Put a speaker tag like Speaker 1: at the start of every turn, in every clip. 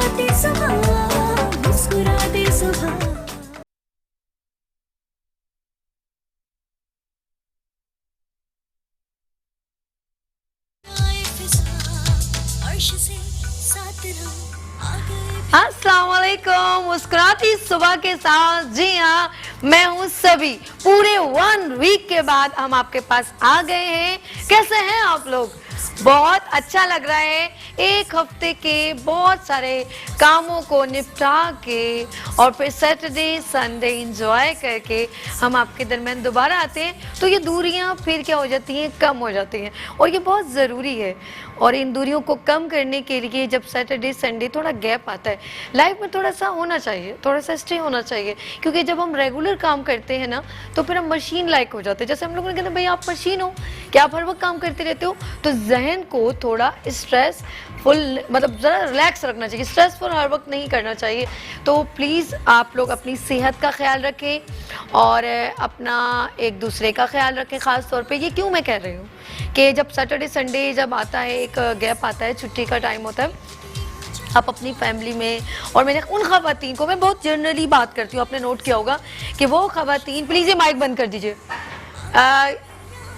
Speaker 1: मुस्कुराते सुबह, मुस्कुराते सुबह।
Speaker 2: अस्सलाम वालेकुम। मुस्कुराती सुबह के साथ, जी हाँ, मैं हूँ सभी। पूरे 1 वीक के बाद हम आपके पास आ गए हैं। कैसे हैं आप लोग? बहुत अच्छा लग रहा है। एक हफ्ते के बहुत सारे कामों को निपटा के और फिर सैटरडे संडे एंजॉय करके हम आपके दरमियान दोबारा आते हैं, तो ये दूरियां फिर क्या हो जाती हैं, कम हो जाती हैं, और ये बहुत ज़रूरी है। और इन दूरियों को कम करने के लिए जब सैटरडे संडे थोड़ा गैप आता है, लाइफ में थोड़ा सा होना चाहिए, थोड़ा सा स्टे होना चाहिए, क्योंकि जब हम रेगुलर काम करते हैं ना, तो फिर हम मशीन लाइक हो जाते हैं। जैसे हम लोगों ने कहते हैं भाई आप मशीन हो, क्या आप हर वक्त काम करते रहते हो? तो जहन को थोड़ा स्ट्रेस फुल, मतलब ज़रा रिलैक्स रखना चाहिए, स्ट्रेसफुल हर वक्त नहीं करना चाहिए। तो प्लीज़ आप लोग अपनी सेहत का ख्याल रखें और अपना एक दूसरे का ख्याल रखें। ख़ास तौर पे ये क्यों मैं कह रही हूँ कि जब सैटरडे संडे जब आता है, एक गैप आता है, छुट्टी का टाइम होता है, आप अपनी फैमिली में, और मैंने उन ख़वातीन को, मैं बहुत जनरली बात करती हूँ, आपने नोट किया होगा कि वो ख़वातीन, प्लीज़ ये माइक बंद कर दीजिए।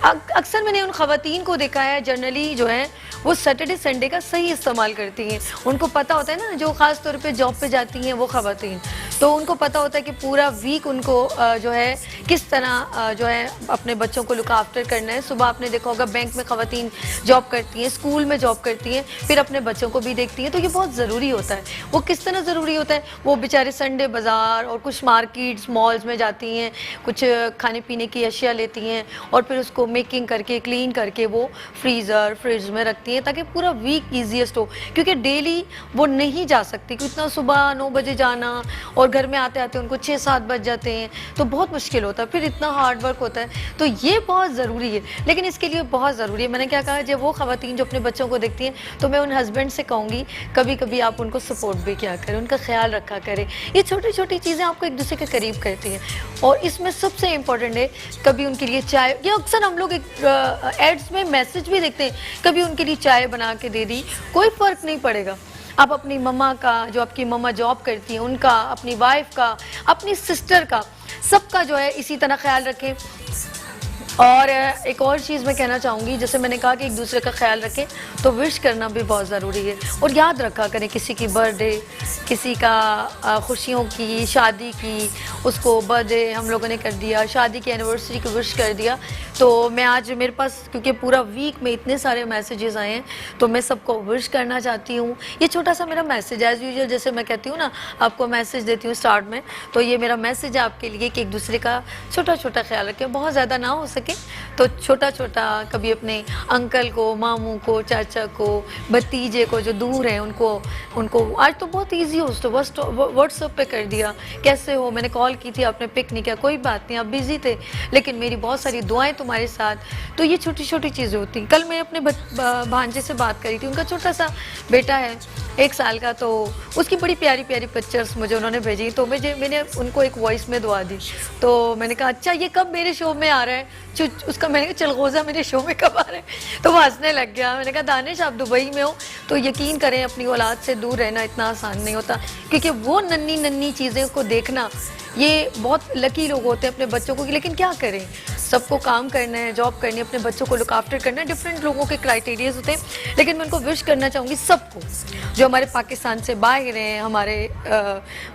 Speaker 2: अक्सर मैंने उन ख़वातीन को देखा है जनरली जो है वो सैटरडे संडे का सही इस्तेमाल करती हैं। उनको पता होता है ना, जो ख़ास तौर पे जॉब पे जाती हैं वो ख़वातीन, तो उनको पता होता है कि पूरा वीक उनको जो है किस तरह जो है अपने बच्चों को लुक आफ्टर करना है। सुबह आपने देखा होगा बैंक में ख़वातीन जॉब करती हैं, स्कूल में जॉब करती हैं, फिर अपने बच्चों को भी देखती हैं, तो ये बहुत ज़रूरी होता है। वो किस तरह ज़रूरी होता है? वो बेचारे संडे बाज़ार और कुछ मार्केट्स मॉल्स में जाती हैं, कुछ खाने पीने की अशिया लेती हैं और फिर उसको मेकिंग करके, क्लीन करके वो फ्रीज़र फ्रिज में रखती हैं, ताकि पूरा वीक ईजीएस्ट हो। क्योंकि डेली वो नहीं जा सकती, क्योंकि इतना सुबह 9 बजे जाना और घर में आते आते उनको 6-7 बज जाते हैं, तो बहुत मुश्किल होता है, फिर इतना हार्ड वर्क होता है। तो ये बहुत ज़रूरी है, लेकिन इसके लिए बहुत ज़रूरी है, मैंने क्या कहा, जब वो ख़वातीन जो अपने बच्चों को देखती हैं, तो मैं उन हस्बैंड से कहूँगी कभी कभी आप उनको सपोर्ट भी किया करें, उनका ख्याल रखा करें। ये छोटी छोटी चीज़ें आपको एक दूसरे के करीब करती हैं। और इसमें सबसे इम्पोर्टेंट है, कभी उनके लिए चाय, या अक्सर हम लोग एड्स में मैसेज भी देखते हैं, कभी उनके लिए चाय बना के दे दी, कोई फ़र्क नहीं पड़ेगा। आप अपनी मम्मा का, जो आपकी मम्मा जॉब करती हैं उनका, अपनी वाइफ का, अपनी सिस्टर का, सबका जो है इसी तरह ख्याल रखें। और एक और चीज़ मैं कहना चाहूँगी, जैसे मैंने कहा कि एक दूसरे का ख्याल रखें, तो विश करना भी बहुत ज़रूरी है। और याद रखा करें, किसी की बर्थडे, किसी का खुशियों की, शादी की, उसको बर्थडे हम लोगों ने कर दिया, शादी की एनिवर्सरी को विश कर दिया। तो मैं आज, मेरे पास क्योंकि पूरा वीक में इतने सारे मैसेजेस आए हैं, तो मैं सबको विश करना चाहती हूँ। ये छोटा सा मेरा मैसेज एज़ यूजुअल, जैसे मैं कहती हूँ ना, आपको मैसेज देती हूँ स्टार्ट में, तो ये मेरा मैसेज है आपके लिए कि एक दूसरे का छोटा छोटा ख्याल रखें। बहुत ज़्यादा ना हो सके तो छोटा छोटा, कभी अपने अंकल को, मामू को, चाचा को, भतीजे को जो दूर हैं उनको आज तो बहुत इजी हो, तो बस व्हाट्सएप पे कर दिया, कैसे हो, मैंने कॉल की थी आपने पिक नहीं किया, कोई बात नहीं आप बिजी थे, लेकिन मेरी बहुत सारी दुआएं तुम्हारे साथ। तो ये छोटी छोटी चीज़ें होती हैं। कल मैं अपने भांजे से बात करी थी, उनका छोटा सा बेटा है 1 साल का, तो उसकी बड़ी प्यारी प्यारी पिक्चर्स मुझे उन्होंने भेजी, तो मैंने उनको एक वॉइस में दुआ दी। तो मैंने कहा अच्छा ये कब मेरे शो में आ रहा है? उसका मैंने कहा चलगोज़ा मेरे शो में कब आ रहा है? तो वो हंसने लग गया। मैंने कहा दानिश आप दुबई में हो, तो यकीन करें अपनी औलाद से दूर रहना इतना आसान नहीं होता, क्योंकि वो नन्ही नन्ही चीज़ें को देखना, ये बहुत लकी लोग होते हैं अपने बच्चों को। लेकिन क्या करें, सबको काम करना है, जॉब करनी है, अपने बच्चों को लुक आफ्टर करना है, डिफरेंट लोगों के क्राइटेरियाज होते हैं। लेकिन मैं उनको विश करना चाहूँगी सबको, जो हमारे पाकिस्तान से बाहर हैं, हमारे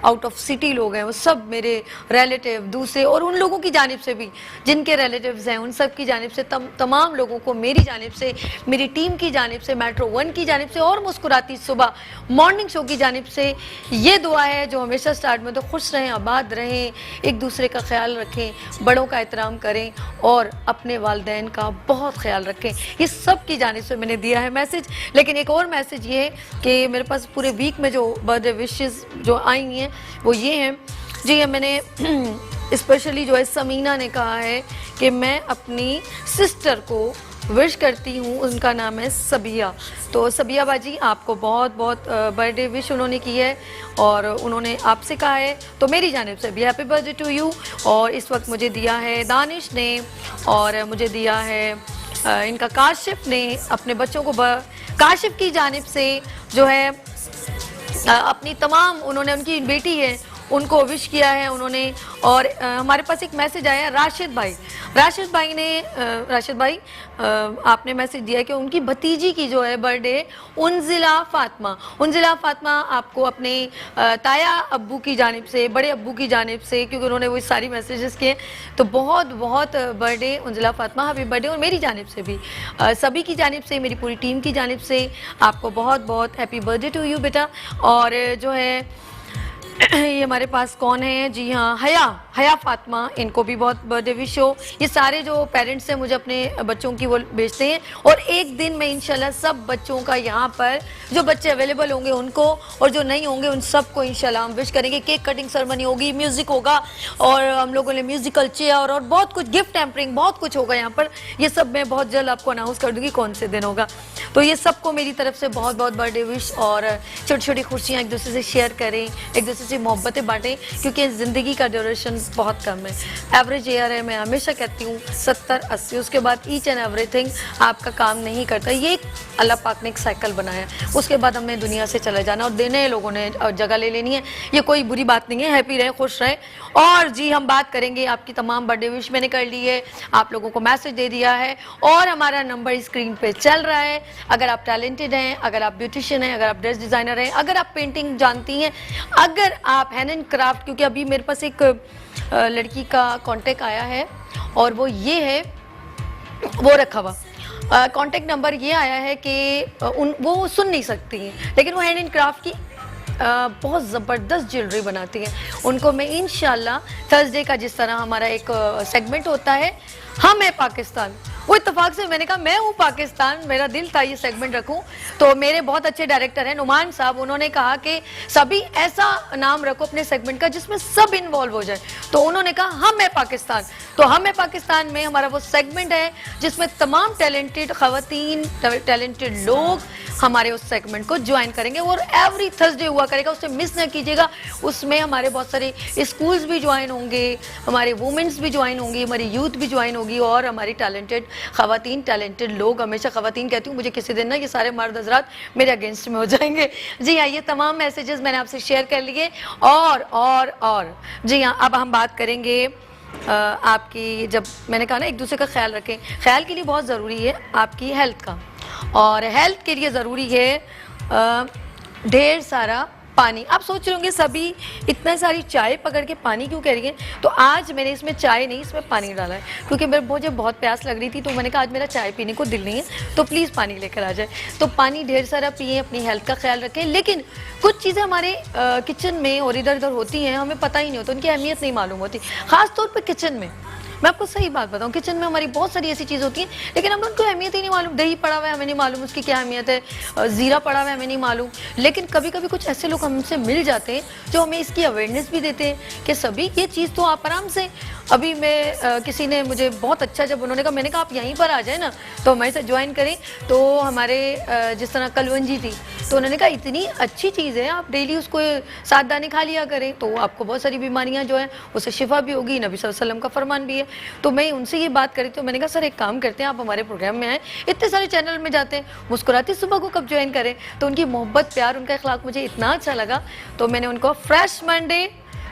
Speaker 2: आउट ऑफ सिटी लोग हैं, वो सब मेरे रिलेटिव, दूसरे, और उन लोगों की जानिब से भी जिनके रिलेटिव्स हैं, उन सब की जानिब से, तमाम लोगों को मेरी जानिब से, मेरी टीम की जानिब से, मेट्रो 1 की जानिब से और मुस्कुराती सुबह मॉर्निंग शो की जानिब से ये दुआ है, जो हमेशा स्टार्ट में तो खुश रहें, आबाद रहें, एक दूसरे का ख्याल रखें, बड़ों का एहतराम करें और अपने वालिदैन का बहुत ख्याल रखें। ये सब की जानिब से मैंने दिया है मैसेज। लेकिन एक और मैसेज ये है कि मेरे पास पूरे वीक में जो बर्थडे विशेस जो आई हैं वो ये हैं जी, मैंने स्पेशली जो है समीना ने कहा है कि मैं अपनी सिस्टर को विश करती हूँ, उनका नाम है सबिया। तो सबिया बाजी आपको बहुत बहुत बर्थडे विश उन्होंने की है और उन्होंने आपसे कहा है, तो मेरी जानिब से भी हैप्पी बर्थडे टू यू। और इस वक्त मुझे दिया है दानिश ने और मुझे दिया है इनका काशिफ ने, अपने बच्चों को काशिफ की जानिब से जो है अपनी तमाम, उन्होंने उनकी बेटी है उनको विश किया है उन्होंने। और हमारे पास एक मैसेज आया है राशिद भाई ने, राशिद भाई आपने मैसेज दिया कि उनकी भतीजी की जो है बर्थडे उनजिला फातिमा आपको अपने ताया अब्बू की जानिब से, बड़े अब्बू की जानिब से, क्योंकि उन्होंने वो सारी मैसेजेस किए, तो बहुत बहुत birthday Unzila Fatima, happy birthday. और मेरी जानिब से भी, सभी की जानिब से, मेरी पूरी टीम की जानिब से आपको बहुत बहुत हैप्पी बर्थडे टू यू बेटा। और जो है ये हमारे पास कौन है, जी हाँ, हया फातिमा, इनको भी बहुत बर्थडे विश हो। ये सारे जो पेरेंट्स हैं मुझे अपने बच्चों की वो भेजते हैं, और एक दिन में इंशाल्लाह सब बच्चों का यहाँ पर, जो बच्चे अवेलेबल होंगे उनको और जो नहीं होंगे उन सबको इंशाल्लाह हम विश करेंगे। केक कटिंग सेरेमनी होगी, म्यूजिक होगा, और हम लोगों ने म्यूजिकल चेयर और बहुत कुछ, गिफ्ट टैम्परिंग, बहुत कुछ होगा यहाँ पर। ये सब मैं बहुत जल्द आपको अनाउंस कर दूंगी कौन से दिन होगा। तो ये सबको मेरी तरफ से बहुत बहुत बर्थडे विश, और छोटी छोटी खुशियाँ एक दूसरे से शेयर करें, एक दूसरे से मोहब्बतें बांटें, क्योंकि ज़िंदगी का ड्यूरेशन बहुत कम है। एवरेज ईयर है, मैं हमेशा कहती हूँ 70-80, उसके बाद ईच एंड एवरीथिंग आपका काम नहीं करता। ये एक अल्लाह पाक ने एक साइकिल बनाया, उसके बाद हमने दुनिया से चले जाना और देने लोगों ने जगह ले लेनी है। ये कोई बुरी बात नहीं है, हैप्पी रहें, खुश रहें। और जी हम बात करेंगे आपकी तमाम बर्थडे विश मैंने कर ली है, आप लोगों को मैसेज दे दिया है, और हमारा नंबर स्क्रीन पे चल रहा है। अगर आप टैलेंटेड हैं, अगर आप ब्यूटिशियन हैं, अगर आप ड्रेस डिज़ाइनर हैं, अगर आप पेंटिंग जानती हैं, अगर आप हैंड एंड क्राफ्ट, क्योंकि अभी मेरे पास एक लड़की का कांटेक्ट आया है और वो ये है, वो रखा हुआ कांटेक्ट नंबर ये आया है कि वो सुन नहीं सकती हैं, लेकिन वो हैंड एंड क्राफ्ट की बहुत ज़बरदस्त ज्वेलरी बनाती हैं। उनको मैं इंशाल्लाह थर्सडे का, जिस तरह हमारा एक सेगमेंट होता है हम है पाकिस्तान, वो इत्तेफाक से मैंने कहा मैं हूँ पाकिस्तान, मेरा दिल था ये सेगमेंट रखूं। तो मेरे बहुत अच्छे डायरेक्टर हैं नुमान साहब, उन्होंने कहा कि सभी ऐसा नाम रखो अपने सेगमेंट का जिसमें सब इन्वॉल्व हो जाए, तो उन्होंने कहा हम है पाकिस्तान। तो हम है पाकिस्तान में हमारा वो सेगमेंट है जिसमें तमाम टैलेंटेड खवातीन, टैलेंटेड लोग हमारे उस सेगमेंट को ज्वाइन करेंगे, और एवरी थर्सडे हुआ करेगा, उसे मिस ना कीजिएगा। उसमें हमारे बहुत सारे स्कूल्स भी ज्वाइन होंगे, हमारे वुमेन्स भी ज्वाइन होंगी, हमारी यूथ भी ज्वाइन होगी, और हमारी टैलेंटेड खवातीन, टैलेंटेड लोग, हमेशा खवातीन कहती हूँ, मुझे किसी दिन ना ये सारे मर्द हजरात मेरे अगेंस्ट में हो जाएंगे। जी हाँ, ये तमाम मैसेजेस मैंने आपसे शेयर कर लिए। और जी हाँ, अब हम बात करेंगे आपकी, जब मैंने कहा ना एक दूसरे का ख्याल रखें, ख्याल के लिए बहुत ज़रूरी है आपकी हेल्थ का, और हेल्थ के लिए ज़रूरी है ढेर सारा पानी। आप सोच रहे होंगे सभी इतना सारी चाय पकड़ के पानी क्यों कह रही है, तो आज मैंने इसमें चाय नहीं, इसमें पानी डाला है, क्योंकि मुझे बहुत प्यास लग रही थी, तो मैंने कहा आज मेरा चाय पीने को दिल नहीं है, तो प्लीज़ पानी लेकर आ जाए। तो पानी ढेर सारा पिए, अपनी हेल्थ का ख्याल रखें। लेकिन कुछ चीज़ें हमारे किचन में और इधर उधर होती हैं, हमें पता ही नहीं होता, उनकी अहमियत नहीं मालूम होती। ख़ास तौर पर किचन में, मैं आपको सही बात बताऊं, किचन में हमारी बहुत सारी ऐसी चीज़ होती है, लेकिन हमें उनको अहमियत ही नहीं मालूम। दही पड़ा हुआ है, हमें नहीं मालूम उसकी क्या अहमियत है, ज़ीरा पड़ा हुआ है, हमें नहीं मालूम। लेकिन कभी कभी कुछ ऐसे लोग हमसे मिल जाते हैं जो हमें इसकी अवेयरनेस भी देते हैं कि सभी ये चीज़ तो आप आराम से, अभी मैं किसी ने मुझे बहुत अच्छा, जब उन्होंने कहा, मैंने कहा आप यहीं पर आ जाए ना, तो हमारे साथ ज्वाइन करें। तो हमारे जिस तरह कलवंजी थी, तो उन्होंने कहा इतनी अच्छी चीज़ है, आप डेली उसको 7 दाने खा लिया करें, तो आपको बहुत सारी बीमारियां जो हैं उससे शिफा भी होगी, नबी सल्लल्लाहु अलैहि वसल्लम का फरमान भी है। तो मैं उनसे ये बात करी, तो मैंने कहा सर एक काम करते हैं, आप हमारे प्रोग्राम में आए, इतने सारे चैनल में जाते हैं, मुस्कुराती सुबह को कब ज्वाइन करें। तो उनकी मोहब्बत, प्यार, उनका अखलाक मुझे इतना अच्छा लगा, तो मैंने उनको fresh Monday,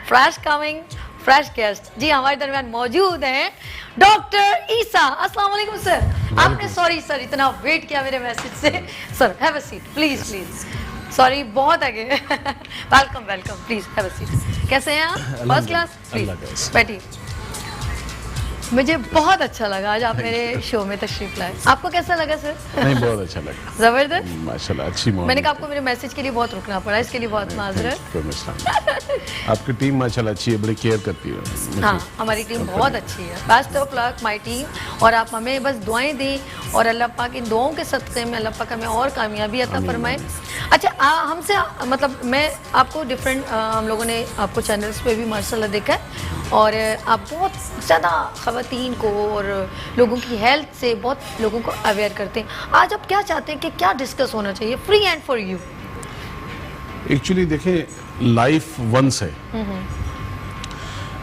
Speaker 2: fresh coming, fresh guest, जी हमारे दरमियान मौजूद हैं डॉक्टर ईसा। अस्सलाम वालेकुम सर। आपने सॉरी सर इतना वेट किया मेरे मैसेज से। Sir have a seat please please, sorry बहुत आगे। Welcome welcome, please have a seat. कैसे हैं आप? फर्स्ट क्लास, प्लीज बैठिए। मुझे बहुत अच्छा लगा आज आप मेरे शो में तशरीफ लाए। आपको कैसा लगा सर?
Speaker 3: नहीं, बहुत अच्छा लगा,
Speaker 2: जबरदस्त,
Speaker 3: माशाल्लाह, अच्छी मॉर्निंग।
Speaker 2: मैंने कहा आपको मेरे मैसेज के लिए बहुत रुकना पड़ा, इसके लिए बहुत माजरत।
Speaker 3: आपकी टीम माशाल्लाह अच्छी है, बड़ी केयर करती है।
Speaker 2: हाँ, हमारी टीम बहुत अच्छी है, best of luck my team. और आप हमें बस दुआएं दें, और अल्लाह पाक इन दुआओं के सदक़े में अल्लाह पाक हमें और कामयाबी अता फरमाए। अच्छा, हमसे मतलब मैं आपको डिफरेंट, हम लोगों ने आपको चैनल्स पे भी माशाल्लाह देखा है, और आप बहुत ज़्यादा ख़वातीन को और लोगों की हेल्थ से बहुत लोगों को अवेयर करते हैं। आज आप क्या चाहते हैं कि क्या डिस्कस होना चाहिए, free and for you?
Speaker 3: Actually देखें, लाइफ वंस है।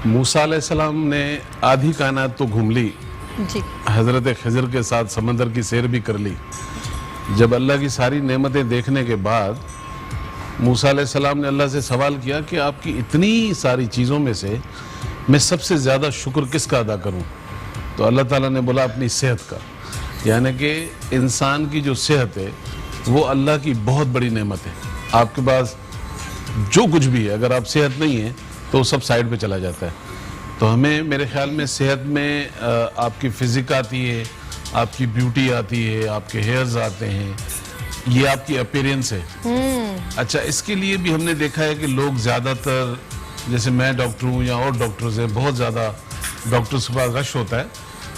Speaker 3: मूसा अलैहिस्सलाम ने आधी कायनात तो घूम ली
Speaker 2: जी,
Speaker 3: हज़रत खिज़र के साथ समंदर की सैर भी कर ली। जब अल्लाह की सारी नेमतें देखने के बाद मूसा अलैहिस्सलाम ने अल्लाह से सवाल किया कि आपकी इतनी सारी चीज़ों में से मैं सबसे ज़्यादा शुक्र किसका अदा करूं? तो अल्लाह ताला ने बोला अपनी सेहत का। यानी कि इंसान की जो सेहत है वो अल्लाह की बहुत बड़ी नेमत है। आपके पास जो कुछ भी है, अगर आप सेहत नहीं है तो सब साइड पे चला जाता है। तो हमें मेरे ख्याल में सेहत में आपकी फिजिक आती है, आपकी ब्यूटी आती है, आपके हेयर्स आते हैं, ये आपकी अपीयरेंस है। अच्छा, इसके लिए भी हमने देखा है कि लोग ज़्यादातर, जैसे मैं डॉक्टर हूँ या और डॉक्टर्स हैं, बहुत ज़्यादा डॉक्टर्स के पास रश होता है।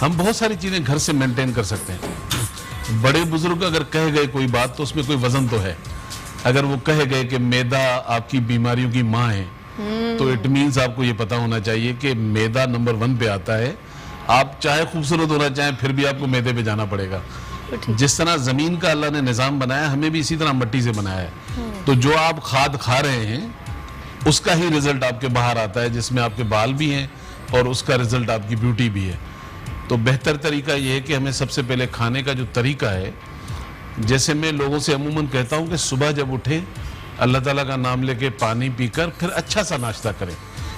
Speaker 3: हम बहुत सारी चीज़ें घर से मेंटेन कर सकते हैं। बड़े बुजुर्ग अगर कह गए कोई बात तो उसमें कोई वजन तो है। अगर वो कह गए कि मैदा आपकी बीमारियों की माँ है, तो इट मीन्स आपको ये पता होना चाहिए कि मैदा नंबर 1 पे आता है। आप चाहे खूबसूरत होना चाहें फिर भी आपको मैदे पे जाना पड़ेगा। जिस तरह जमीन का अल्लाह ने निज़ाम बनाया, हमें भी इसी तरह मिट्टी से बनाया है। तो जो आप खाद खा रहे हैं उसका ही रिजल्ट आपके बाहर आता है, जिसमें आपके बाल भी हैं और उसका रिजल्ट आपकी ब्यूटी भी है। तो बेहतर तरीका ये है कि हमें सबसे पहले खाने का जो तरीका है, जैसे मैं लोगों से अमूमन कहता हूँ कि सुबह जब उठे अल्लाह ताला का नाम लेके पानी पीकर फिर अच्छा सा नाश्ता करें।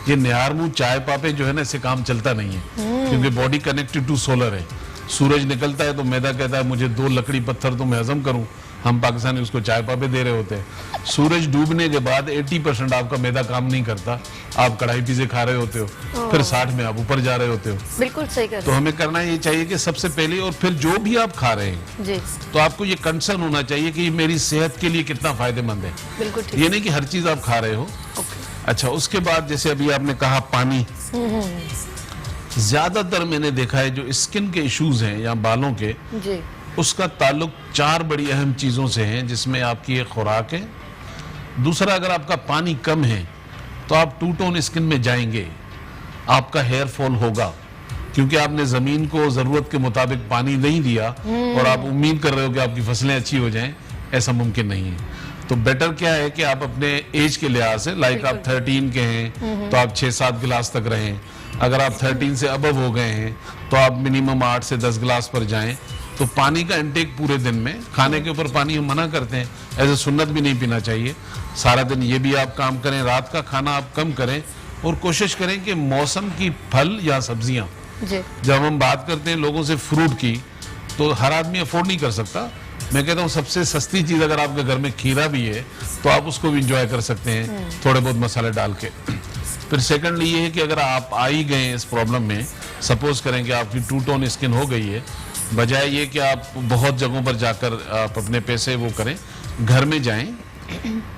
Speaker 3: ये निहार मुँह चाय पापे जो है ना, इससे काम चलता नहीं है, क्योंकि बॉडी कनेक्टेड टू सोलर है। सूरज निकलता है तो मैदा कहता है मुझे 2 लकड़ी पत्थर तो मैं हजम करूं। हम पाकिस्तानी उसको चाय पापे दे रहे होते हैं। सूरज डूबने के बाद 80% आपका मैदा काम नहीं करता, आप कढ़ाई पीसे खा रहे होते हो, फिर 60 में आप ऊपर जा रहे होते हो।
Speaker 2: बिल्कुल सही कर
Speaker 3: तो
Speaker 2: रहे
Speaker 3: हमें करना ये चाहिए कि सबसे पहले, और फिर जो भी आप खा रहे हैं
Speaker 2: हैं। जी,
Speaker 3: तो आपको ये कंसर्न होना चाहिए कि ये मेरी सेहत के लिए कितना फायदेमंद है।
Speaker 2: बिल्कुल ठीक।
Speaker 3: ये नहीं कि हर चीज आप खा रहे हो। अच्छा, उसके बाद जैसे अभी आपने कहा पानी, ज्यादातर मैंने देखा है जो स्किन के इश्यूज हैं या बालों के,
Speaker 2: जी,
Speaker 3: उसका ताल्लुक 4 बड़ी अहम चीज़ों से है, जिसमें आपकी एक खुराक है। दूसरा, अगर आपका पानी कम है तो आप 2 टोन स्किन में जाएंगे, आपका हेयर फॉल होगा, क्योंकि आपने ज़मीन को ज़रूरत के मुताबिक पानी नहीं दिया और आप उम्मीद कर रहे हो कि आपकी फसलें अच्छी हो जाएं। ऐसा मुमकिन नहीं है। तो बेटर क्या है कि आप अपने एज के लिहाज से, लाइक आप 13 के हैं तो आप 6-7 गिलास तक रहें। अगर आप 13 से अबव हो गए हैं तो आप मिनिमम 8 से 10 गिलास पर जाएं। तो पानी का इंटेक पूरे दिन में, खाने के ऊपर पानी हम मना करते हैं, एज ए सुन्नत भी नहीं पीना चाहिए। सारा दिन ये भी आप काम करें, रात का खाना आप कम करें और कोशिश करें कि मौसम की फल या सब्जियां,
Speaker 2: जी,
Speaker 3: जब हम बात करते हैं लोगों से फ्रूट की, तो हर आदमी अफोर्ड नहीं कर सकता। मैं कहता हूँ सबसे सस्ती चीज़ अगर आपके घर में खीरा भी है तो आप उसको भी इंजॉय कर सकते हैं थोड़े बहुत मसाले डाल के। फिर सेकंडली ये है कि अगर आप आ ही गए इस प्रॉब्लम में, सपोज करें कि आपकी 2 टोन स्किन हो गई है, बजाय ये कि आप बहुत जगहों पर जाकर आप अपने पैसे वो करें, घर में जाएं,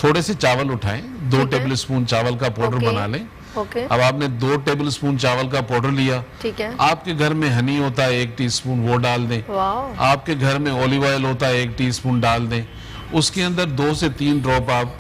Speaker 3: थोड़े से चावल उठाएं, 2 टेबल स्पून चावल का पाउडर बना लें।
Speaker 2: ओके,
Speaker 3: अब आपने 2 टेबल स्पून चावल का पाउडर लिया,
Speaker 2: ठीक है।
Speaker 3: आपके घर में हनी होता है 1 टीस्पून, वो डाल दें।
Speaker 2: वाह,
Speaker 3: आपके घर में ऑलिव ऑयल होता है 1 टीस्पून, डाल दें। उसके अंदर 2 से 3 ड्रॉप आप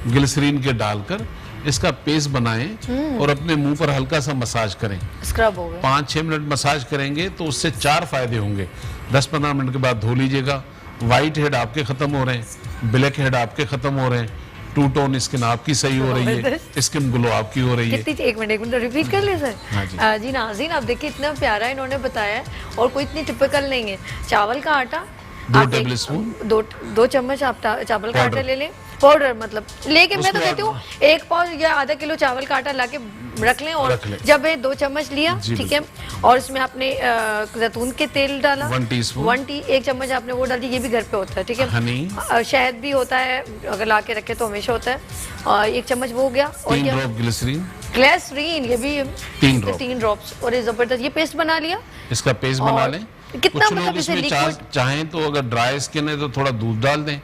Speaker 3: ग्लिसरीन के डालकर इसका पेस्ट बनाएं और अपने मुंह पर हल्का सा मसाज करें।
Speaker 2: स्क्रब हो गया।
Speaker 3: 5-6 मिनट मसाज करेंगे तो उससे 4 फायदे होंगे। 10-15 मिनट के बाद धो लीजिएगा। वाइट हेड आपके खत्म हो रहे हैं, ब्लैक हेड आपके खत्म हो रहे हैं, 2 टोन स्किन आपकी सही हो रही है, स्किन ग्लो आपकी हो रही है।
Speaker 2: कितनी, एक मिनट रिपीट कर ले सर।
Speaker 3: हाँ जी।
Speaker 2: जी नाज़रीन, आप देखिए इतना प्यारा इन्होंने बताया है और कोई इतनी टिपिकल नहीं है। चावल का आटा
Speaker 3: 2
Speaker 2: आप
Speaker 3: टेबल
Speaker 2: एक-
Speaker 3: स्पून,
Speaker 2: दो चम्मच आप चावल का आटा
Speaker 3: पाउडर।
Speaker 2: ले लें। पाउडर मतलब लेके मैं तो
Speaker 3: उसको
Speaker 2: कहती हूँ 1 पाव या आधा किलो चावल का आटा लाके रख लें, और
Speaker 3: रख लें।
Speaker 2: जब ये 2 चम्मच लिया,
Speaker 3: जी,
Speaker 2: ठीक है, और इसमें आपने जैतून के तेल डाला
Speaker 3: 1 टीस्पून,
Speaker 2: 1 चम्मच आपने वो डाल दी, ये भी घर पे होता है, ठीक है।
Speaker 3: हनी,
Speaker 2: शहद भी होता है, अगर ला के रखे तो हमेशा होता है, और 1 चम्मच वो हो गया, और
Speaker 3: 3
Speaker 2: क्या,
Speaker 3: ड्रॉप ग्लिसरीन,
Speaker 2: ग्लिसरीन, ये भी
Speaker 3: 3
Speaker 2: ड्रॉप्स, और ये जबरदस्त, ये पेस्ट बना लिया।
Speaker 3: इसका पेस्ट बना
Speaker 2: और
Speaker 3: लें।
Speaker 2: कितना
Speaker 3: कुछ
Speaker 2: मतलब
Speaker 3: लोग
Speaker 2: इसे
Speaker 3: इसमें
Speaker 2: लिक्विड,
Speaker 3: चाहें तो अगर ड्राई स्किन है तो थोड़ा दूध डाल दें,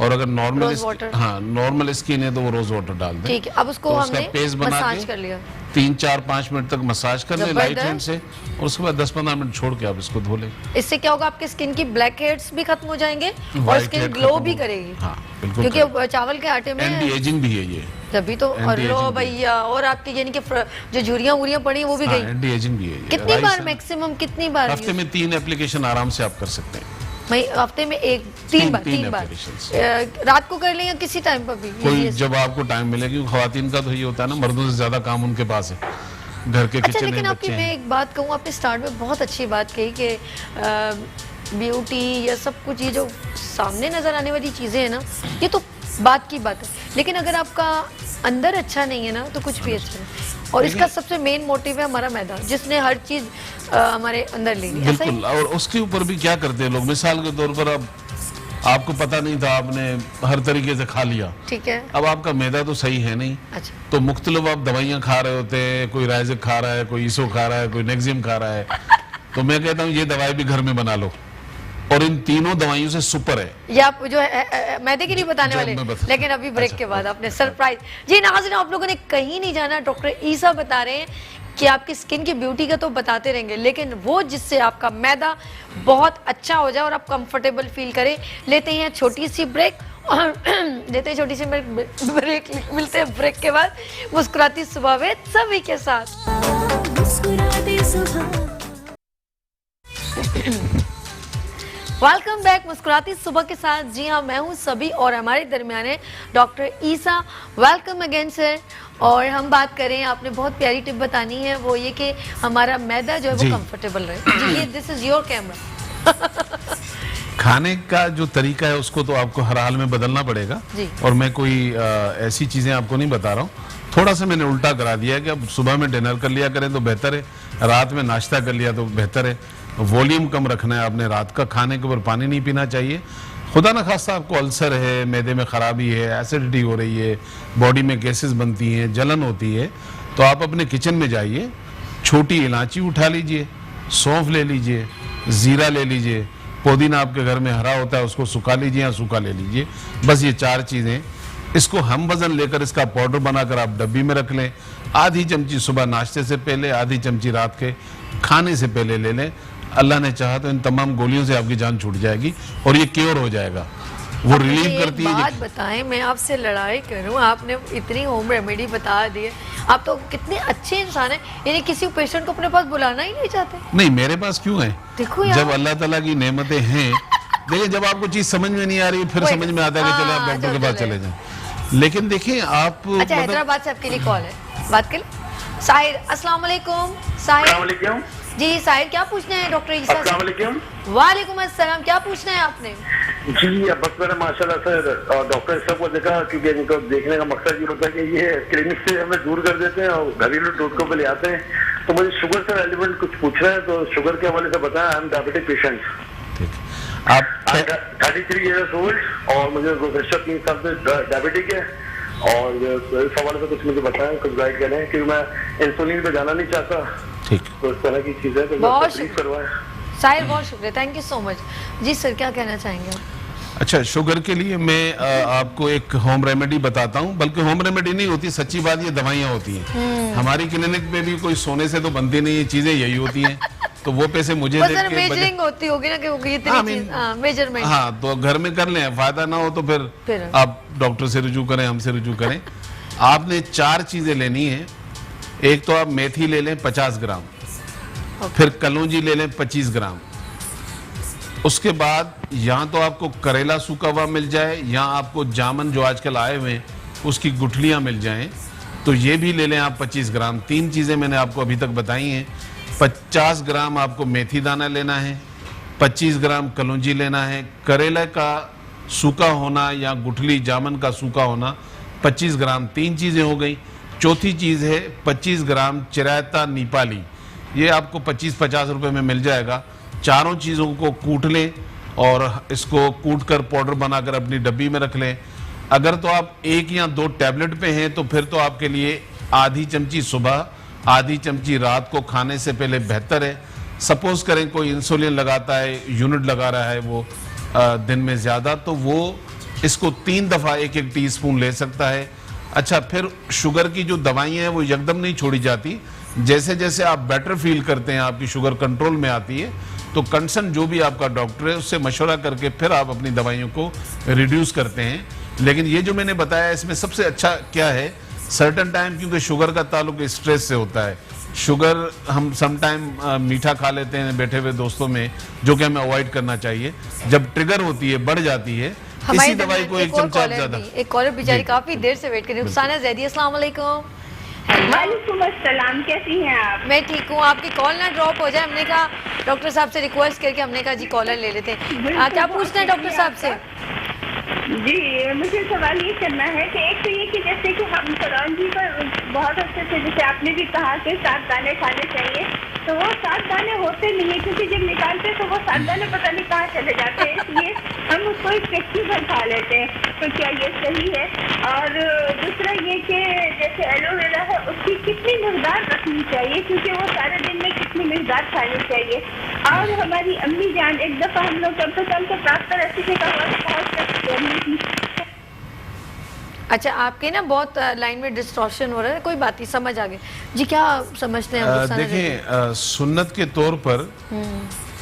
Speaker 3: और अगर नॉर्मल
Speaker 2: रोज वाटर।
Speaker 3: हाँ नॉर्मल स्किन है तो वो रोज वाटर डाल दें।
Speaker 2: ठीक है। अब उसको
Speaker 3: तो उसका
Speaker 2: हमने
Speaker 3: पेस्ट बना
Speaker 2: मसाज
Speaker 3: के
Speaker 2: कर लिया,
Speaker 3: 3-4-5 मिनट तक मसाज कर लें लाइट
Speaker 2: जबरदस्त।
Speaker 3: हैंड से, और उसके बाद 10-15 मिनट छोड़ के आप इसको धो लें।
Speaker 2: इससे क्या होगा, आपके स्किन की ब्लैक हेड्स भी खत्म हो जाएंगे और
Speaker 3: White
Speaker 2: स्किन
Speaker 3: head
Speaker 2: ग्लो
Speaker 3: खत्म
Speaker 2: भी
Speaker 3: हो-
Speaker 2: करेगी,
Speaker 3: हाँ बिल्कुल,
Speaker 2: क्योंकि चावल के आटे में
Speaker 3: एंटी एजिंग भी है ये।
Speaker 2: तभी तो।
Speaker 3: anti-aging
Speaker 2: अरे
Speaker 3: भी।
Speaker 2: भैया, और आपकी यानी कि जो झुर्रियां उरियां पड़ी वो भी
Speaker 3: हाँ,
Speaker 2: गई।
Speaker 3: एंटी एजिंग भी है ये।
Speaker 2: कितनी
Speaker 3: राइस
Speaker 2: बार
Speaker 3: है।
Speaker 2: मैक्सिमम, कितनी बार
Speaker 3: हफ्ते में 3 एप्लीकेशन आराम से आप कर सकते हैं।
Speaker 2: भाई हफ्ते में 3 बार, 3 बार
Speaker 3: applications।
Speaker 2: रात को कर लें या किसी टाइम पर भी?
Speaker 3: कोई जब आपको टाइम मिले, क्योंकि खवातीन का तो ये होता है ना, मर्दों से ज्यादा काम उनके पास है, घर के
Speaker 2: अच्छा,
Speaker 3: किचन
Speaker 2: लेकिन
Speaker 3: में
Speaker 2: आपकी
Speaker 3: बच्चे
Speaker 2: मैं
Speaker 3: हैं।
Speaker 2: एक बात कहूँ, आपने स्टार्ट में बहुत अच्छी बात कही कि ब्यूटी या सब कुछ, ये जो सामने नजर आने वाली चीजें हैं ना, ये तो बात की बात है, लेकिन अगर आपका अंदर अच्छा नहीं है ना तो कुछ भी अच्छा नहीं। और इसका सबसे मेन मोटिव है हमारा मैदा, जिसने हर चीज हमारे अंदर ले ली। ऐसा ही?
Speaker 3: बिल्कुल। और उसके ऊपर भी क्या करते हैं लोग, मिसाल के तौर पर अब आपको पता नहीं था, आपने हर तरीके से खा लिया,
Speaker 2: ठीक है।
Speaker 3: अब आपका मैदा तो सही है नहीं,
Speaker 2: अच्छा,
Speaker 3: तो मुख्तलिफ आप दवाइयाँ खा रहे होते हैं, कोई राइजिक खा रहा है, कोई ईसो खा रहा है, कोई नेक्सिम खा रहा है, तो मैं कहता हूँ ये दवाई भी घर में बना लो, और इन तीनों दवाइयों से सुपर है।
Speaker 2: ये आप जो है मैदे के लिए बताने वाले, लेकिन अभी ब्रेक के बाद आपने सरप्राइज। जी नाज़रीन, आप लोगों ने कहीं नहीं जाना, डॉक्टर ईसा बता रहे हैं कि आपकी स्किन की ब्यूटी का तो बताते रहेंगे, लेकिन वो जिससे आपका मैदा बहुत अच्छा हो जाए और आप कंफर्टेबल फील करें। लेते हैं छोटी सी ब्रेक और लेते हैं छोटी सी ब्रेक, मिलते हैं ब्रेक के बाद मुस्कुराती सुबह में सभी के साथ।
Speaker 1: मुस्कुराते सुबह।
Speaker 2: वेलकम बैक मुस्कुराती सुबह के साथ। जी हाँ, मैं हूँ सभी और हमारे दरमियान है doctor Isa. Welcome again sir. और हम बात करें, आपने बहुत प्यारी टिप बतानी है, वो ये कि हमारा मैदा जो है वो कंफर्टेबल रहे। जी ये दिस इज योर कैमरा।
Speaker 3: खाने का जो तरीका है उसको तो आपको हर हाल में बदलना पड़ेगा, और मैं कोई ऐसी चीजें आपको नहीं बता रहा हूँ। थोड़ा सा मैंने उल्टा करा दिया है कि अब सुबह में डिनर कर लिया करें तो बेहतर है, रात में नाश्ता कर लिया तो बेहतर है। वॉल्यूम कम रखना है आपने, रात का खाने के ऊपर पानी नहीं पीना चाहिए। खुदा न खास्ता आपको अल्सर है, मैदे में खराबी है, एसिडिटी हो रही है, बॉडी में गैसेस बनती हैं, जलन होती है, तो आप अपने किचन में जाइए, छोटी इलायची उठा लीजिए, सौंफ ले लीजिए, ज़ीरा ले लीजिए, पुदीना आपके घर में हरा होता है उसको सुखा लीजिए या सूखा ले लीजिए। बस ये 4 चीज़ें, इसको हम वज़न लेकर इसका पाउडर बनाकर आप डब्बी में रख लें। आधी चमची सुबह नाश्ते से पहले, आधी चमची रात के खाने से पहले ले लें। अल्लाह ने चाहा तो इन तमाम गोलियों से आपकी जान छूट जाएगी और ये क्योर हो जाएगा। वो रिलीव करती है।
Speaker 2: बात बताएं, मैं आपसे लड़ाई करूं, आपने इतनी होम रेमेडी बता दी है। आप तो कितने अच्छे इंसान हैं, यानी किसी पेशेंट को अपने पास बुलाना ही नहीं चाहते।
Speaker 3: नहीं, मेरे पास क्यों है,
Speaker 2: देखो यार,
Speaker 3: जब अल्लाह ताला की नेमतें हैं। देखिए, जब आपको चीज समझ में नहीं आ रही फिर समझ में आता है कि चले आप डॉक्टर के पास चले जाएं। लेकिन देखिए आप,
Speaker 2: अच्छा हैदराबाद से आपके लिए कॉल है, बात कर। साहिर, अस्सलाम वालेकुम। साहिर जी, साहिर क्या पूछना है डॉक्टर ईसा से? वालेकुम अस्सलाम, क्या पूछना है आपने?
Speaker 4: जी बस मैंने माशाल्लाह से डॉक्टर साहब को देखा, क्योंकि इनको देखने का मकसद ये होता है कि ये क्लिनिक से हमें दूर कर देते हैं और घरेलू टोटकों पे ले आते हैं। तो मुझे शुगर से रेलिवेंट कुछ पूछना है, तो शुगर के हवाले से बताएं। आई एम डायबिटिक पेशेंट,
Speaker 3: आप
Speaker 4: 33 ईयर्स ओल्ड, और मुझे गुज़श्ता 3 साल से डायबिटिक है। और इस हवाले से कुछ मुझे बताएं, कुछ गाइड करें, क्योंकि मैं इंसुलिन पे जाना नहीं चाहता।
Speaker 3: ठीक,
Speaker 4: तो इस तरह की चीजें तो
Speaker 2: बहुत
Speaker 4: प्लीज करवाएं।
Speaker 2: साहिर, बहुत शुक्रिया, थैंक यू सो मच। जी सर, क्या कहना चाहेंगे?
Speaker 3: अच्छा, शुगर के लिए मैं आपको एक होम रेमेडी बताता हूँ, बल्कि होम रेमेडी नहीं होती, सच्ची बात ये दवाइयाँ होती हैं। हमारी क्लिनिक में भी कोई सोने से तो बनती नहीं, चीजें यही होती हैं। तो वो पैसे मुझे
Speaker 2: मेजरिंग होती होगी ना, कि इतनी चीज, मेजरमेंट।
Speaker 3: हाँ, तो घर में कर लें, फायदा ना हो तो फिर आप डॉक्टर से रुजू करें, हमसे रुजू करें। आपने 4 चीजें लेनी है। एक तो आप मेथी ले लें 50 ग्राम, फिर कलौंजी ले लें 25 ग्राम। उसके बाद या तो आपको करेला सूखा हुआ मिल जाए, या आपको जामन जो आजकल आए हुए हैं उसकी गुठलियाँ मिल जाएं, तो ये भी ले लें आप 25 ग्राम। 3 चीज़ें मैंने आपको अभी तक बताई हैं। 50 ग्राम आपको मेथी दाना लेना है, 25 ग्राम कलौंजी लेना है, करेला का सूखा होना या गुठली जामन का सूखा होना 25 ग्राम। 3 चीज़ें हो गई। चौथी चीज़ है 25 ग्राम चिरायता नेपाली, ये आपको 25-50 रुपए में मिल जाएगा। चारों चीज़ों को कूट लें और इसको कूट कर पाउडर बनाकर अपनी डब्बी में रख लें। अगर तो आप 1 या 2 टैबलेट पे हैं तो फिर तो आपके लिए आधी चमची सुबह, आधी चमची रात को खाने से पहले बेहतर है। सपोज करें कोई इंसुलिन लगाता है, यूनिट लगा रहा है वो दिन में ज़्यादा, तो वो इसको 3 दफ़ा 1-1 टीस्पून ले सकता है। अच्छा, फिर शुगर की जो दवाइयाँ हैं वो एकदम नहीं छोड़ी जाती। जैसे जैसे आप बेटर फील करते हैं, आपकी शुगर कंट्रोल में आती है, तो कंसर्न जो भी आपका डॉक्टर है उससे मशवरा करके फिर आप अपनी दवाइयों को रिड्यूस करते हैं। लेकिन ये जो मैंने बताया इसमें सबसे अच्छा क्या है, सर्टन टाइम, क्योंकि शुगर का ताल्लुक स्ट्रेस से होता है। शुगर हम सम टाइम मीठा खा लेते हैं बैठे हुए दोस्तों में, जो कि हमें अवॉइड करना चाहिए। जब ट्रिगर होती है, बढ़ जाती है, इसी दवाई को 1 चमचा ज़्यादा।
Speaker 2: एक कॉलर बेचारी काफी देर से वेट कर रही है, रुखसाना जैदी, अस्सलाम वालेकुम।
Speaker 5: वालेकुम अस्सलाम, कैसी हैं आप?
Speaker 2: मैं ठीक हूँ, आपकी कॉल ना ड्रॉप हो जाए, हमने कहा डॉक्टर साहब से रिक्वेस्ट करके हमने कहा जी कॉलर ले लेते हैं। क्या पूछना है डॉक्टर साहब से?
Speaker 5: जी, मुझे सवाल ये करना है कि एक तो ये कि जैसे कि हम कुरान जी पर बहुत अच्छे से, जैसे आपने भी कहा कि 7 दाने खाने चाहिए, तो वो 7 दाने होते नहीं है, क्योंकि जब निकालते तो वो 7 दाने पता नहीं कहाँ चले जाते हैं, इसलिए हम उसको एक चक्की भर खा लेते हैं। तो क्या ये सही है? और दूसरा ये कि जैसे एलोवेरा है, उसकी कितनी मिकदार रखनी चाहिए, क्योंकि वो सारे दिन में कितनी मिकदार खानी चाहिए? और हमारी अम्मी जान, एक दफ़ा हम लोग कम से कम तो प्राप्त ऐसी जगह
Speaker 2: अच्छा, आपके ना बहुत लाइन में डिस्टॉर्शन हो रहा है, कोई बात नहीं, समझ आ गई जी। क्या समझते हैं आप?
Speaker 3: देखें, सुन्नत के तौर पर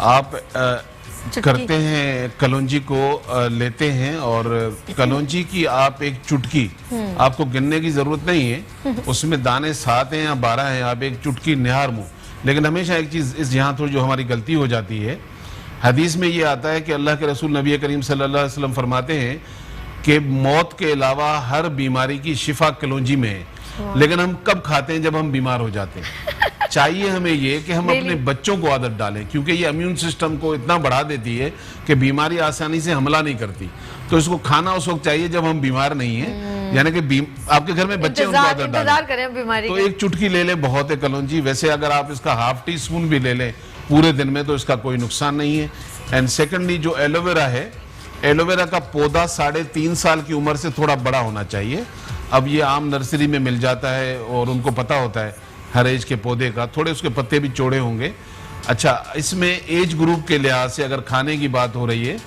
Speaker 3: आप करते हैं, कलौंजी को लेते हैं और कलौंजी की आप एक चुटकी, आपको गिनने की जरूरत नहीं है, उसमें दाने 7 हैं या 12 हैं, आप एक चुटकी निहार मुंह। लेकिन हमेशा एक चीज इस यहाँ थोड़ी जो हमारी गलती हो जाती है, हदीस में ये आता है कि अल्लाह के रसूल नबी करीम सल्लल्लाहु अलैहि वसल्लम फरमाते हैं कि मौत के अलावा हर बीमारी की शिफा कलौंजी में है। लेकिन हम कब खाते हैं? जब हम बीमार हो जाते हैं। चाहिए हमें ये कि हम अपने बच्चों को आदत डालें, क्योंकि ये इम्यून सिस्टम को इतना बढ़ा देती है कि बीमारी आसानी से हमला नहीं करती। तो इसको खाना उस वक्त चाहिए जब हम बीमार नहीं है, यानी कि आपके घर में बच्चे, उनको आदत
Speaker 2: इंतजार करें बीमारी
Speaker 3: तो एक चुटकी ले ले, बहुत है कलौंजी। वैसे अगर आप इसका ½ टीस्पून भी ले लें पूरे दिन में तो इसका कोई नुकसान नहीं है। एंड सेकेंडली जो एलोवेरा है, एलोवेरा का पौधा 3.5 साल की उम्र से थोड़ा बड़ा होना चाहिए। अब ये आम नर्सरी में मिल जाता है और उनको पता होता है हर एज के पौधे का, थोड़े उसके पत्ते भी चौड़े होंगे। अच्छा, इसमें एज ग्रुप के लिहाज से अगर खाने की बात हो रही है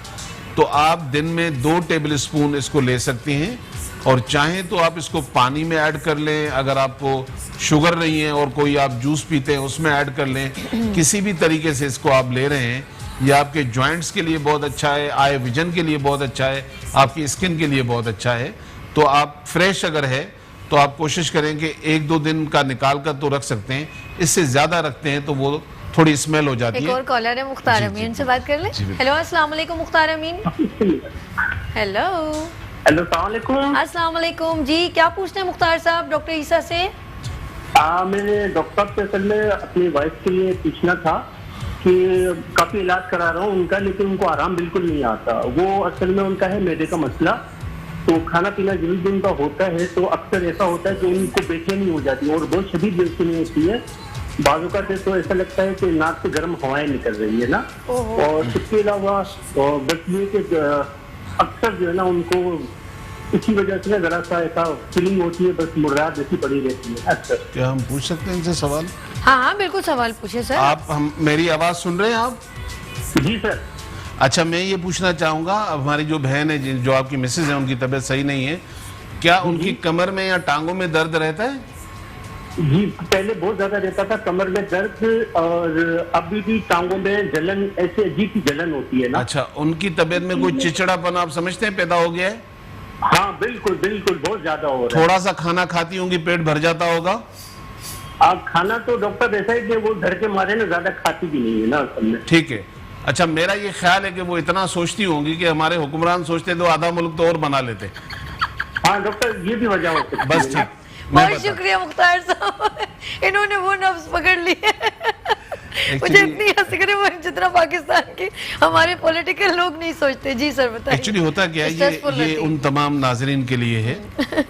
Speaker 3: तो आप दिन में 2 टेबल स्पून इसको ले सकती हैं, और चाहें तो आप इसको पानी में ऐड कर लें, अगर आपको शुगर नहीं है और कोई आप जूस पीते हैं उसमें ऐड कर लें। किसी भी तरीके से इसको आप ले रहे हैं, ये आपके जॉइंट्स के लिए बहुत अच्छा है, आई विजन के लिए बहुत अच्छा है, आपकी स्किन के लिए बहुत अच्छा है। तो आप फ्रेश अगर है तो आप कोशिश करें कि 1-2 दिन का निकाल कर तो रख सकते हैं, इससे ज्यादा रखते हैं तो वो थोड़ी स्मेल हो जाती है।
Speaker 2: एक और कॉलर है, मुख्तार अमीन से बात कर ले। हेलो, अस्सलाम वालेकुम मुख्तार अमीन। हेलो,
Speaker 6: अस्सलाम वालेकुम।
Speaker 2: अस्सलाम वालेकुम जी, क्या पूछते हैं मुख्तार साहब डॉक्टर ईसा से?
Speaker 6: मैंने डॉक्टर से असल में अपनी वाइफ के लिए पूछना था कि काफी इलाज करा रहा हूँ उनका, लेकिन उनको आराम बिल्कुल नहीं आता। वो असल में उनका है मैदे का मसला, तो खाना पीना जरूर उनका होता है, तो अक्सर ऐसा होता है कि उनको बेचैनी हो जाती है और बहुत शदीद बेचैनी होती है। बाजू का तो ऐसा लगता है कि नाक से गर्म हवाएं निकल रही है ना। और इसके अलावा बस ये कि अक्सर जो है ना उनको इसी वजह से जरा सा ऐसा फीलिंग होती है, बस मुर्राहट जैसी पड़ी रहती है अक्सर।
Speaker 3: क्या हम पूछ सकते हैं इनसे सवाल?
Speaker 2: हाँ, बिल्कुल सवाल पूछे सर।
Speaker 3: आप मेरी आवाज सुन रहे हैं आप?
Speaker 6: जी सर।
Speaker 3: अच्छा, मैं ये पूछना चाहूंगा, हमारी जो बहन है, जो आपकी मिसेज है, उनकी तबीयत सही नहीं है, क्या उनकी कमर में या टांगों में दर्द रहता है?
Speaker 6: जी, पहले बहुत ज्यादा रहता था कमर में दर्द, और अभी भी टांगों में जलन, ऐसे अजीब सी जलन होती है ना।
Speaker 3: अच्छा, उनकी तबीयत में कोई चिड़चिड़ापन आप समझते हैं पैदा हो गया है?
Speaker 6: हाँ बिल्कुल बिल्कुल, बहुत ज्यादा हो रहा है।
Speaker 3: थोड़ा सा खाना खाती होंगी, पेट भर जाता होगा?
Speaker 6: आप खाना तो डॉक्टर ऐसा है कि वो घर के मारे ना ज्यादा खाती भी नहीं है ना असल में।
Speaker 3: ठीक है। अच्छा, मेरा ये ख्याल है कि वो इतना सोचती होंगी कि हमारे हुक्मरान सोचते तो आधा मुल्क तो और बना लेते।
Speaker 6: हाँ डॉक्टर, ये भी वजह हो सकती है।
Speaker 3: बस ठीक,
Speaker 2: बहुत शुक्रिया मुख्तार साहब, इन्होंने वो नब्ज पकड़ ली है। मुझे इतनी हंसी करे वो, जितना पाकिस्तान के हमारे पॉलिटिकल लोग नहीं सोचते। जी सर बताइए।
Speaker 3: एक्चुअली होता क्या है, ये उन तमाम नाजरीन के लिए है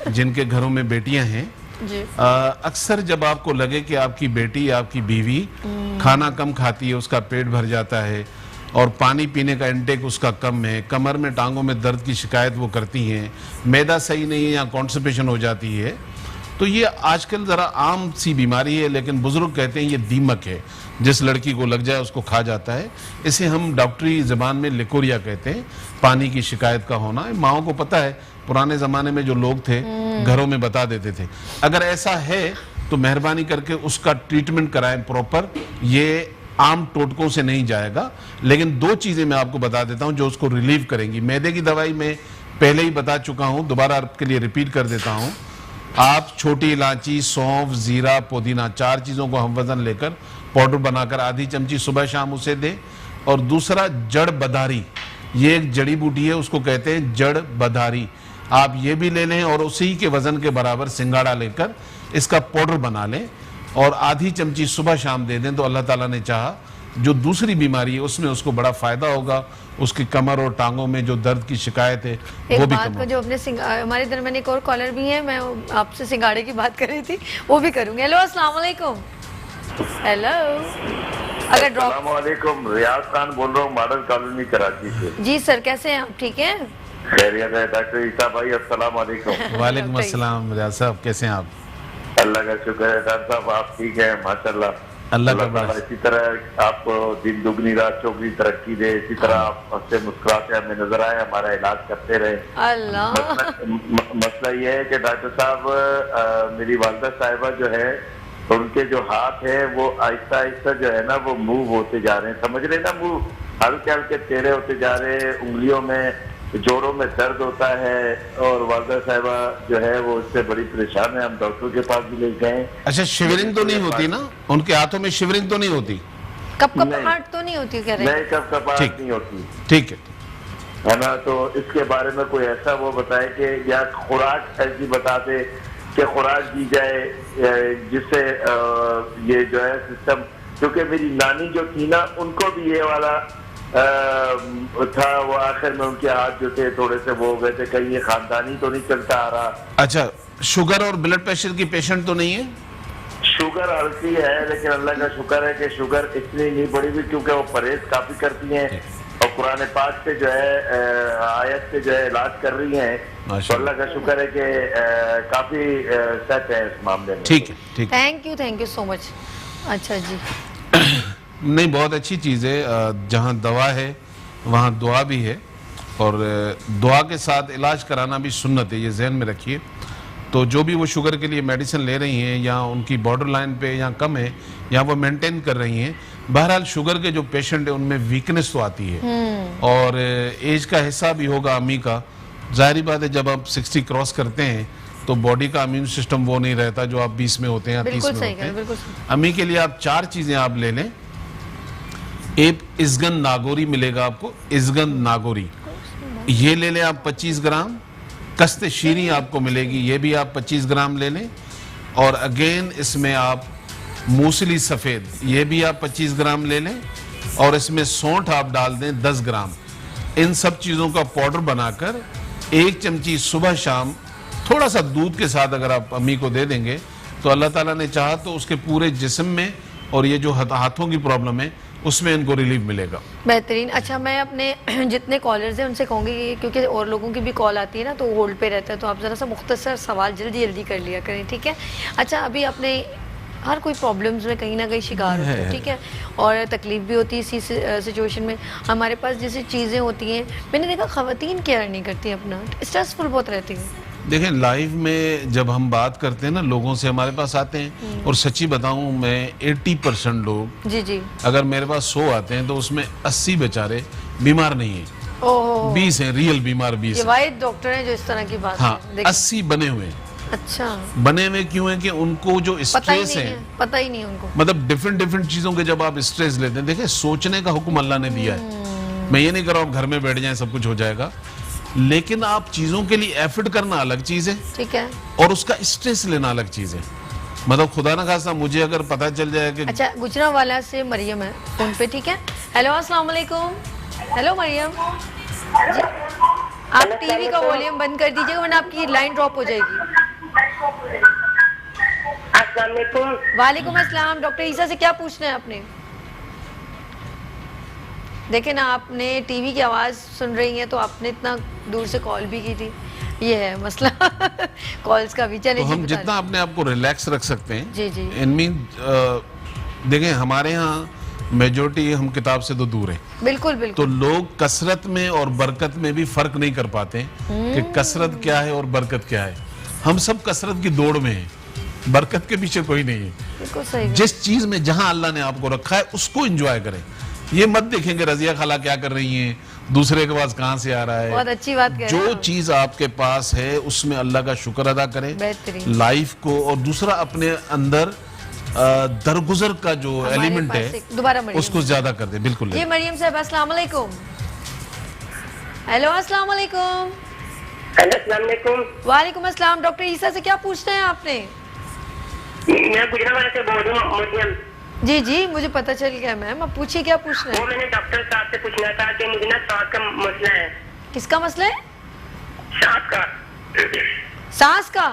Speaker 3: जिनके घरों में बेटियां हैं। अक्सर जब आपको लगे कि आपकी बेटी, आपकी बीवी खाना कम खाती है, उसका पेट भर जाता है और पानी पीने का इंटेक उसका कम है, कमर में टांगों में दर्द की शिकायत वो करती हैं, मैदा सही नहीं है या कॉन्स्टिपेशन हो जाती है, तो ये आजकल ज़रा आम सी बीमारी है। लेकिन बुजुर्ग कहते हैं ये दीमक है, जिस लड़की को लग जाए उसको खा जाता है। इसे हम डॉक्टरी ज़बान में लिकोरिया कहते हैं, पानी की शिकायत का होना। माओं को पता है, पुराने ज़माने में जो लोग थे घरों में बता देते थे। अगर ऐसा है तो मेहरबानी करके उसका ट्रीटमेंट कराएं प्रॉपर, ये आम टोटकों से नहीं जाएगा। लेकिन 2 चीज़ें मैं आपको बता देता हूं जो उसको रिलीव करेंगी। मैदे की दवाई मैं पहले ही बता चुका हूं, दोबारा आपके लिए रिपीट कर देता हूं। आप छोटी इलायची, सौंफ, जीरा, पुदीना, 4 चीज़ों को हम वजन लेकर पाउडर बनाकर आधी चमची सुबह शाम उसे दें। और दूसरा जड़ बदारी, ये एक जड़ी बूटी है, उसको कहते हैं जड़ बदारी, आप ये भी ले लें और उसी के वजन के बराबर सिंगाड़ा लेकर इसका पाउडर बना लें और आधी चमची सुबह शाम दे दें, तो अल्लाह ताला ने चाहा जो दूसरी बीमारी है उसमें उसको बड़ा फायदा होगा, उसकी कमर और टांगों में जो दर्द की शिकायत है
Speaker 2: एक
Speaker 3: वो भी
Speaker 2: बात
Speaker 3: कम
Speaker 2: को
Speaker 3: होगी।
Speaker 2: जो अपने हमारे दरमियान एक और कॉलर भी है, मैं आपसे सिंगाड़े की बात कर रही थी, वो भी करूंगी। हेलो अस्सलाम वालेकुम। हेलो, अगर ड्रॉप।
Speaker 4: अस्सलामुअलैकुम, रियाज खान बोल रहा हूँ, मॉडल कॉलोनी कराची से।
Speaker 2: जी सर, कैसे हैं आप? ठीक हैं?
Speaker 4: खैरियत है डॉक्टर ईसा भाई, अस्सलाम वालेकुम।
Speaker 3: वालेकुम अस्सलाम रियाज साहब, कैसे हैं आप?
Speaker 4: अल्लाह का शुक्र है डॉक्टर साहब, आप ठीक है माशाल्लाह।
Speaker 3: अल्लाह का
Speaker 4: ताला
Speaker 3: बड़ा-
Speaker 4: इसी तरह आपको दिन दुगनी रात चौगनी तरक्की दे, इसी तरह आप हंसते मुस्कुराते हमें नजर आए, हमारा इलाज करते रहे।
Speaker 2: अल्लाह।
Speaker 4: मसला ये है कि डॉक्टर साहब मेरी वालदा साहिबा जो है उनके जो हाथ है वो आहिस्ता आहिस्ता जो है ना वो मूव होते जा रहे हैं, समझ रहे ना, मूव हल्के हल्के टेढ़े होते जा रहे हैं, उंगलियों में जोड़ों में दर्द होता है और वालदा साहिबा जो है वो इससे बड़ी परेशान है। हम डॉक्टर के पास भी ले गए।
Speaker 3: अच्छा, शिवरिंग तो नहीं होती ना उनके हाथों में? शिवरिंग तो नहीं होती?
Speaker 2: कपकपाहट तो नहीं होती कह रहे हैं?
Speaker 4: नहीं, कब कपास
Speaker 3: ठीक।
Speaker 4: नहीं होती
Speaker 3: ठीक
Speaker 4: है ना। तो इसके बारे में कोई ऐसा वो बताए कि या खुराक ऐसी बता दे कि खुराक दी जाए जिससे ये जो है सिस्टम, क्योंकि मेरी नानी जो थी ना उनको भी ये वाला था, वो आखिर में उनके हाथ जो थे थोड़े से वो हो गए थे, कहीं ये खानदानी तो नहीं चलता आ रहा।
Speaker 3: अच्छा, शुगर और ब्लड प्रेशर की पेशेंट तो नहीं है?
Speaker 4: शुगर हल्की है, लेकिन अल्लाह का शुक्र है कि शुगर इतनी नहीं बढ़ी हुई, क्योंकि वो परहेज काफी करती हैं और कुरान पाक से जो है आयत से जो है इलाज कर रही हैं। तो अल्लाह का शुक्र है कि काफी सेट है इस मामले में।
Speaker 3: ठीक है, ठीक है।
Speaker 2: Thank you so much. अच्छा जी,
Speaker 3: नहीं, बहुत अच्छी चीज़ है। जहाँ दवा है वहाँ दुआ भी है, और दुआ के साथ इलाज कराना भी सुन्नत है, ये जहन में रखिए। तो जो भी वो शुगर के लिए मेडिसिन ले रही हैं या उनकी बॉर्डर लाइन पे या कम है या वो मेंटेन कर रही हैं, बहरहाल शुगर के जो पेशेंट है उनमें वीकनेस तो आती है और एज का हिस्सा भी होगा अम्मी का। जाहिर बात है, जब आप 60 क्रॉस करते हैं तो बॉडी का इम्यून सिस्टम वो नहीं रहता जो आप 20 में होते हैं या 30
Speaker 2: बिल्कुल
Speaker 3: में
Speaker 2: सही
Speaker 3: होते
Speaker 2: कह रहे
Speaker 3: हैं।
Speaker 2: हैं, बिल्कुल सही।
Speaker 3: अम्मी के लिए आप 4 चीज़ें आप ले लें। एक इज़गन नागोरी मिलेगा आपको, इज़गन नागोरी, ये ले लें आप 25 ग्राम। कस्ते शीरी आपको मिलेगी, ये भी आप 25 ग्राम ले लें। और अगेन इसमें आप मूसली सफ़ेद, ये भी आप 25 ग्राम ले लें। और इसमें सौंठ आप डाल दें 10 ग्राम। इन सब चीज़ों का पाउडर बनाकर 1 चमची सुबह शाम थोड़ा सा दूध के साथ अगर आप अम्मी को दे देंगे तो अल्लाह ताला ने चाहा तो उसके पूरे जिस्म में और ये जो हाथों की प्रॉब्लम है उसमें इनको रिलीफ मिलेगा।
Speaker 2: बेहतरीन। अच्छा, मैं अपने जितने कॉलर्स हैं उनसे कहूँगी कि क्योंकि और लोगों की भी कॉल आती है ना तो होल्ड पे रहता है, तो आप ज़रा सा मुख्तसर सवाल जल्दी जल्दी कर लिया करें, ठीक है? अच्छा, अभी अपने हर कोई प्रॉब्लम्स में कहीं ना कहीं शिकार होता है, ठीक है? और तकलीफ भी होती है इसी सिचुएशन में। हमारे पास जैसी चीज़ें होती हैं, मैंने देखा ख़वातीन केयर नहीं करती अपना, स्ट्रेसफुल बहुत रहती हैं।
Speaker 3: देखें, लाइफ में जब हम बात करते हैं ना, लोगों से हमारे पास आते हैं, और सच्ची बताऊं मैं 80% लोग,
Speaker 2: जी जी,
Speaker 3: अगर मेरे पास 100 आते हैं तो उसमें 80 बेचारे बीमार नहीं हैं,
Speaker 2: ओह,
Speaker 3: 20 हैं रियल बीमार, 20
Speaker 2: ये
Speaker 3: हैं।
Speaker 2: वाइड डॉक्टर हैं जो इस तरह की बात
Speaker 3: हाँ,
Speaker 2: है, देखिए।
Speaker 3: 80 बने हुए हैं।
Speaker 2: अच्छा,
Speaker 3: बने हुए क्यों हैं कि उनको जो
Speaker 2: पता ही
Speaker 3: स्ट्रेस
Speaker 2: नहीं
Speaker 3: है,
Speaker 2: है, पता ही नहीं उनको।
Speaker 3: मतलब डिफरेंट चीजों के जब आप स्ट्रेस लेते हैं, देखिए सोचने का हुक्म अल्लाह ने दिया है। मैं ये नहीं कर रहा हूँ घर में बैठ जाएं सब कुछ हो जाएगा, लेकिन आप चीजों के लिए एफर्ट करना अलग चीज है
Speaker 2: ठीक है।
Speaker 3: और उसका स्ट्रेस लेना अलग चीज है। मतलब खुदा ना खासा मुझे अगर पता चल जाए कि
Speaker 2: अच्छा, गुजरांवाला से मरियम है फोन पे, ठीक है? हेलो, अस्सलाम वालेकुम। हेलो मरियम जी, आप टीवी का वॉल्यूम बंद कर दीजिएगा वरना आपकी लाइन ड्रॉप हो जाएगी।
Speaker 7: अस्सलाम वालेकुम।
Speaker 2: वालेकुम अस्सलाम। डॉक्टर ईसा से क्या पूछना है आपने? देखें ना, आपने टीवी की आवाज़ सुन रही हैं तो आपने इतना दूर से कॉल भी की थी, ये है मसला कॉल्स का भी। चले
Speaker 3: तो
Speaker 2: जी,
Speaker 3: हम
Speaker 2: बता
Speaker 3: जितना अपने आप को रिलैक्स रख सकते हैं।
Speaker 2: जी जी,
Speaker 3: इनमीन देखें, हमारे यहाँ मेजोरिटी हम किताब से तो दूर है,
Speaker 2: बिल्कुल
Speaker 3: तो
Speaker 2: बिल्कुल।
Speaker 3: लोग कसरत में और बरकत में भी फर्क नहीं कर पाते कि कसरत क्या है और बरकत क्या है। हम सब कसरत की दौड़ में हैं, बरकत के पीछे कोई नहीं है।
Speaker 2: बिल्कुल सही।
Speaker 3: जिस चीज में जहां अल्लाह ने आपको रखा है उसको एंजॉय करें। ये मत देखेंगे रजिया खाला क्या कर रही हैं, दूसरे के पास कहां से आ रहा है।
Speaker 2: बहुत अच्छी बात कह रहे
Speaker 3: जो
Speaker 2: हैं आप।
Speaker 3: चीज आपके पास है उसमें अल्लाह का शुक्र अदा करें
Speaker 2: बेहतरीन।
Speaker 3: लाइफ को, और दूसरा अपने अंदर दरगुजर का जो
Speaker 2: हमारे
Speaker 3: एलिमेंट
Speaker 2: पास
Speaker 3: है
Speaker 2: एक- दोबारा मरियम।
Speaker 3: उसको ज्यादा कर दे। बिल्कुल
Speaker 2: ये मरियम साहब, अस्सलाम वालेकुम। हेलो, अस्सलाम वालेकुम।
Speaker 7: हेलो, अस्सलाम वालेकुम।
Speaker 2: वालेकुम अस्सलाम। डॉक्टर ईसा से क्या पूछना है आपने?
Speaker 7: मैं गुजरांवाला से बोल रही हूँ मरियम।
Speaker 2: जी जी मुझे पता चल गया मैम, अब पूछिए क्या पूछना
Speaker 7: वो
Speaker 2: है।
Speaker 7: मैंने डॉक्टर साहब से पूछना था कि मुझे ना सांस का मसला है।
Speaker 2: किसका मसला है?
Speaker 7: सांस का।
Speaker 2: सांस का?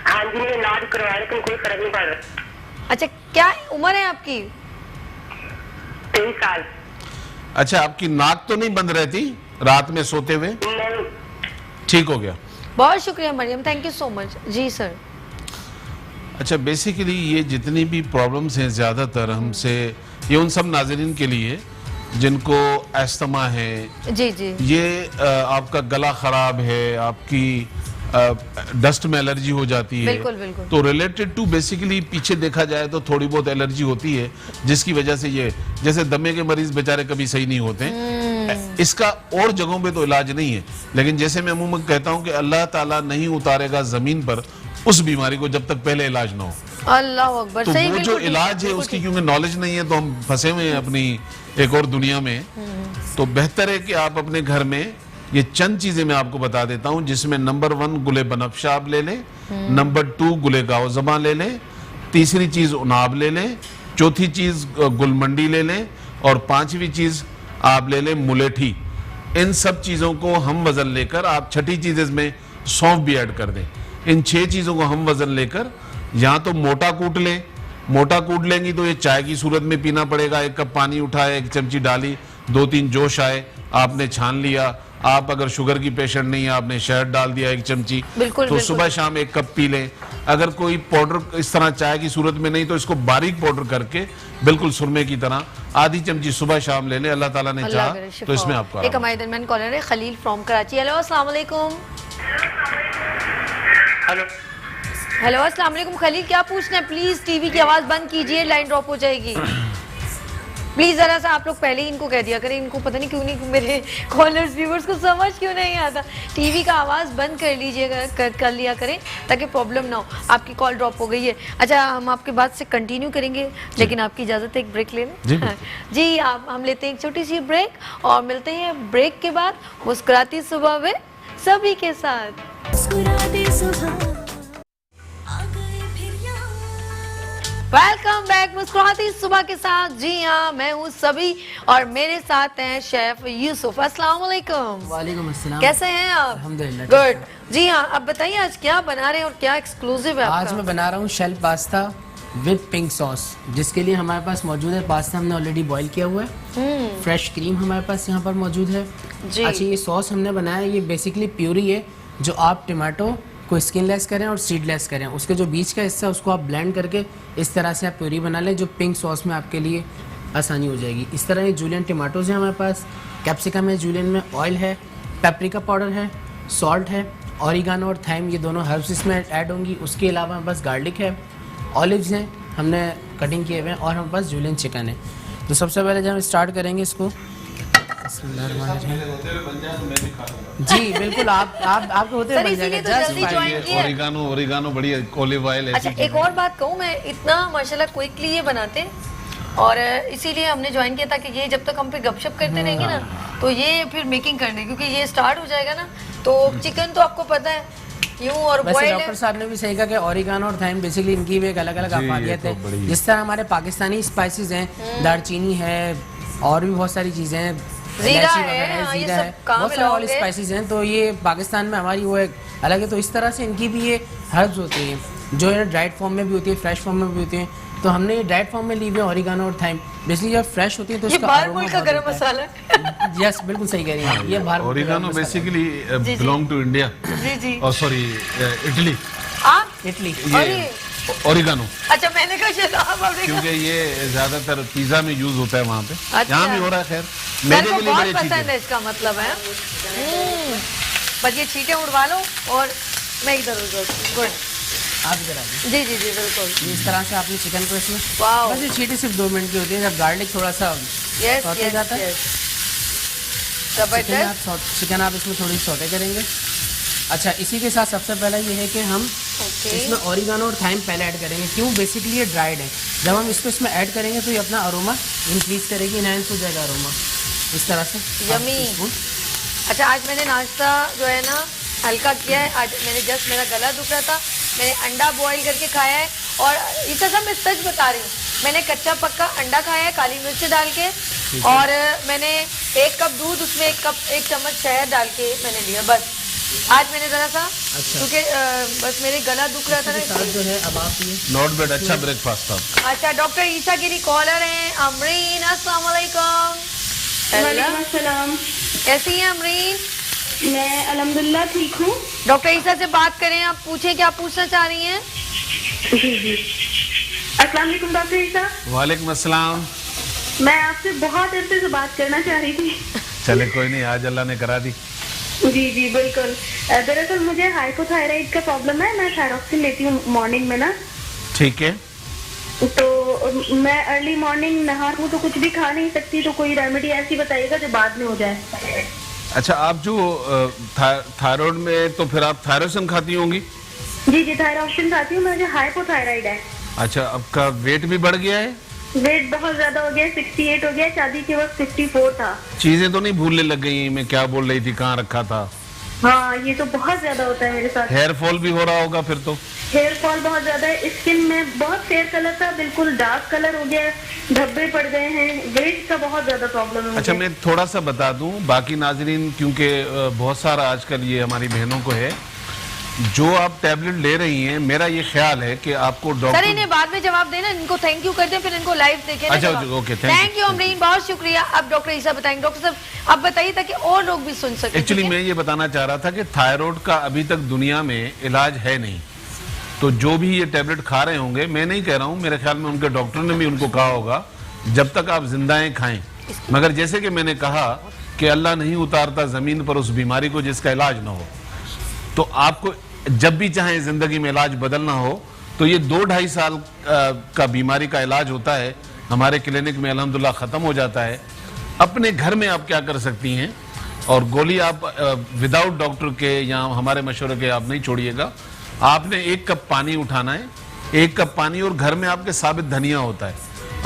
Speaker 7: हाँ जी, मैंने इलाज करवाया लेकिन कोई फर्क नहीं पड़ रहा।
Speaker 2: अच्छा क्या उम्र है आपकी?
Speaker 7: 23 साल।
Speaker 3: अच्छा, आपकी नाक तो नहीं बंद रहती रात में सोते हुए?
Speaker 7: नहीं।
Speaker 3: ठीक हो गया।
Speaker 2: बहुत शुक्रिया Mariam, thank you so much. जी सर।
Speaker 3: अच्छा, बेसिकली ये जितनी भी प्रॉब्लम्स हैं ज़्यादातर हमसे, ये उन सब नाज़रीन के लिए जिनको एस्थमा है,
Speaker 2: जी जी
Speaker 3: ये आपका गला ख़राब है, आपकी डस्ट में एलर्जी हो जाती है।
Speaker 2: बिल्कुल, बिल्कुल।
Speaker 3: तो रिलेटेड टू बेसिकली पीछे देखा जाए तो थोड़ी बहुत एलर्जी होती है जिसकी वजह से ये, जैसे दमे के मरीज बेचारे कभी सही नहीं होते। इसका और जगहों पे तो इलाज नहीं है, लेकिन जैसे मैं अमूमन कहता हूं कि अल्लाह ताला नहीं उतारेगा जमीन पर उस बीमारी को जब तक पहले इलाज ना हो।
Speaker 2: अल्लाह अकबर।
Speaker 3: तो
Speaker 2: सही,
Speaker 3: वो जो
Speaker 2: बिल्कुल ठीक,
Speaker 3: इलाज है
Speaker 2: बिल्कुल
Speaker 3: उसकी
Speaker 2: ठीक।
Speaker 3: क्योंकि नॉलेज नहीं है तो हम फंसे हुए हैं अपनी एक और दुनिया में। तो बेहतर है कि आप अपने घर में ये चंद चीजें मैं आपको बता देता हूं, जिसमें नंबर 1 गुले बनफशा आप ले लें, नंबर 2 गुले गाओ जमा ले लें, तीसरी चीज उनाब ले लें, चौथी चीज गुलमंडी ले लें और पांचवी चीज आप ले लें मुलेठी। इन सब चीजों को हम वजन लेकर, आप छठी चीज इसमें सौंफ भी ऐड कर दें। इन 6 चीजों को हम वजन लेकर या तो मोटा कूट लें, मोटा कूट लेंगी तो ये चाय की सूरत में पीना पड़ेगा। 1 कप पानी उठाए, 1 चमची डाली, 2-3 जोश आए, आपने छान लिया। आप अगर शुगर की पेशेंट नहीं है, आपने शहद डाल दिया 1 चमची,
Speaker 2: बिल्कुल,
Speaker 3: तो
Speaker 2: बिल्कुल।
Speaker 3: सुबह शाम 1 कप पी लें। अगर कोई पाउडर इस तरह चाय की सूरत में नहीं तो इसको बारीक पाउडर करके बिल्कुल सुरमे की तरह आधी चमची सुबह शाम ले लें। अल्लाह ताला ने
Speaker 2: अल्लाह
Speaker 3: चाहा
Speaker 2: करे
Speaker 3: तो
Speaker 2: शिफा
Speaker 3: इसमें
Speaker 2: हो।
Speaker 3: आपको
Speaker 2: एक
Speaker 3: आराम।
Speaker 2: हमारे दरमियान कॉलर है खलील फ्रॉम कराची। हेलो अस्सलाम वालेकुम।
Speaker 7: हेलो।
Speaker 2: हेलो अस्सलाम वालेकुम खलील, क्या पूछना है? प्लीज टीवी की आवाज बंद कीजिए, लाइन ड्रॉप हो जाएगी। प्लीज जरा सा आप लोग पहले ही इनको कह दिया करें, इनको पता नहीं क्यों नहीं, मेरे कॉलर्स व्यूवर्स को समझ क्यों नहीं आता। टीवी का आवाज बंद कर लीजिएगा, कर लिया करें ताकि प्रॉब्लम ना हो। आपकी कॉल ड्रॉप हो गई है। अच्छा, हम आपके बात से कंटिन्यू करेंगे, लेकिन आपकी इजाजत है एक ब्रेक ले लें।
Speaker 3: जी,
Speaker 2: हाँ। जी, आप हम लेते हैं एक छोटी सी ब्रेक और मिलते हैं ब्रेक के बाद मुस्कुराती सुबह में सभी के साथ।
Speaker 1: मुस्कुराते सुबह आ गए फिर यहाँ।
Speaker 2: वेलकम बैक मुस्कुराती सुबह के साथ। जी हाँ, मैं हूँ सभी और मेरे साथ हैं शेफ यूसुफ। अस्सलाम वालेकुम।
Speaker 8: वालेकुम अस्सलाम।
Speaker 2: कैसे हैं आप?
Speaker 8: अल्हम्दुलिल्लाह।
Speaker 2: गुड। जी हाँ, अब बताइए आज क्या बना रहे हैं और क्या एक्सक्लूसिव है
Speaker 8: आज
Speaker 2: आपका?
Speaker 8: मैं बना रहा हूँ shell pasta with pink sauce, जिसके लिए हमारे पास मौजूद है पास्ता हमने ऑलरेडी बॉईल किया हुआ है, फ्रेश क्रीम हमारे पास यहाँ पर मौजूद है।
Speaker 2: जी।
Speaker 8: अच्छा, ये सॉस हमने बनाया, ये बेसिकली प्यूरी है जो आप टमाटो को स्किनलेस करें और सीडलेस करें, उसके जो बीच का हिस्सा उसको आप ब्लेंड करके इस तरह से आप प्यूरी बना लें जो पिंक सॉस में आपके लिए आसानी हो जाएगी। इस तरह ये जूलियन टमाटोज हैं हमारे पास, कैप्सिकम है, जूलियन में ऑयल है, पेपरिका पाउडर है, सॉल्ट है, ऑरिगानो और थाइम, ये दोनों हर्ब्स इसमें ऐड होंगी। उसके अलावा हमारे पास गार्लिक है, ऑलिव्स हैं हमने कटिंग किए हुए हैं और हमारे पास जूलियन चिकन है। तो सबसे पहले जब हम स्टार्ट करेंगे इसको, जी बिल्कुल, आपके होते
Speaker 2: सर,
Speaker 8: बन
Speaker 2: इसीलिए
Speaker 8: जाएगा।
Speaker 2: तो
Speaker 8: जस्ट
Speaker 2: जल्दी ज्वाइन किया है।
Speaker 3: ओरिगानो बढ़िया, ऑलिव ऑयल ऐसी
Speaker 2: अच्छा, एक
Speaker 3: चीजें।
Speaker 2: और बात कहूँ मैं, इतना माशाल्लाह क्विकली ये बनाते हैं और इसीलिए हमने ज्वाइन किया ताकि ये जब तक हम पे गपशप करते रहेंगे ना तो ये फिर मेकिंग करने, क्योंकि ये स्टार्ट हो जाएगा ना तो चिकन तो आपको पता है यूं और
Speaker 8: वैसे
Speaker 2: बॉयल
Speaker 8: डॉक्टर साहब ने भी सही कहा कि ऑरिगानो और थाइम बेसिकली इनकी भी एक अलग अलग
Speaker 3: जी, ये
Speaker 8: अफादियत
Speaker 3: तो
Speaker 8: है।
Speaker 3: बड़ी-
Speaker 8: जिस तरह हमारे पाकिस्तानी स्पाइसेस हैं, दालचीनी है और भी बहुत सारी चीज़ें हैं,
Speaker 2: जीरा
Speaker 8: इलायची
Speaker 2: है,
Speaker 8: वगैरह
Speaker 2: हाँ, ये
Speaker 8: जीरा
Speaker 2: सब
Speaker 8: है,
Speaker 2: काम
Speaker 8: बहुत सारे और
Speaker 2: मिलाओगे।
Speaker 8: स्पाइसेस हैं। तो ये पाकिस्तान में हमारी वो एक अलग है। तो इस तरह से इनकी भी ये हर्ब्स होती हैं जो है ड्राइड फॉर्म में भी होती है, फ्रेश फॉर्म में भी होती हैं। तो हमने ये ड्राइड फॉर्म में ली हुई है ऑरिगानो और थाइम। बेसिकली जब फ्रेश होती है तो
Speaker 2: ये
Speaker 8: इसका
Speaker 2: बाहर
Speaker 8: अरोमा
Speaker 2: मुल्क का
Speaker 8: बहुत
Speaker 2: गरम
Speaker 8: होता है।
Speaker 2: मसाला है।
Speaker 8: यस, बिल्कुल सही कह रही हैं, ये बाहर मुल्क का
Speaker 3: ओरिगानो
Speaker 8: गरम मसाला है।
Speaker 3: बेसिकली
Speaker 2: जी।
Speaker 3: बिलोंग टू इंडिया
Speaker 2: जी जी।
Speaker 3: और सॉरी इटली।
Speaker 2: आप
Speaker 8: इटली।
Speaker 2: अरे
Speaker 3: ये ओरिगानो,
Speaker 2: अच्छा, मैंने कहा शायद आप आपने कहा।
Speaker 3: क्योंकि ये ज्यादातर पिज्जा में यूज होता है वहाँ पे।
Speaker 2: अच्छा।
Speaker 3: यहाँ भी हो रहा है, खैर
Speaker 2: मेरे
Speaker 3: मैदे
Speaker 2: को
Speaker 3: के लिए
Speaker 2: बहुत
Speaker 3: बड़ी अच्छी
Speaker 2: पसंद
Speaker 3: चीज
Speaker 2: है, इसका मतलब है बस ये छींटे उड़वा लो और मैं इधर उधर। गुड।
Speaker 8: आप इधर आइए।
Speaker 2: जी जी जी बिल्कुल।
Speaker 8: इस तरह से आपने चिकन को इसमें
Speaker 2: वाओ।
Speaker 8: बस ये चीटी सिर्फ 2 मिनट की होती है। जब गार्लिक थोड़ा सा
Speaker 2: यस
Speaker 8: सौटे
Speaker 2: यस
Speaker 8: जाता है,
Speaker 2: यस। जबरदस्त।
Speaker 8: चिकन आप इसमें थोड़ी सौटे करेंगे। अच्छा, इसी के साथ सबसे पहले ये है कि हम
Speaker 2: ओके।
Speaker 8: इसमें ऑरिगानो और थाइम पहले ऐड करेंगे। क्यों? बेसिकली ये ड्राइड है, जब हम इसको इसमें ऐड करेंगे तो ये अपना अरोमा इंक्रीज करेगी, इनहेंस हो जाएगा अरोमा इस तरह से।
Speaker 2: यमी। अच्छा, आज मैंने नाश्ता जो है ना हल्का किया है। आज मैंने मेरा गला दुख रहा था, मैंने अंडा बॉईल करके खाया है और इसे सब मैं सच बता रही हूँ, मैंने कच्चा पक्का अंडा खाया है काली मिर्च डाल के, और मैंने 1 कप दूध, उसमें 1 चम्मच शहद डाल के मैंने लिया। बस आज मैंने जरा सा क्योंकि बस मेरे गला दुख रहा था ना,
Speaker 8: साथ जो है अब आप ये
Speaker 3: नॉट बैड, अच्छा ब्रेकफास्ट था।
Speaker 2: अच्छा, डॉक्टर ईसा गिरी कॉलर हैं। अमरीन, अस्सलाम वालेकुम।
Speaker 5: वालेकुम अस्सलाम।
Speaker 2: कैसी हैं अमरीन?
Speaker 5: मैं अल्हम्दुलिल्लाह ठीक हूँ।
Speaker 2: डॉक्टर ईसा से बात करें, आप पूछें क्या पूछना चाह रही हैं?
Speaker 5: जी जी। अस्सलाम वालेकुम डॉक्टर ईसा।
Speaker 3: वालेकुम अस्सलाम।
Speaker 5: मैं आपसे बहुत अरसे से बात करना चाह रही थी।
Speaker 3: चले कोई नहीं, आज अल्लाह ने करा दी।
Speaker 5: जी जी बिल्कुल। दरअसल मुझे हाइपोथायराइड का प्रॉब्लम है। मैं थायरॉक्सिन लेती हूँ मॉर्निंग में ना।
Speaker 3: ठीक है।
Speaker 5: तो मैं अर्ली मॉर्निंग नहा हूँ तो कुछ भी खा नहीं सकती, तो कोई रेमेडी ऐसी बताइएगा जो बाद में हो जाए।
Speaker 3: अच्छा, आप जो थायराइड में, तो फिर आप थायरोसिन खाती होंगी?
Speaker 5: जी जी थायरॉक्सिन खाती हूँ। मुझे हाइपोथायराइड है।
Speaker 3: अच्छा, आपका वेट भी बढ़ गया है?
Speaker 5: वेट बहुत ज्यादा हो गया, 68 हो गया। शादी के वक्त 54 था।
Speaker 3: चीजें तो नहीं भूलने लग गई? मैं क्या बोल रही थी, कहाँ रखा था?
Speaker 5: हाँ, ये तो बहुत ज्यादा होता है मेरे साथ।
Speaker 3: हेयर फॉल भी हो रहा होगा फिर तो?
Speaker 5: हेयर फॉल बहुत ज्यादा है। स्किन में बहुत फेयर कलर था, बिल्कुल डार्क कलर हो गया है, धब्बे पड़ गए हैं। वेट का बहुत ज्यादा प्रॉब्लम है।
Speaker 3: अच्छा, मैं थोड़ा सा बता दूं बाकी नाजरीन, क्योंकि बहुत सारा आजकल ये हमारी बहनों को है, जो आप टैबलेट ले रही हैं, मेरा ये ख्याल है कि आपको
Speaker 2: सर
Speaker 3: डॉक्टर,
Speaker 2: इन्हें बाद में जवाब देना, इनको थैंक यू करते हैं, फिर इनको लाइव देखें।
Speaker 3: अच्छा, ओके,
Speaker 2: थैंक यू अमरीन, बहुत शुक्रिया। अब डॉक्टर ईसा बताएंगे। डॉक्टर साहब आप बताइए ताकि और लोग भी सुन सकें।
Speaker 3: एक्चुअली मैं ये बताना चाह रहा था कि थायराइड का अभी तक दुनिया में इलाज है नहीं, तो जो भी ये टैबलेट खा रहे होंगे, मैं नहीं कह रहा हूँ, मेरे ख्याल में उनके डॉक्टर ने भी उनको कहा होगा जब तक आप जिंदाएं खाएं। मगर जैसे कि मैंने कहा कि अल्लाह नहीं उतारता जमीन पर उस बीमारी को जिसका इलाज ना हो, तो आपको जब भी चाहे जिंदगी में इलाज बदलना हो तो ये 2-2.5 साल का बीमारी का इलाज होता है, हमारे क्लिनिक में अल्हम्दुलिल्लाह ख़त्म हो जाता है। अपने घर में आप क्या कर सकती हैं, और गोली आप विदाउट डॉक्टर के या हमारे मशवरे के आप नहीं छोड़िएगा। आपने 1 कप पानी उठाना है, 1 कप पानी, और घर में आपके साबित धनिया होता है,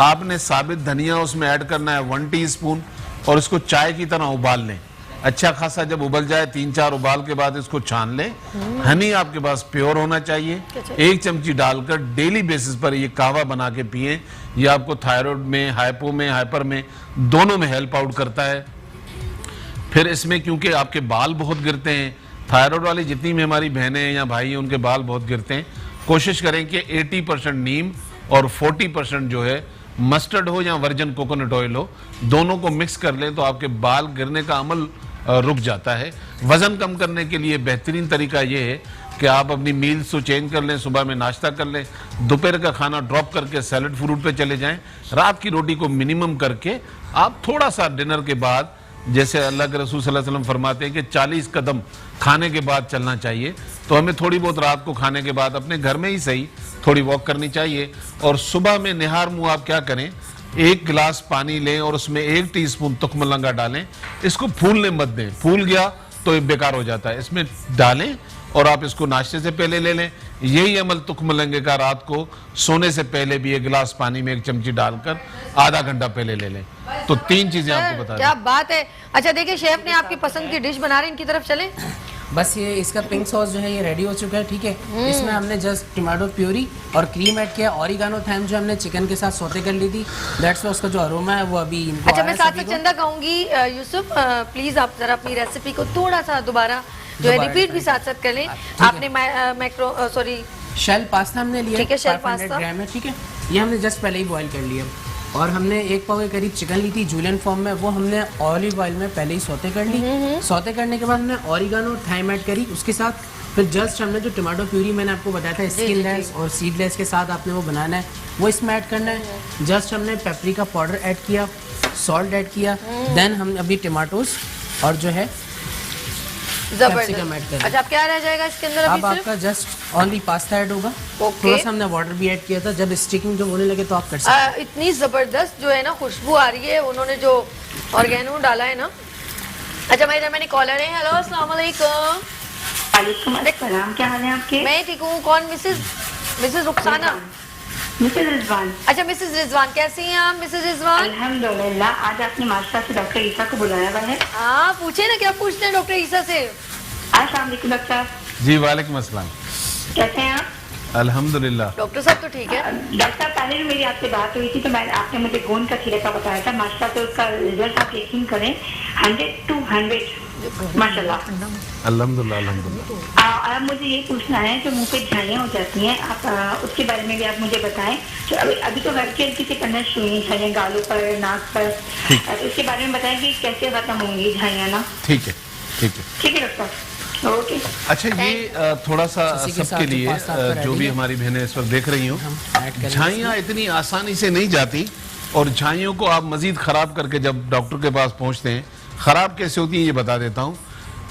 Speaker 3: आपने साबित धनिया उसमें ऐड करना है 1 टीस्पून, और इसको चाय की तरह उबाल लें। अच्छा खासा जब उबल जाए, 3-4 उबाल के बाद इसको छान लें। हनी आपके पास प्योर होना चाहिए, 1 चमची डालकर डेली बेसिस पर ये कहवा बना के पिएं। ये आपको थायराइड में, हाइपो में, हाइपर में, दोनों में हेल्प आउट करता है। फिर इसमें क्योंकि आपके बाल बहुत गिरते हैं, थायराइड वाली जितनी भी हमारी बहनें हैं या भाई हैं, उनके बाल बहुत गिरते हैं, कोशिश करें कि 80% नीम और 40% जो है मस्टर्ड हो या वर्जिन कोकोनट ऑयल हो, दोनों को मिक्स कर लें तो आपके बाल गिरने का अमल रुक जाता है। वजन कम करने के लिए बेहतरीन तरीका ये है कि आप अपनी मील्स को चेंज कर लें, सुबह में नाश्ता कर लें, दोपहर का खाना ड्रॉप करके सैलड फ्रूट पे चले जाएं, रात की रोटी को मिनिमम करके आप थोड़ा सा डिनर के बाद, जैसे अल्लाह के रसूल सल्लल्लाहु अलैहि वसल्लम फरमाते हैं कि 40 कदम खाने के बाद चलना चाहिए, तो हमें थोड़ी बहुत रात को खाने के बाद अपने घर में ही सही थोड़ी वॉक करनी चाहिए। और सुबह में निहार मुँह आप क्या करें, 1 गिलास पानी लें और उसमें 1 टीस्पून तुख्म लंगा डालें। इसको फूलने मत दें, फूल गया तो ये बेकार हो जाता है। इसमें डालें और आप इसको नाश्ते से पहले ले लें। यही अमल तुख्म लंगे का रात को सोने से पहले भी 1 गिलास पानी में 1 चमची डालकर आधा घंटा पहले ले लें। तो 3 चीजें आपको बता
Speaker 2: क्या बात है। अच्छा देखिए, शेफ ने आपकी पसंद की डिश बना रहे हैं, इनकी तरफ चलें।
Speaker 8: बस ये इसका पिंक सॉस जो है ये रेडी हो चुका है, ठीक है। इसमें हमने जस्ट टमाटो प्यूरी और क्रीम ऐड किया, ऑरिगानो थैम जो हमने चिकन के साथ सौते कर ली थी, दैट्स व्हाई उसका जो अरोमा है वो अभी इनको
Speaker 2: अच्छा,
Speaker 8: आया
Speaker 2: मैं साथ
Speaker 8: सभी
Speaker 2: साथ
Speaker 8: को।
Speaker 2: चंदा कहूंगी, यूसुफ प्लीज आप जरा अपनी रेसिपी को थोड़ा सा दोबारा जो है रिपीट भी साथ साथ कर लें। आपने मैक्रो सॉरी
Speaker 8: शेल पास्ता हमने लिया,
Speaker 2: ठीक है, शेल
Speaker 8: 500
Speaker 2: पास्ता।
Speaker 8: ग्राम है, ठीक है। ये हमने जस्ट पहले ही बॉईल कर लिया। और हमने 1 पाव के करीब चिकन ली थी जूलियन फॉर्म में, वो हमने ऑलिव ऑयल में पहले ही सौते कर ली। सौते करने के बाद हमने ऑरिगानो थैम ऐड करी, उसके साथ फिर जस्ट हमने जो टमाटो प्यूरी मैंने आपको बताया था स्किनलेस और सीडलेस के साथ आपने वो बनाना है, वो इसमें ऐड करना है। जस्ट हमने पेपरिका पाउडर ऐड किया, सॉल्ट ऐड किया, देन हम अभी टमाटोज और जो है कैप्सिकम ऐड कर।
Speaker 2: अच्छा, अब क्या रह जाएगा इसके अंदर?
Speaker 8: अब आपका जस्ट ओनली पास्ता ऐड होगा। थोड़ा सा हमने वाटर भी ऐड किया था, जब स्टिकिंग जो होने लगे तो आप कर सकते हैं।
Speaker 2: इतनी जबरदस्त जो है ना खुशबू आ रही है, उन्होंने जो ऑर्गेनो डाला है ना। अच्छा मेरे मैंने कॉलर है। हेलो, अस्सलाम वालेकुम।
Speaker 5: वालेकुम अस्सलाम, क्या हाल है आपके?
Speaker 2: मैं ठीक हूँ। कौन? मिसेस रुखसाना?
Speaker 5: मिसेस रिजवान।
Speaker 2: अच्छा मिसेस रिजवान, कैसी हैं आप मिसेस रिजवान?
Speaker 5: अल्हम्दुलिल्लाह। आज आपने माशाल्लाह से डॉक्टर ईसा को बुलाया हुआ है।
Speaker 2: हाँ, पूछे ना, क्या पूछते हैं डॉक्टर ईसा से?
Speaker 5: अस्सलाम वालेकुम डॉक्टर।
Speaker 3: जी वालेकुम अस्सलाम।
Speaker 5: कैसे हैं आप?
Speaker 3: अल्हम्दुलिल्लाह।
Speaker 2: डॉक्टर साहब तो ठीक है।
Speaker 7: डॉक्टर साहब पहले भी मेरी आपसे बात हुई थी तो आपने मुझे गोंद का छिड़का बताया था माशाल्लाह, तो उसका रिजल्ट आप यकीन करें 100 to 100 माशाल्लाह।
Speaker 3: अल्हम्दुलिल्लाह अल्हम्दुलिल्लाह।
Speaker 7: अब मुझे ये पूछना है जो मुंह पे झाइयाँ हो जाती हैं, आप उसके बारे में भी आप मुझे बताएं। तो अभी तो हल्की हल्की से करना शुरू हुई झाइयाँ गालों पर, नाक पर, तो उसके बारे में बताएं कि कैसे खत्म होंगी झाइयाँ ना।
Speaker 3: ठीक है ठीक है
Speaker 7: ठीक है डॉक्टर, ओके।
Speaker 3: अच्छा, ये थोड़ा सा
Speaker 8: इसी के
Speaker 3: सबके
Speaker 8: साथ
Speaker 3: लिए
Speaker 8: पास्ता आपका
Speaker 3: जो
Speaker 8: ready
Speaker 3: भी
Speaker 8: है।
Speaker 3: हमारी बहनें इस वक्त देख रही
Speaker 8: हम
Speaker 3: हूँ,
Speaker 8: ऐड करेंगे
Speaker 3: झाइयाँ इतनी आसानी से नहीं जाती और झाइयों को आप मजीद खराब करके जब डॉक्टर के पास पहुंचते हैं, खराब कैसे होती है ये बता देता हूँ।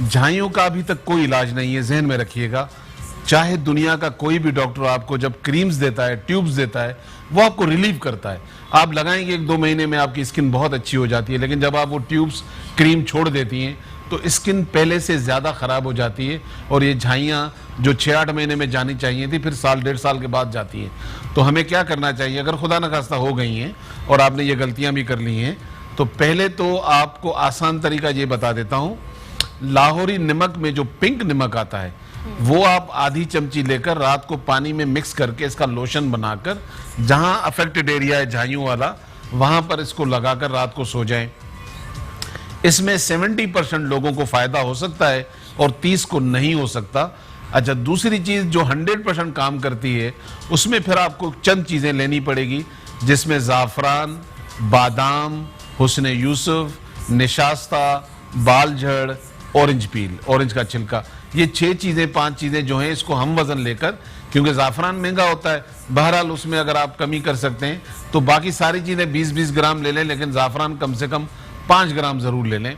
Speaker 3: झाइयों का अभी तक कोई इलाज नहीं है, जहन में रखिएगा। चाहे दुनिया का कोई भी डॉक्टर आपको जब क्रीम्स देता है, ट्यूब्स देता है, वो आपको रिलीव करता है, आप लगाएंगे 1-2 महीने में आपकी स्किन बहुत अच्छी हो जाती है। लेकिन जब आप वो ट्यूब्स क्रीम छोड़ देती हैं तो स्किन पहले से ज़्यादा ख़राब हो जाती है और ये झाइयाँ जो 6-8 महीने में जानी चाहिए थी, फिर साल 1.5 साल के बाद जाती हैं। तो हमें क्या करना चाहिए, अगर खुदा न खास्ता हो गई हैं और आपने ये गलतियाँ भी कर ली हैं, तो पहले तो आपको आसान तरीका ये बता देता हूँ। लाहौरी नमक में जो पिंक नमक आता है वो आप आधी चमची लेकर रात को पानी में मिक्स करके इसका लोशन बनाकर जहां अफेक्टेड एरिया है झाइयों वाला, वहां पर इसको लगाकर रात को सो जाएं। इसमें 70% लोगों को फायदा हो सकता है और 30 को नहीं हो सकता। अच्छा, दूसरी चीज जो 100% काम करती है उसमें फिर आपको चंद चीजें लेनी पड़ेगी, जिसमें जाफरान, बादाम, हुस्न यूसुफ, निशास्ता, बालझड़, ऑरेंज पील, ऑरेंज का छिलका, ये 6 चीजें 5 चीजें जो हैं इसको हम वजन लेकर, क्योंकि जाफरान महंगा होता है, बहरहाल उसमें अगर आप कमी कर सकते हैं तो बाकी सारी चीजें 20-20 ग्राम ले लें, लेकिन जाफरान कम से कम 5 ग्राम जरूर ले लें।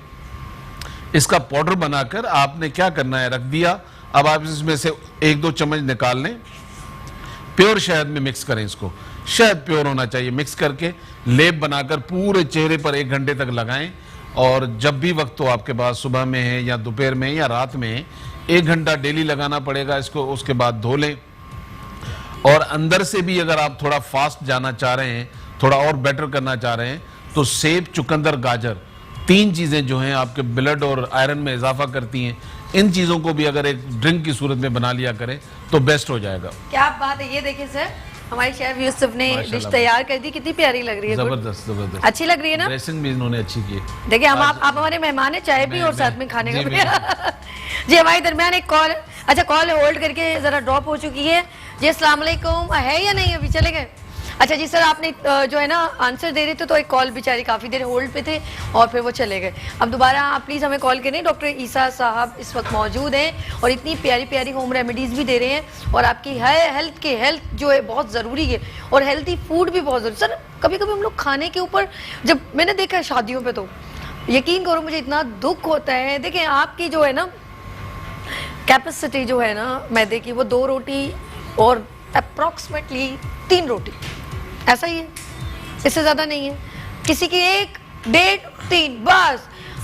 Speaker 3: इसका पाउडर बनाकर आपने क्या करना है, रख दिया। अब आप इसमें से 1-2 चम्मच निकाल लें, प्योर शहद में मिक्स करें इसको, शहद प्योर होना चाहिए, मिक्स करके लेप बनाकर पूरे चेहरे पर 1 घंटे तक लगाएं। और जब भी वक्त हो आपके पास, सुबह में है या दोपहर में या रात में है, 1 घंटा डेली लगाना पड़ेगा इसको। उसके बाद धो लें। और अंदर से भी अगर आप थोड़ा फास्ट जाना चाह रहे हैं, थोड़ा और बेटर करना चाह रहे हैं, तो सेब, चुकंदर, गाजर, 3 चीजें जो हैं आपके ब्लड और आयरन में इजाफा करती हैं। इन चीजों को भी अगर एक ड्रिंक की सूरत में बना लिया करें तो बेस्ट हो जाएगा।
Speaker 2: क्या बात है। ये देखिए सर, हमारे शेफ यूसुफ ने डिश तैयार कर दी, कितनी प्यारी लग रही है।
Speaker 3: जबरदस्त जबरदस्त,
Speaker 2: अच्छी लग रही है ना।
Speaker 3: ड्रेसिंग भी इन्होंने अच्छी की है।
Speaker 2: देखिए हम आप हमारे मेहमान है, चाय भी और साथ में खाने का भी। जी हमारे दरमियान एक कॉल, अच्छा कॉल होल्ड करके जरा ड्रॉप हो चुकी है जी। अस्सलाम वालेकुम, है या नहीं, अभी चले गए? अच्छा जी सर, आपने जो है ना आंसर दे रहे थे तो एक कॉल बेचारी काफ़ी देर होल्ड पे थे और फिर वो चले गए। अब दोबारा आप प्लीज़ हमें कॉल करें। डॉक्टर ईसा साहब इस वक्त मौजूद हैं और इतनी प्यारी प्यारी होम रेमेडीज़ भी दे रहे हैं और आपकी हेल्थ जो है बहुत ज़रूरी है और हेल्थी फूड भी बहुत ज़रूरी। सर कभी कभी हम लोग खाने के ऊपर, जब मैंने देखा है शादियों पर, तो यकीन करो मुझे इतना दुख होता है। देखें आपकी जो है ना कैपेसिटी जो है ना मैदे की, वो 2 रोटी और अप्रॉक्सीमेटली 3 रोटी, ऐसा ही है, इससे ज़्यादा नहीं है। किसी की 1, 1.5, 3 बस,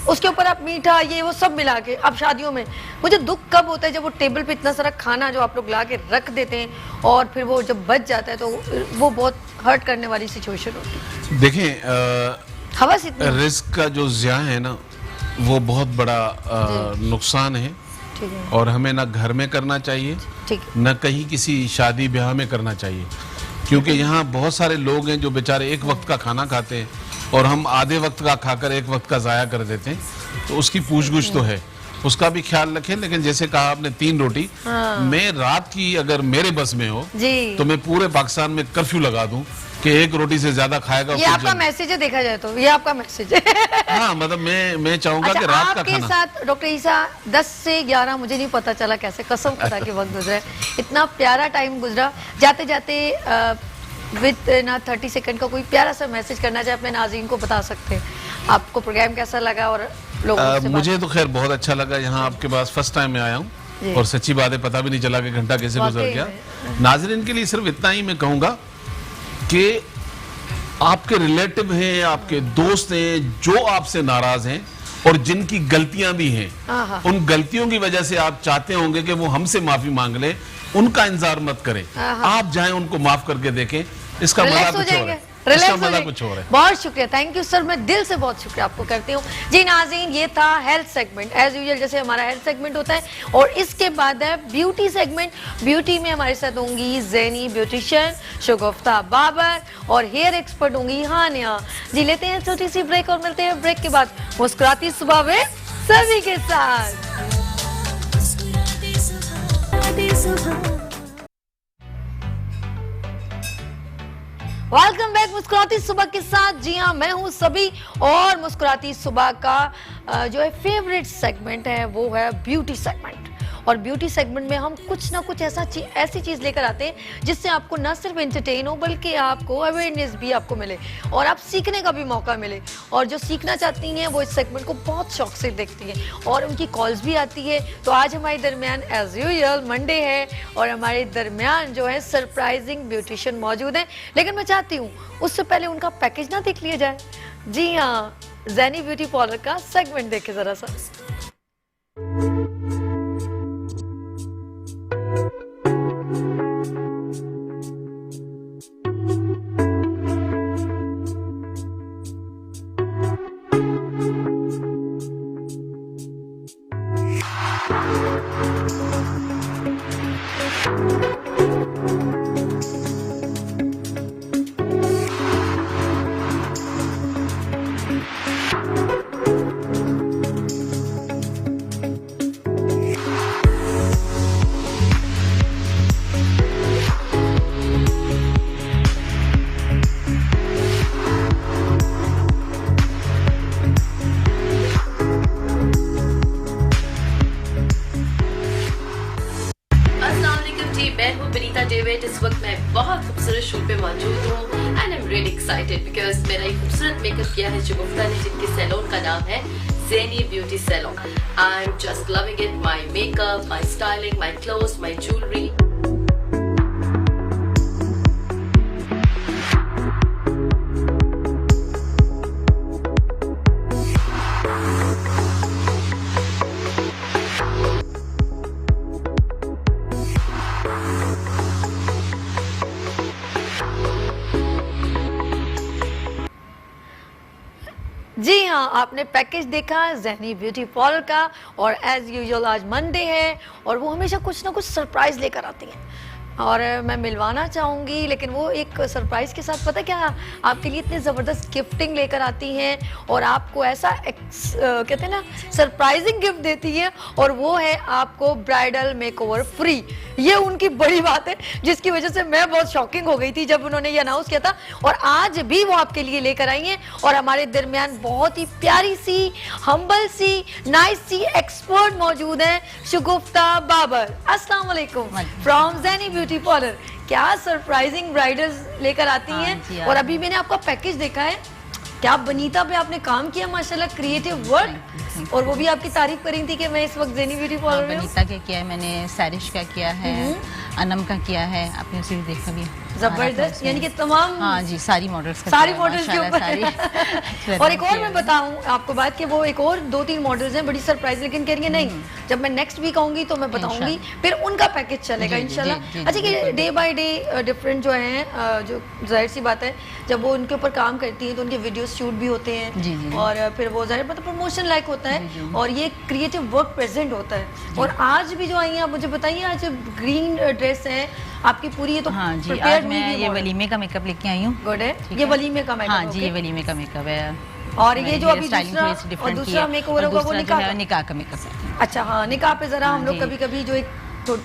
Speaker 2: उसके ऊपर आप मीठा ये वो सब मिला के। अब शादियों में मुझे दुख कब होता है, जब वो टेबल पे इतना सारा खाना जो आप लोग ला के रख देते हैं और फिर वो जब बच जाता है तो वो बहुत हर्ट करने वाली सिचुएशन होती है।
Speaker 3: देखें,
Speaker 2: हवस इतनी
Speaker 3: रिस्क का जो ज़िया है ना, वो बहुत बड़ा नुकसान है
Speaker 2: ठीक है।
Speaker 3: और हमें ना घर में करना चाहिए,
Speaker 2: ठीक
Speaker 3: न कहीं किसी शादी ब्याह में करना चाहिए, क्योंकि यहाँ बहुत सारे लोग हैं जो बेचारे एक वक्त का खाना खाते हैं और हम आधे वक्त का खाकर एक वक्त का ज़ाया कर देते हैं। तो उसकी पूछ-गुछ तो है, उसका भी ख्याल रखें। लेकिन जैसे कहा आपने 3 रोटी, मैं रात की अगर मेरे बस में हो
Speaker 2: जी,
Speaker 3: तो मैं पूरे पाकिस्तान में कर्फ्यू लगा दूं कि 1 रोटी से ज्यादा खाएगा।
Speaker 2: ये आपका मैसेज है, देखा जाए तो ये आपका मैसेज है।
Speaker 3: हाँ, मतलब मैं चाहूंगा
Speaker 2: अच्छा,
Speaker 3: कि रात का
Speaker 2: आपके
Speaker 3: खाना।
Speaker 2: साथ डॉक्टर ईसा 10 से 11 मुझे नहीं पता चला कैसे, कसम खुदा के वक्त गुजरा है, इतना प्यारा टाइम गुजरा। जाते जाते विद ना 30 सेकंड का कोई प्यारा सा मैसेज करना चाहे अपने नाज़रीन को बता सकते हैं। आपको प्रोग्राम कैसा लगा और लोगों से
Speaker 3: मुझे तो खैर बहुत अच्छा लगा, यहाँ आपके पास फर्स्ट टाइम में आया हूँ और सच्ची बात है पता भी नहीं चला कि घंटा कैसे गुजर गया। नाज़रीन के लिए सिर्फ इतना ही मैं कहूँगा कि आपके रिलेटिव हैं, आपके दोस्त हैं जो आपसे नाराज हैं और जिनकी गलतियां भी हैं, उन गलतियों की वजह से आप चाहते होंगे कि वो हमसे माफी मांग ले, उनका इंतजार मत करें, आप जाएं उनको माफ करके देखें, इसका मजा कुछ और है।
Speaker 2: Relax
Speaker 3: इसका
Speaker 2: हो
Speaker 3: मजा
Speaker 2: जाए।
Speaker 3: कुछ और है।
Speaker 2: बहुत शुक्रिया, थैंक यू सर, मैं दिल से बहुत शुक्रिया आपको करती हूँ। जी नाज़रीन, ये था हेल्थ सेगमेंट, एज यूजुअल जैसे हमारा हेल्थ सेगमेंट होता है, और इसके बाद है ब्यूटी सेगमेंट। ब्यूटी में हमारे साथ होंगी ज़ैनी ब्यूटिशियन शगुफ्ता बाबर और हेयर एक्सपर्ट होंगी हानिया जी। लेते हैं छोटी सी ब्रेक और मिलते हैं ब्रेक के बाद मुस्कुराती सुबह में सभी के साथ।
Speaker 1: मुस्कुराती सुबह
Speaker 2: वेलकम बैक मुस्कुराती सुबह के साथ। जी हाँ, मैं हूँ सभी, और मुस्कुराती सुबह का जो है फेवरेट सेगमेंट है वो है ब्यूटी सेगमेंट। और ब्यूटी सेगमेंट में हम कुछ ना कुछ ऐसी चीज़ लेकर आते हैं जिससे आपको ना सिर्फ एंटरटेन हो बल्कि आपको अवेयरनेस भी आपको मिले और आप सीखने का भी मौका मिले। और जो सीखना चाहती हैं वो इस सेगमेंट को बहुत शौक से देखती हैं और उनकी कॉल्स भी आती है। तो आज हमारे दरमियान एज यूजुअल मंडे है और हमारे दरमियान जो है सरप्राइजिंग ब्यूटिशियन मौजूद हैं। लेकिन मैं चाहती हूँ उससे पहले उनका पैकेज ना देख लिया जाए। जी हाँ, ज़ैनी ब्यूटी पार्लर का सेगमेंट देखे ज़रा सा।
Speaker 9: इस वक्त मैं बहुत खूबसूरत शो पे मौजूद हूँ and I am really excited because मेरा ये खूबसूरत मेकअप किया है शगुफ्ता ने, जिनके सैलून का नाम है Zaini beauty salon. I am just loving it, my makeup, my styling, my clothes, my jewellery.
Speaker 2: जी हाँ, आपने पैकेज देखा ज़ैनी ब्यूटी पार्लर का, और एज यूजुअल आज मंडे है और वो हमेशा कुछ ना कुछ सरप्राइज लेकर आती हैं और मैं मिलवाना चाहूँगी। लेकिन वो एक सरप्राइज़ के साथ पता क्या, आपके लिए इतने ज़बरदस्त गिफ्टिंग लेकर आती हैं और आपको ऐसा कहते हैं ना सरप्राइजिंग गिफ्ट देती है, और वो है आपको ब्राइडल मेकओवर फ्री। ये उनकी बड़ी बात है जिसकी वजह से मैं बहुत शॉकिंग हो गई थी जब उन्होंने ये अनाउंस किया था, और आज भी वो आपके लिए लेकर आई हैं। और हमारे दरमियान बहुत ही प्यारी सी, हम्बल सी, नाइस सी एक्सपर्ट मौजूद हैं, शगुफ्ता बाबर। अस्सलाम वालेकुम फ्रॉम ज़ैनी ब्यूटी पार्लर। क्या सरप्राइजिंग ब्राइडल्स लेकर आती हैं। और अभी मैंने आपका पैकेज देखा है, क्या बनीता पे आपने काम किया माशाल्लाह, क्रिएटिव वर्क, और वो भी आपकी तारीफ करी थी कि मैं इस वक्त ज़ैनी ब्यूटी पार्लर में हूं।
Speaker 10: बनीता का किया है मैंने, सैरिश का किया है, अनम का किया है, आपने उसे भी देखा भी।
Speaker 2: जबरदस्त, यानी कि तमाम,
Speaker 10: हाँ जी, सारी मॉडल्स का,
Speaker 2: सारी मॉडल्स के ऊपर। और एक और मैं बताऊं आपको बात कि वो एक और 2-3 मॉडल्स हैं बड़ी सरप्राइज, लेकिन कह रही है नहीं, जब मैं नेक्स्ट वीक आऊंगी तो मैं बताऊंगी, फिर उनका पैकेज चलेगा इंशाल्लाह। अच्छा कि डे बाय डे डिफरेंट जो हैं, जो जाहिर सी बात है जब वो उनके ऊपर काम करती हैं तो उनके वीडियोस शूट भी होते हैं और फिर वो जाहिर मतलब प्रमोशन लाइक होता है और ये क्रिएटिव वर्क प्रेजेंट होता है। और आज भी जो आई हैं, आप मुझे बताइए, आज ग्रीन ड्रेस है आपकी पूरी, ये तो
Speaker 10: हाँ जी, आज मैं ये वलीमे का मेकअप लेके आई हूँ।
Speaker 2: गुड है, ये वलीमे का मेकअप।
Speaker 10: हाँ जी, ये वलीमे का मेकअप है।
Speaker 2: और ये जो अभी दूसरा मेकओवर होगा वो
Speaker 10: निकाह का मेकअप है।
Speaker 2: अच्छा हाँ, निकाह पे जरा हम लोग कभी जो एक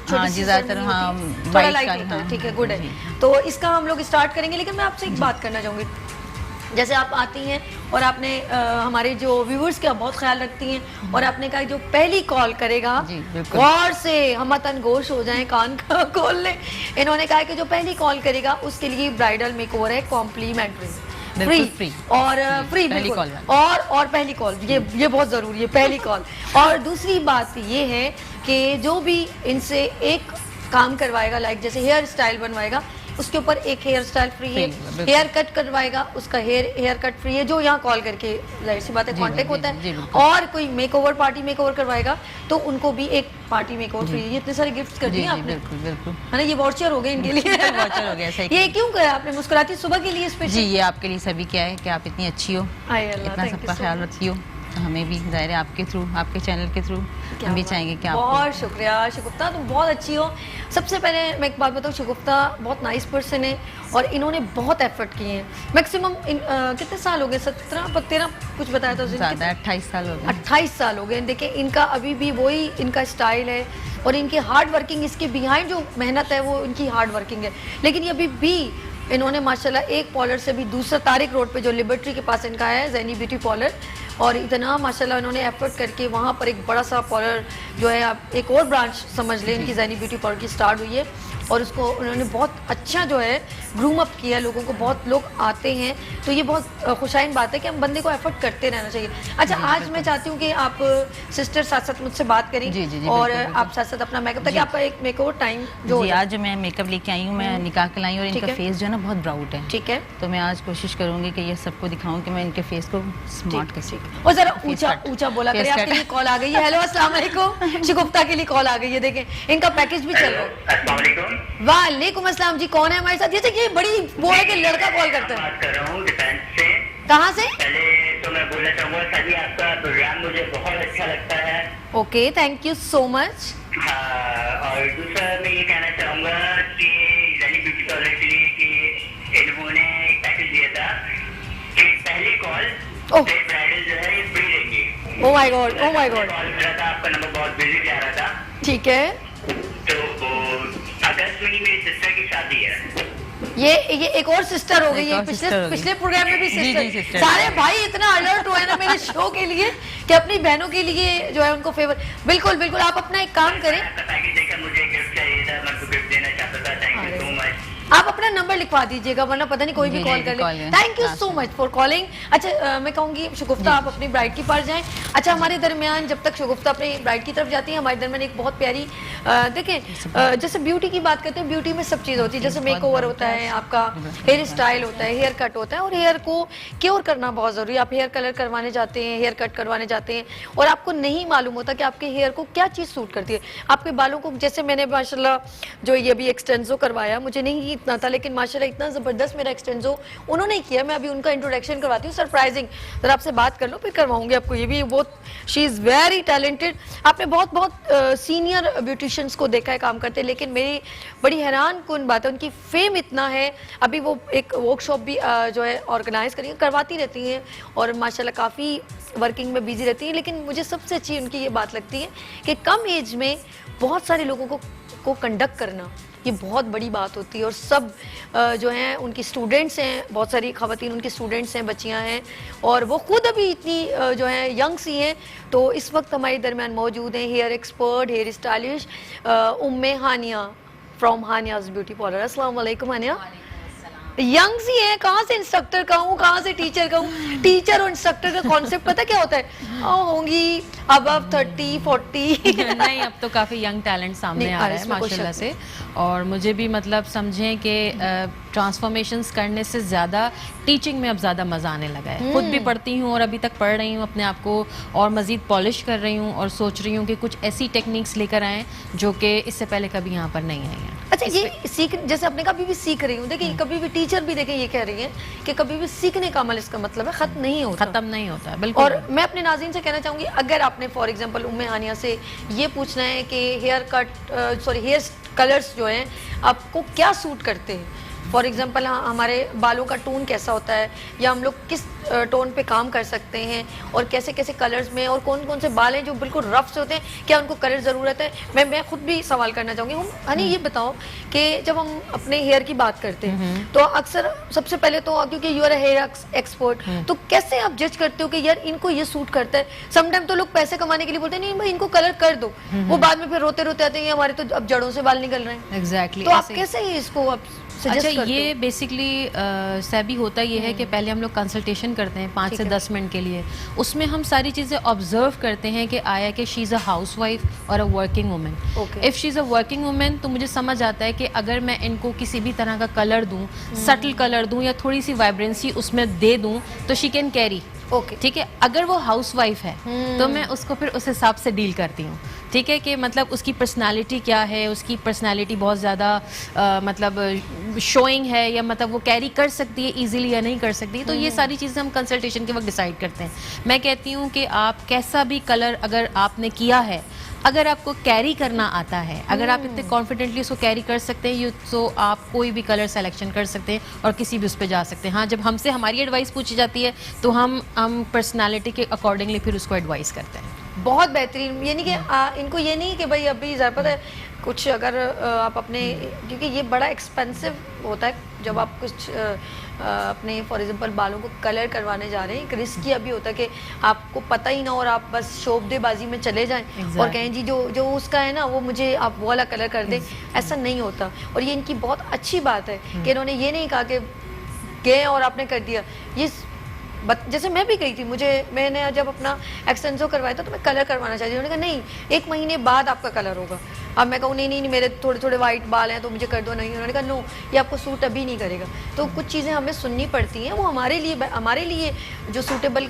Speaker 10: हाँ जी, ज्यादातर हाँ
Speaker 2: थोड़ा लाइट होता है, ठीक है, गुड है। तो इसका हम लोग स्टार्ट करेंगे, लेकिन मैं आपसे एक बात करना चाहूँगी। जैसे आप आती हैं और आपने हमारे जो व्यूअर्स का बहुत ख्याल रखती हैं, और आपने कहा जो पहली कॉल करेगा गौर से हम तनगोश हो जाएं, कान खोल लें। इन्होंने कहा कि जो पहली कॉल करेगा उसके लिए ब्राइडल मेकओवर है कॉम्प्लीमेंट्री, फ्री और फ्री बिल्कुल, और पहली कॉल, ये बहुत ज़रूरी है, पहली कॉल। और दूसरी बात ये है कि जो भी इनसे एक काम करवाएगा, लाइक जैसे हेयर स्टाइल बनवाएगा, उसके ऊपर एक हेयर स्टाइल फ्री है, हेयर कट करवाएगा उसका हेयर कट फ्री है, जो यहाँ कॉल करके जाहिर सी बात है कॉन्टेक्ट होता है। और कोई मेकओवर पार्टी मेकओवर करवाएगा तो उनको भी एक पार्टी मेकओवर फ्री है। ये इतने सारे गिफ्ट्स कर दिए आपने,
Speaker 10: बिल्कुल बिल्कुल
Speaker 2: है ना, ये वॉचर हो गए इनके लिए।
Speaker 10: वाचर हो गया सही।
Speaker 2: ये क्यों करा आपने मुस्कुराती सुबह के लिए स्पेशल?
Speaker 10: जी, ये आपके लिए सभी क्या है कि आप इतनी अच्छी हो,
Speaker 2: आए अल्लाह,
Speaker 10: इतना
Speaker 2: thank you
Speaker 10: सबका
Speaker 2: so
Speaker 10: ख्याल
Speaker 2: much।
Speaker 10: रखती हो, तो हमें भी जाहिर है आपके थ्रू, आपके चैनल के थ्रू हम भी चाहेंगे कि आप
Speaker 2: बहुत शुक्रिया शगुफ्ता, तुम बहुत अच्छी हो। सबसे पहले मैं एक बात बताऊँ, शगुफ्ता बहुत नाइस पर्सन है और इन्होंने बहुत एफर्ट किए हैं। मैक्सिमम कितने साल हो गए, 17-13 कुछ बताया था,
Speaker 10: ज़्यादा 28 साल हो गए।
Speaker 2: 28 साल हो गए। देखिए इनका अभी भी वही इनका स्टाइल है और इनकी हार्ड वर्किंग, इसके बिहाइंड जो मेहनत है वो इनकी हार्ड वर्किंग है। लेकिन ये अभी भी इन्होंने माशाल्लाह एक पॉलर से भी दूसरा तारिक रोड पे जो लिबर्टी के पास इनका है ज़ैनी ब्यूटी पॉलर, और इतना माशाल्लाह इन्होंने एफर्ट करके वहाँ पर एक बड़ा सा पॉलर जो है, आप एक और ब्रांच समझ लें इनकी ज़ैनी ब्यूटी पॉलर की स्टार्ट हुई है और उसको उन्होंने बहुत अच्छा जो है ग्रूम अप किया, लोगों को बहुत लोग आते हैं, तो ये बहुत खुशाइन बात है कि हम बंदे को एफर्ट करते रहना चाहिए। अच्छा, आज मैं चाहती हूँ कि आप सिस्टर साथ साथ मुझसे बात करें और आप साथ साथ अपना मेकअप, ताकि आपका एक मेकओवर टाइम जो
Speaker 10: जी, आज मैं मेकअप लेके आई हूँ, मैं निकाह के लाई हूँ और इनका फेस जो है ना बहुत ब्राउट है।
Speaker 2: ठीक है,
Speaker 10: तो मैं आज कोशिश करूंगी कि ये सबको दिखाऊं कि मैं इनके फेस को स्मार्ट कैसे।
Speaker 2: और जरा ऊंचा बोला करें। आपके लिए कॉल आ गई है। हेलो अस्सलाम वालेकुम, शगुफ्ता के लिए कॉल आ गई है। देखें इनका पैकेज भी चल रहा है। वालेकुम अस्सलाम जी, कौन है हमारे साथ? ये बड़ी वो है कि लड़का कॉल करता है।
Speaker 11: बात कर रहा हूँ डिफेंस से।
Speaker 2: कहाँ से?
Speaker 11: पहले तो मैं बोलना चाहूँगा सभी आपका प्रोग्राम मुझे बहुत अच्छा लगता है।
Speaker 2: Okay, thank you so much.
Speaker 11: हाँ, और दूसरा मैं ये कहना चाहूँगा कि ज़ैनी ब्यूटी पार्लर के लिए कि इन्होंने एक पैकेज दिया था कि पहली कॉल ब्राइडल जो है ये फ्री देंगे।
Speaker 2: Oh my God, oh my God.
Speaker 11: Call करा था, आपका नंबर बहुत बिजी जा रहा था।
Speaker 2: ठीक है,
Speaker 11: तो अगस्त में मेरी सिस्टर की शादी है।
Speaker 2: ये एक और सिस्टर हो गई है। पिछले प्रोग्राम में भी सिस्टर। सारे भाई इतना अलर्ट हुए ना मेरे शो के लिए कि अपनी बहनों के लिए जो है उनको फेवर। बिल्कुल बिल्कुल, आप अपना एक काम करें,
Speaker 11: पैकेज देखकर मुझे गिफ्ट चाहिए था, मैं तो गिफ्ट देना चाहता था। Thank you so much.
Speaker 2: आप अपना नंबर लिखवा दीजिएगा वरना पता नहीं कोई भी कॉल कर ले। Thank you so much for calling. अच्छा, मैं कहूँगी शगुफ्ता आप अपनी ब्राइड की पास जाएं। अच्छा, हमारे दरमियान जब तक शगुफ्ता अपनी ब्राइड की तरफ जाती है, हमारे दरमियान एक बहुत प्यारी देखें, जैसे ब्यूटी की बात करते हैं, ब्यूटी में सब चीज़ होती है। जैसे मेकओवर होता है, आपका हेयर स्टाइल होता है, हेयर कट होता है, और हेयर को क्योर करना बहुत ज़रूरी है। आप हेयर कलर करवाने जाते हैं, हेयर कट करवाने जाते हैं और आपको नहीं मालूम होता कि आपके हेयर को क्या चीज़ सूट करती है। आपके बालों को, जैसे मैंने माशाल्लाह जो ये भी एक्सटेंजो करवाया, मुझे नहीं इतना था लेकिन माशाल्लाह इतना ज़बरदस्त मेरा एक्सटेंजो उन्होंने किया। मैं अभी उनका इंट्रोडक्शन करवाती हूँ, सरप्राइजिंग। जरा आपसे बात कर लो फिर करवाऊंगी आपको। ये भी बहुत, शी इज़ वेरी टैलेंटेड। आपने बहुत सीनियर ब्यूटिशियंस को देखा है काम करते, लेकिन मेरी बड़ी हैरान कुन बात है, उनकी फेम इतना है। अभी वो एक वर्कशॉप भी जो है ऑर्गेनाइज करवाती रहती हैं और माशाल्लाह काफ़ी वर्किंग में बिजी रहती हैं। लेकिन मुझे सबसे अच्छी उनकी ये बात लगती है कि कम एज में बहुत सारे लोगों को कंडक्ट करना, ये बहुत बड़ी बात होती है। और सब जो हैं उनकी स्टूडेंट्स हैं, बहुत सारी खवातीन उनकी स्टूडेंट्स हैं, बच्चियां हैं, और वो खुद अभी इतनी जो है यंग सी हैं। तो इस वक्त हमारे दरमियान मौजूद हैं hair expert, hair stylish Umme Haniya from Haniya's beauty parlour. अस्सलाम वालेकुम हानिया। यंग सी है, कहाँ से इंस्ट्रक्टर का हूँ, कहाँ से टीचर का हूँ। टीचर और इंस्ट्रक्टर का कॉन्सेप्ट पता क्या होता है? होंगी अब 30-40
Speaker 12: नहीं, अब तो काफ़ी यंग टैलेंट सामने आ रहा है माशाल्लाह से। और मुझे भी मतलब समझें कि ट्रांसफॉर्मेशंस करने से ज़्यादा टीचिंग में अब ज़्यादा मज़ा आने लगा है। खुद भी पढ़ती हूँ और अभी तक पढ़ रही हूँ, अपने आप को और मज़ीद पॉलिश कर रही हूँ और सोच रही हूँ कि कुछ ऐसी टेक्निक्स लेकर आएँ जो कि इससे पहले कभी यहाँ पर नहीं आई हैं।
Speaker 2: अच्छा, ये सीख, जैसे अपने कभी भी सीख रही हूँ, देखिए कभी भी टीचर भी देखें ये कह रही है कि कभी भी सीखने का अमल, इसका मतलब है ख़त्म नहीं होता,
Speaker 12: ख़त्म नहीं होता है। बिल्कुल।
Speaker 2: और मैं अपने नाज़रीन से कहना चाहूँगी, अगर आपने फॉर एग्जांपल उम्मे हानिया से ये पूछना है कि हेयर कलर्स जो हैं आपको क्या सूट करते हैं, फॉर एग्जांपल हमारे बालों का टोन कैसा होता है, या हम लोग किस टोन पे काम कर सकते हैं, और कैसे कैसे कलर्स में, और कौन कौन से बाल हैं जो बिल्कुल रफ से होते हैं, क्या उनको कलर ज़रूरत है। मैं खुद भी सवाल करना चाहूँगी। हम हनी ये बताओ कि जब हम अपने हेयर की बात करते हैं तो अक्सर सबसे पहले तो, क्योंकि यू आर हेयर एक्सपर्ट, तो कैसे आप जज करते हो कि यार इनको ये सूट करता है? समटाइम तो लोग पैसे कमाने के लिए बोलते हैं नहीं भाई इनको कलर कर दो, वो बाद में फिर रोते रोते आते हैं हमारे तो अब जड़ों से बाल निकल रहे हैं।
Speaker 12: एग्जैक्टली।
Speaker 2: तो आप कैसे इसको आप suggest
Speaker 12: अच्छा,
Speaker 2: करते
Speaker 12: ये
Speaker 2: हो?
Speaker 12: बेसिकली सैबी होता ये है कि पहले हम लोग कंसल्टेशन करते हैं 5 से 10 मिनट के लिए। उसमें हम सारी चीज़ें ऑब्जर्व करते हैं कि आया कि she is a house wife और a working women. If she is a working women तो मुझे समझ आता है कि अगर मैं इनको किसी भी तरह का कलर दूँ, सटल कलर दूँ या थोड़ी सी वाइब्रेंसी उसमें दे दूँ तो शी कैन कैरी। ठीक है, अगर वो हाउस वाइफ है तो मैं उसको फिर उस हिसाब से डील करती हूँ। ठीक है, कि मतलब उसकी पर्सनालिटी क्या है, उसकी पर्सनालिटी बहुत ज़्यादा मतलब शोइंग है या मतलब वो कैरी कर सकती है इजीली या नहीं कर सकती, तो ये सारी चीज़ें हम कंसल्टेशन के वक्त डिसाइड करते हैं। मैं कहती हूँ कि आप कैसा भी कलर अगर आपने किया है, अगर आपको कैरी करना आता है, अगर आप इतने कॉन्फिडेंटली उसको कैरी कर सकते हैं तो आप कोई भी कलर सेलेक्शन कर सकते हैं और किसी भी उस पर जा सकते हैं। हाँ, जब हमसे हमारी एडवाइस पूछी जाती है तो हम पर्सनालिटी के अकॉर्डिंगली फिर उसको एडवाइस करते हैं।
Speaker 2: बहुत बेहतरीन। ये नहीं कि इनको ये नहीं कि भाई अभी ज़रा पता है कुछ अगर आप अपने, क्योंकि ये बड़ा एक्सपेंसिव होता है जब आप कुछ अपने फॉर एग्जांपल बालों को कलर करवाने जा रहे हैं, एक रिस्की अभी होता है कि आपको पता ही ना और आप बस शोबदेबाजी में चले जाएं और कहें जी जो उसका है ना वो मुझे आप वो वाला कलर कर दें। ऐसा नहीं होता। और ये इनकी बहुत अच्छी बात है कि इन्होंने ये नहीं कहा कि गए और आपने कर दिया। ये जैसे मैं भी गई थी, मैंने जब अपना एक्सटेंसो करवाया था तो मैं कलर करवाना चाहती थी। उन्होंने कहा नहीं 1 महीने बाद आपका कलर होगा। अब मैं कहूँ नहीं मेरे थोड़े थोड़े वाइट बाल हैं तो मुझे कर दो, नहीं। उन्होंने कहा नो, ये आपको सूट अभी नहीं करेगा। तो कुछ चीज़ें हमें सुननी पड़ती हैं, वो हमारे लिए जो सूटेबल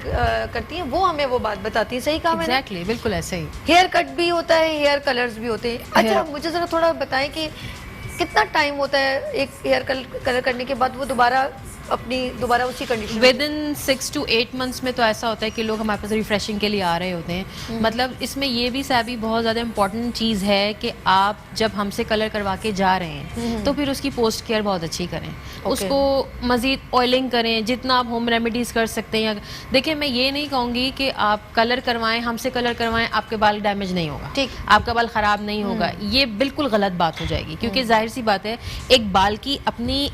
Speaker 2: करती हैं वो हमें वो बात बताती हैं। सही कहा मैंने?
Speaker 12: एग्जैक्टली, बिल्कुल ऐसे ही।
Speaker 2: हेयर कट भी होता है, हेयर कलर्स भी होते हैं। अच्छा, मुझे ज़रा थोड़ा बताएं कि कितना टाइम होता है एक हेयर कलर करने के बाद वो दोबारा उसी condition?
Speaker 12: With in 6 to 8 months में तो ऐसा होता है कि लोग हमारे पास रिफ्रेशिंग के लिए आ रहे होते हैं। मतलब इसमें ये भी सैबी बहुत ज़्यादा इंपॉर्टेंट चीज़ है कि आप जब हमसे कलर करवा के जा रहे हैं तो फिर उसकी पोस्ट केयर बहुत अच्छी करें। उसको मज़ीद ऑयलिंग करें, जितना आप होम रेमेडीज़ कर सकते हैं। देखिए, मैं ये नहीं कहूँगी कि आप कलर करवाएं, हमसे कलर करवाएं, आपके बाल डैमेज नहीं होगा, ठीक, आपका बाल ख़राब नहीं होगा। ये बिल्कुल गलत बात हो जाएगी, क्योंकि जाहिर सी बात है एक बाल की अपनी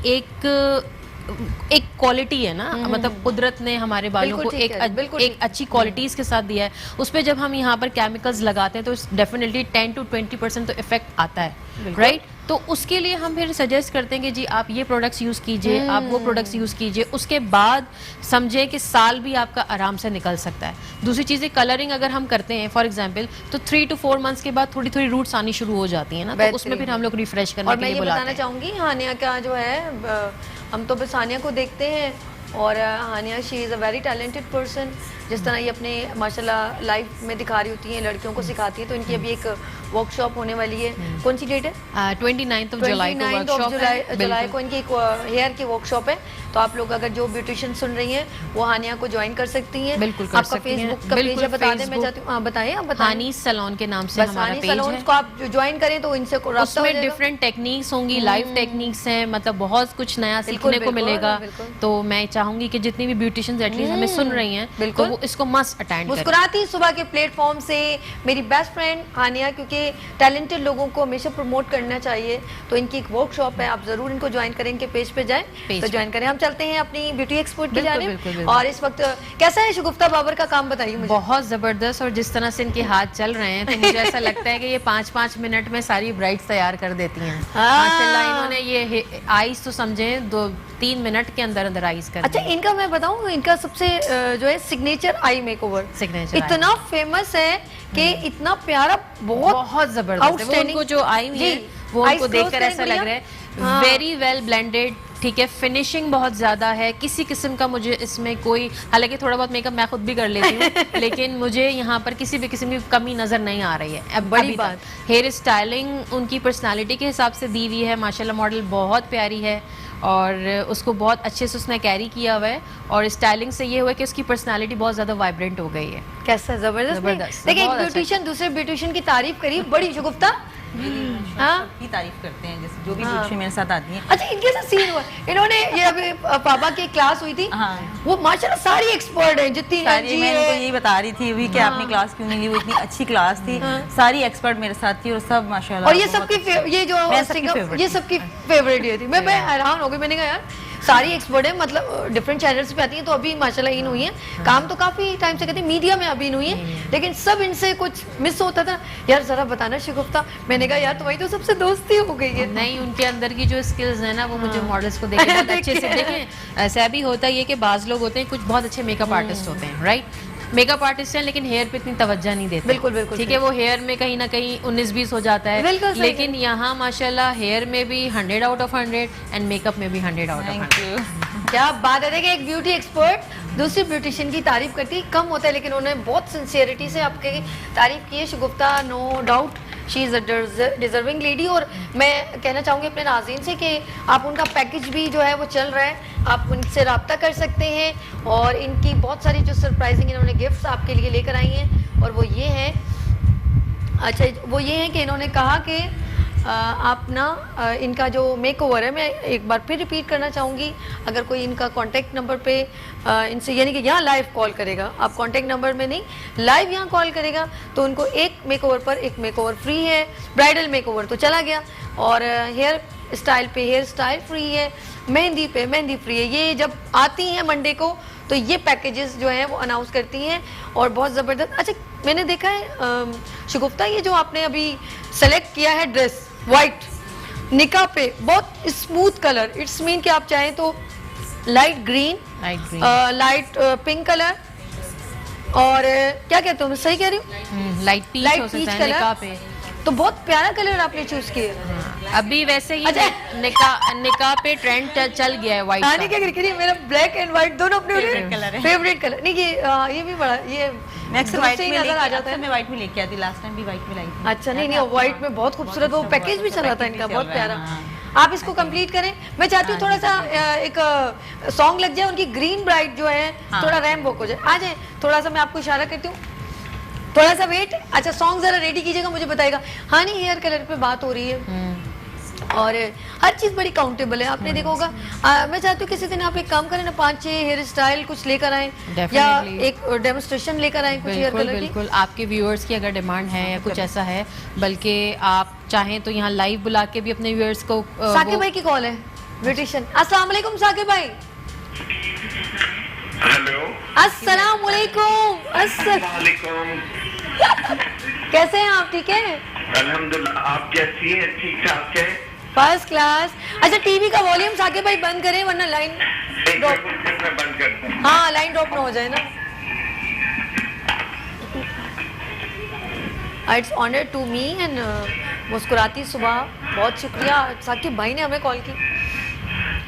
Speaker 12: एक क्वालिटी है ना। मतलब कुदरत ने हमारे बालों को एक अच्छी क्वालिटीज के साथ दिया है। उस पर जब हम यहाँ पर केमिकल्स लगाते हैं तो डेफिनेटली 10 to 20% तो इफेक्ट आता है, राइट? तो उसके लिए हम फिर सजेस्ट करते हैं कि जी आप ये प्रोडक्ट्स यूज़ कीजिए, आप वो प्रोडक्ट्स यूज़ कीजिए। उसके बाद समझें कि साल भी आपका आराम से निकल सकता है। दूसरी चीज़ें, कलरिंग अगर हम करते हैं फॉर एग्जांपल तो 3 to 4 months के बाद थोड़ी थोड़ी रूट्स आनी शुरू हो जाती हैं ना, तो उसमें फिर हम लोग रिफ्रेश करने के लिए बुलाते हैं।
Speaker 2: और मैं ये बताना चाहूँगी, हानिया का जो है, हम तो बस हानिया को देखते हैं और Haniya she is a very talented person. जिस तरह ये अपने माशाल्लाह लाइफ में दिखा रही होती हैं, लड़कियों को सिखाती हैं। तो इनकी अभी एक वर्कशॉप होने वाली है। कौन सी डेट है?
Speaker 12: 29th जुलाई
Speaker 2: को इनकी एक हेयर की वर्कशॉप है। तो आप लोग अगर जो ब्यूटिशियन सुन रही हैं वो हानिया को ज्वाइन कर सकती हैं।
Speaker 12: बिल्कुल कर सकती हैं।
Speaker 2: फेसबुक का पेज है, बता दें, मैं चाहती हूँ। बताएं आप, बताएं।
Speaker 12: हानी सैलून के नाम से हमारा पेज है।
Speaker 2: को आप ज्वाइन करें तो इनसे
Speaker 12: उसमें डिफरेंट टेक्निक्स होंगी, लाइव टेक्निक्स हैं, मतलब बहुत कुछ नया सीखने को मिलेगा। तो मैं चाहूंगी कि जितनी भी ब्यूटिशियंस एटलीस्ट हमें सुन रही हैं तो वो इसको मस्ट अटेंड करें।
Speaker 2: मुस्कुराती सुबह के प्लेटफॉर्म से मेरी बेस्ट फ्रेंड हानिया, क्योंकि टैलेंटेड लोगों को हमेशा प्रमोट करना चाहिए, तो इनकी एक वर्कशॉप है, आप जरूर इनको ज्वाइन करें, इनके पेज पे जाएं तो ज्वाइन करें। हम चलते हैं अपनी ब्यूटी एक्सपर्ट की जानिब। और इस वक्त कैसा है शगुफ्ता बाबर का काम, बताइए मुझे।
Speaker 12: बहुत जबरदस्त, और जिस तरह से इनके हाथ चल रहे हैं तो मुझे ऐसा लगता है कि ये 5-5 मिनट में सारी ब्राइड्स तैयार कर देती हैं माशाल्लाह। इन्होंने ये आईज तो समझे 2-3 मिनट के अंदर अंदर आईज कर।
Speaker 2: अच्छा, इनका मैं बताऊं, इनका सबसे जो है सिग्नेचर आई मेकओवर इतना फेमस है कि इतना प्यारा, बहुत
Speaker 12: जबरदस्त है। उनको जो आई है वो उनको देखकर ऐसा लग रहा है वेरी वेल ब्लेंडेड। ठीक है, फिनिशिंग बहुत ज्यादा है, किसी किस्म का मुझे इसमें कोई, हालांकि थोड़ा बहुत मेकअप मैं खुद भी कर लेती हूँ लेकिन मुझे यहाँ पर किसी भी किस्म की कमी नजर नहीं आ रही है। अब बड़ी बात, हेयर स्टाइलिंग उनकी पर्सनालिटी के हिसाब से दी हुई है माशाल्लाह। मॉडल बहुत प्यारी है और उसको बहुत अच्छे से उसने कैरी किया हुआ है, और स्टाइलिंग से ये हुआ है कि उसकी पर्सनालिटी बहुत ज्यादा वाइब्रेंट हो गई है।
Speaker 2: कैसा जबरदस्त। देखिए, एक ब्यूटिशियन दूसरे ब्यूटिशियन की तारीफ करी, बड़ी शगुफ्ता
Speaker 10: की तारीफ करते हैं, जैसे जो भी ब्यूटिशियन मेरे साथ आती हैं।
Speaker 2: अच्छा, इनके साथ सीन हुआ, इन्होंने ये अभी पापा की क्लास हुई थी, वो माशाल्लाह सारी एक्सपर्ट है जितनी है जी।
Speaker 10: मैं इनको यही बता रही थी अभी कि आपने क्लास क्यों नहीं ली, वो इतनी अच्छी क्लास थी, सारी एक्सपर्ट मेरे साथ थी और सब माशाल्लाह।
Speaker 2: और ये सबकी ये सबकी फेवरेट ये थी। मैं हैरान हो गई, मैंने कहा यार सारी एक्सपर्ट है, मतलब डिफरेंट चैनल्स पे आती हैं, तो अभी माशाल्लाह इन हुई हैं, काम तो काफी टाइम से करती हैं, मीडिया में अभी इन हुई हैं, लेकिन सब इनसे कुछ मिस होता था। यार जरा बताना शगुफ्ता, मैंने कहा यार तुम्हारी तो सबसे दोस्ती हो गई है।
Speaker 12: नहीं, उनके अंदर की जो स्किल्स है ना वो मुझे मॉडल्स को देख के बहुत अच्छे से देखें। ऐसा भी होता है कि बाज लोग होते हैं, कुछ बहुत अच्छे मेकअप आर्टिस्ट होते हैं, राइट, मेकअप आर्टिस्ट हैं लेकिन हेयर पे इतनी तवज्जो नहीं देते।
Speaker 2: बिल्कुल बिल्कुल
Speaker 12: ठीक है, वो हेयर में कहीं ना कहीं 19-20 हो जाता है, लेकिन यहाँ माशाल्लाह हेयर में भी 100 आउट ऑफ 100 एंड मेकअप में भी 100 आउट ऑफ 100।
Speaker 2: क्या बात है। देखिए एक ब्यूटी एक्सपर्ट दूसरी ब्यूटिशियन की तारीफ करती कम होता है, लेकिन उन्होंने बहुत सिंसियरिटी से आपकी तारीफ की है Shagufta, no doubt she is a deserving lady. और मैं कहना चाहूँगी अपने नाज़रीन से कि आप उनका पैकेज भी जो है वो चल रहा है, आप उनसे रब्ता कर सकते हैं, और इनकी बहुत सारी जो सरप्राइजिंग इन्होंने गिफ्ट्स आपके लिए लेकर आई हैं, और वो ये हैं, अच्छा वो ये है कि इन्होंने कहा कि आप ना इनका जो मेकओवर है, मैं एक बार फिर रिपीट करना चाहूँगी, अगर कोई इनका कॉन्टैक्ट नंबर पे इनसे यानी कि यहाँ लाइव कॉल करेगा, आप कॉन्टैक्ट नंबर में नहीं लाइव यहाँ कॉल करेगा, तो उनको एक मेकओवर पर एक मेकओवर फ्री है। ब्राइडल मेकओवर तो चला गया, और हेयर स्टाइल पे हेयर स्टाइल फ्री है, मेहंदी पे मेहंदी फ्री है। ये जब आती हैं मंडे को तो ये पैकेजेस जो हैं वो अनाउंस करती हैं, और बहुत ज़बरदस्त। अच्छा मैंने देखा है शगुफ्ता, ये जो आपने अभी सेलेक्ट किया है ड्रेस वाइट निकाह पे, बहुत स्मूथ कलर, इट्स मीन कि आप चाहें तो light green, light pink colour, और क्या कहते हो, मैं सही कह रही हूँ,
Speaker 12: लाइट पीच
Speaker 2: कलर, तो बहुत प्यारा कलर आपने चूज किया।
Speaker 12: अभी वैसे ही निकाह पे ट्रेंड चल गया है व्हाइट का।
Speaker 2: क्या करिए, मेरा ब्लैक एंड व्हाइट दोनों अपने फेवरेट कलर नहीं, ये भी बड़ा ये
Speaker 10: नेक्स्ट व्हाइट में नजर आ जाता है। मैं व्हाइट में लेके आती, लास्ट टाइम भी व्हाइट में लाई थी।
Speaker 2: अच्छा नहीं व्हाइट में बहुत खूबसूरत वो पैकेज भी चल रहा था इनका, बहुत प्यारा। आप इसको कंप्लीट करें। मैं चाहती हूँ थोड़ा सा एक सॉन्ग लग जाए, उनकी ग्रीन ब्राइट जो है थोड़ा रैम वॉक हो जाए, आ जाए थोड़ा सा, मैं आपको इशारा करती हूँ, थोड़ा सा वेट। अच्छा सॉन्ग जरा रेडी कीजिएगा, मुझे बताएगा। हाँ नहीं हेयर कलर पे बात हो रही है, और हर चीज़ बड़ी काउंटेबल है, आपने देखा होगा। मैं चाहती हूँ किसी दिन आप एक काम करें ना, 5-6 हेयर स्टाइल कुछ लेकर आए, या एक डेमोन्स्ट्रेशन लेकर आए कुछ हेयर कलर की। बिल्कुल,
Speaker 12: आपके व्यूअर्स की अगर डिमांड है या कुछ ऐसा है, बल्कि आप चाहें तो यहाँ लाइव बुला के भी अपने व्यूअर्स को।
Speaker 2: साकिब भाई की कॉल है, ब्यूटिशियन। अस्सलाम वालेकुम साकिब भाई।
Speaker 13: हेलो,
Speaker 2: अस्सलाम वालेकुम। कैसे हैं आप, ठीक है?
Speaker 13: अल्हम्दुलिल्लाह, आप कैसी हैं? ठीक ठाक है,
Speaker 2: फर्स्ट क्लास। अच्छा टीवी का वॉल्यूम साकिब भाई बंद करें, वरना लाइन ड्रॉप।
Speaker 13: बंद कर दूं?
Speaker 2: हाँ लाइन ड्रॉप ना हो जाए ना। It's honour to me and मुस्कुराती सुबह, बहुत शुक्रिया साकिब भाई ने हमें कॉल की।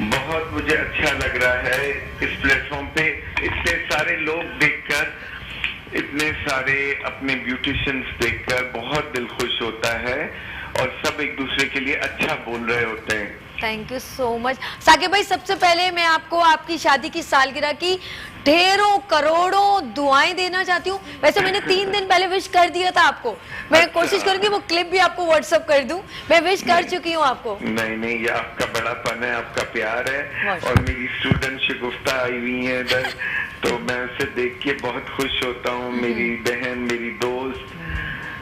Speaker 13: बहुत मुझे अच्छा लग रहा है इस प्लेटफॉर्म पे इतने सारे लोग देखकर, इतने सारे अपने ब्यूटिशियंस देखकर बहुत दिल खुश होता है, और सब एक दूसरे के लिए अच्छा बोल रहे होते हैं।
Speaker 2: Thank you so much Saqib भाई। सबसे पहले मैं आपको आपकी शादी की सालगिरह की ढेरों करोड़ों दुआएं देना चाहती हूँ। वैसे मैंने 3 दिन पहले विश कर दिया था आपको, मैं कोशिश करूंगी वो क्लिप भी आपको व्हाट्सएप कर दूं, मैं विश कर चुकी हूँ आपको।
Speaker 13: नहीं ये आपका बड़ापन है, आपका प्यार है, और मेरी स्टूडेंट शगुफ्ता आई हुई है इधर, तो मैं उसे देख के बहुत खुश होता हूँ, मेरी बहन, मेरी दोस्त,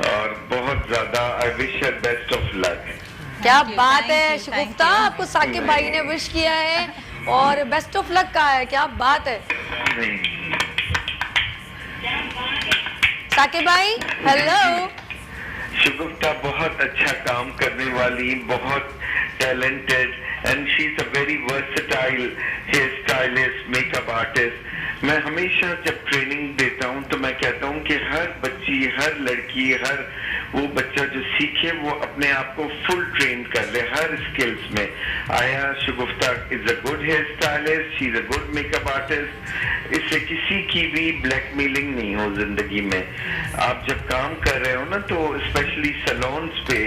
Speaker 13: और बहुत ज्यादा आई wish her best of luck.
Speaker 2: क्या बात है शगुफ्ता, आपको साकिब भाई ने विश किया है और बेस्ट ऑफ लक कहा है, क्या बात है। साकिब भाई हेलो।
Speaker 13: शगुफ्ता बहुत अच्छा काम करने वाली, बहुत talented, and she is a very versatile hair stylist, makeup artist. मैं हमेशा जब ट्रेनिंग देता हूं तो मैं कहता हूं कि हर बच्ची, हर लड़की, हर वो बच्चा जो सीखे वो अपने आप को फुल ट्रेन कर ले हर स्किल्स में। आया Shagufta is a good hair stylist, she is a good makeup artist. इससे किसी की भी ब्लैकमेलिंग नहीं हो जिंदगी में। आप जब काम कर रहे हो ना, तो स्पेशली सैलून्स पे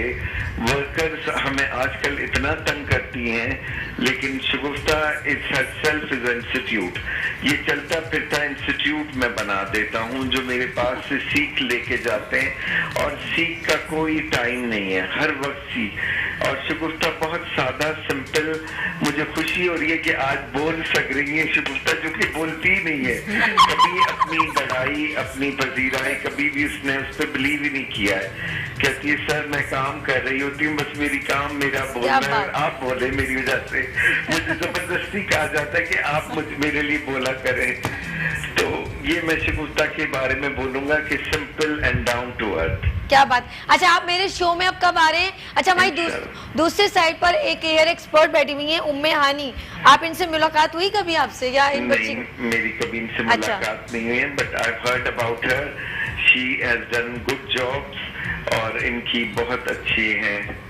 Speaker 13: वर्कर्स हमें आजकल इतना तंग करती हैं, लेकिन शगुफ्ता इज हरसेल्फ इज इंस्टीट्यूट। ये चलता फिरता इंस्टीट्यूट में बना देता हूँ, जो मेरे पास से सीख लेके जाते हैं, और सीख का कोई टाइम नहीं है, हर वक्त सीख। और शगुफ्ता बहुत सादा सिंपल, मुझे खुशी हो रही है कि आज बोल सक रही है शगुफ्ता, जो कि बोलती ही नहीं है कभी अपनी बड़ाई, अपनी पजीराई, कभी भी उसने उस पर बिलीव ही नहीं किया है। कहती है सर मैं काम कर रही होती हूँ, बस मेरी काम मेरा बोलना है, आप बोले मेरी वजह से। मुझे जबरदस्ती कहा जाता है कि आप मेरे लिए बोला करें। तो ये मैं शगुफ्ता के बारे में बोलूंगा कि simple and down to earth.
Speaker 2: क्या बात। अच्छा, आप मेरे शो में अब कब आ रहे हैं? अच्छा, हमारी दूसरी साइड पर एक हेयर एक्सपर्ट बैठी हुई है, उम्मे हानी। आप इनसे मुलाकात हुई कभी आपसे या इन बच्ची?
Speaker 13: नहीं, मेरी कभी इनसे मुलाकात नहीं हुई है, but I heard about her. She has done good jobs और इनकी बहुत अच्छी हैं।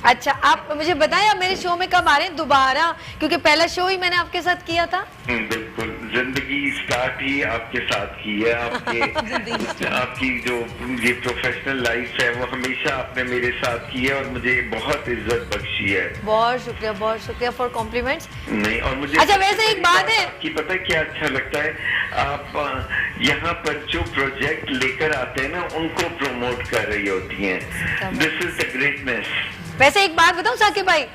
Speaker 2: अच्छा, आप मुझे बताएं आप मेरे शो में कब आ रहे हैं दोबारा, क्योंकि पहला शो ही मैंने आपके साथ किया था।
Speaker 13: बिल्कुल, जिंदगी स्टार्ट ही आपके साथ की है। आपकी जो ये प्रोफेशनल लाइफ है वो हमेशा आपने मेरे साथ की है और मुझे बहुत इज्जत बख्शी है।
Speaker 2: बहुत शुक्रिया फॉर कॉम्प्लीमेंट्स।
Speaker 13: नहीं, और मुझे
Speaker 2: अच्छा, वैसे एक बात है
Speaker 13: कि पता है क्या अच्छा लगता है, आप यहाँ पर जो प्रोजेक्ट लेकर आते हैं ना उनको प्रमोट कर रही होती हैं। This is the greatness.
Speaker 2: वैसे एक बात बताऊं साकिब भाई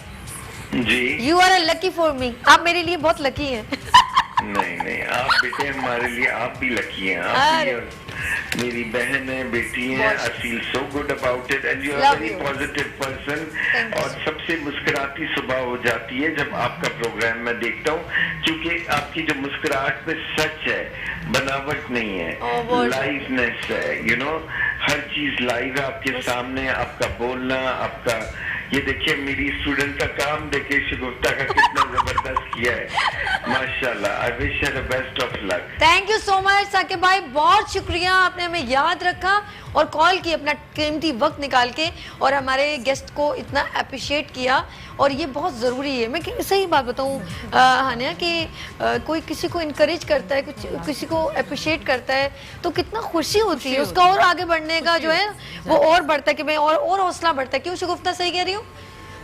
Speaker 13: जी,
Speaker 2: you are a lucky for me. आप मेरे लिए बहुत लकी हैं।
Speaker 13: नहीं, आप बेटे हमारे लिए आप भी लकी हैं। आप भी मेरी बहन है, बेटी है। I feel so good about it and you are very positive person. और सबसे मुस्कुराती सुबह हो जाती है जब आपका प्रोग्राम मैं देखता हूँ, क्योंकि आपकी जो मुस्कुराहट में सच है, बनावट नहीं है, लाइवनेस है। यू नो, हर चीज लाइव है आपके सामने। आपका बोलना, आपका ये देखिए, मेरी स्टूडेंट का काम देखिए, शगुफ्ता का कितना जबरदस्त किया है, माशाल्लाह। I wish her the best of luck.
Speaker 2: Thank you so much Saqib भाई, बहुत शुक्रिया, आपने हमें याद रखा और कॉल की, अपना कीमती वक्त निकाल के और हमारे गेस्ट को इतना अप्रिशिएट किया। और ये बहुत ज़रूरी है। मैं सही बात बताऊँ हानिया कि कोई किसी को इनकरेज करता है, कुछ किसी को अप्रिशिएट करता है तो कितना खुशी होती है, उसका और आगे बढ़ने का जो है वो और बढ़ता है कि मैं और हौसला बढ़ता है। क्यों शगुफ्ता सही कह रही हूँ?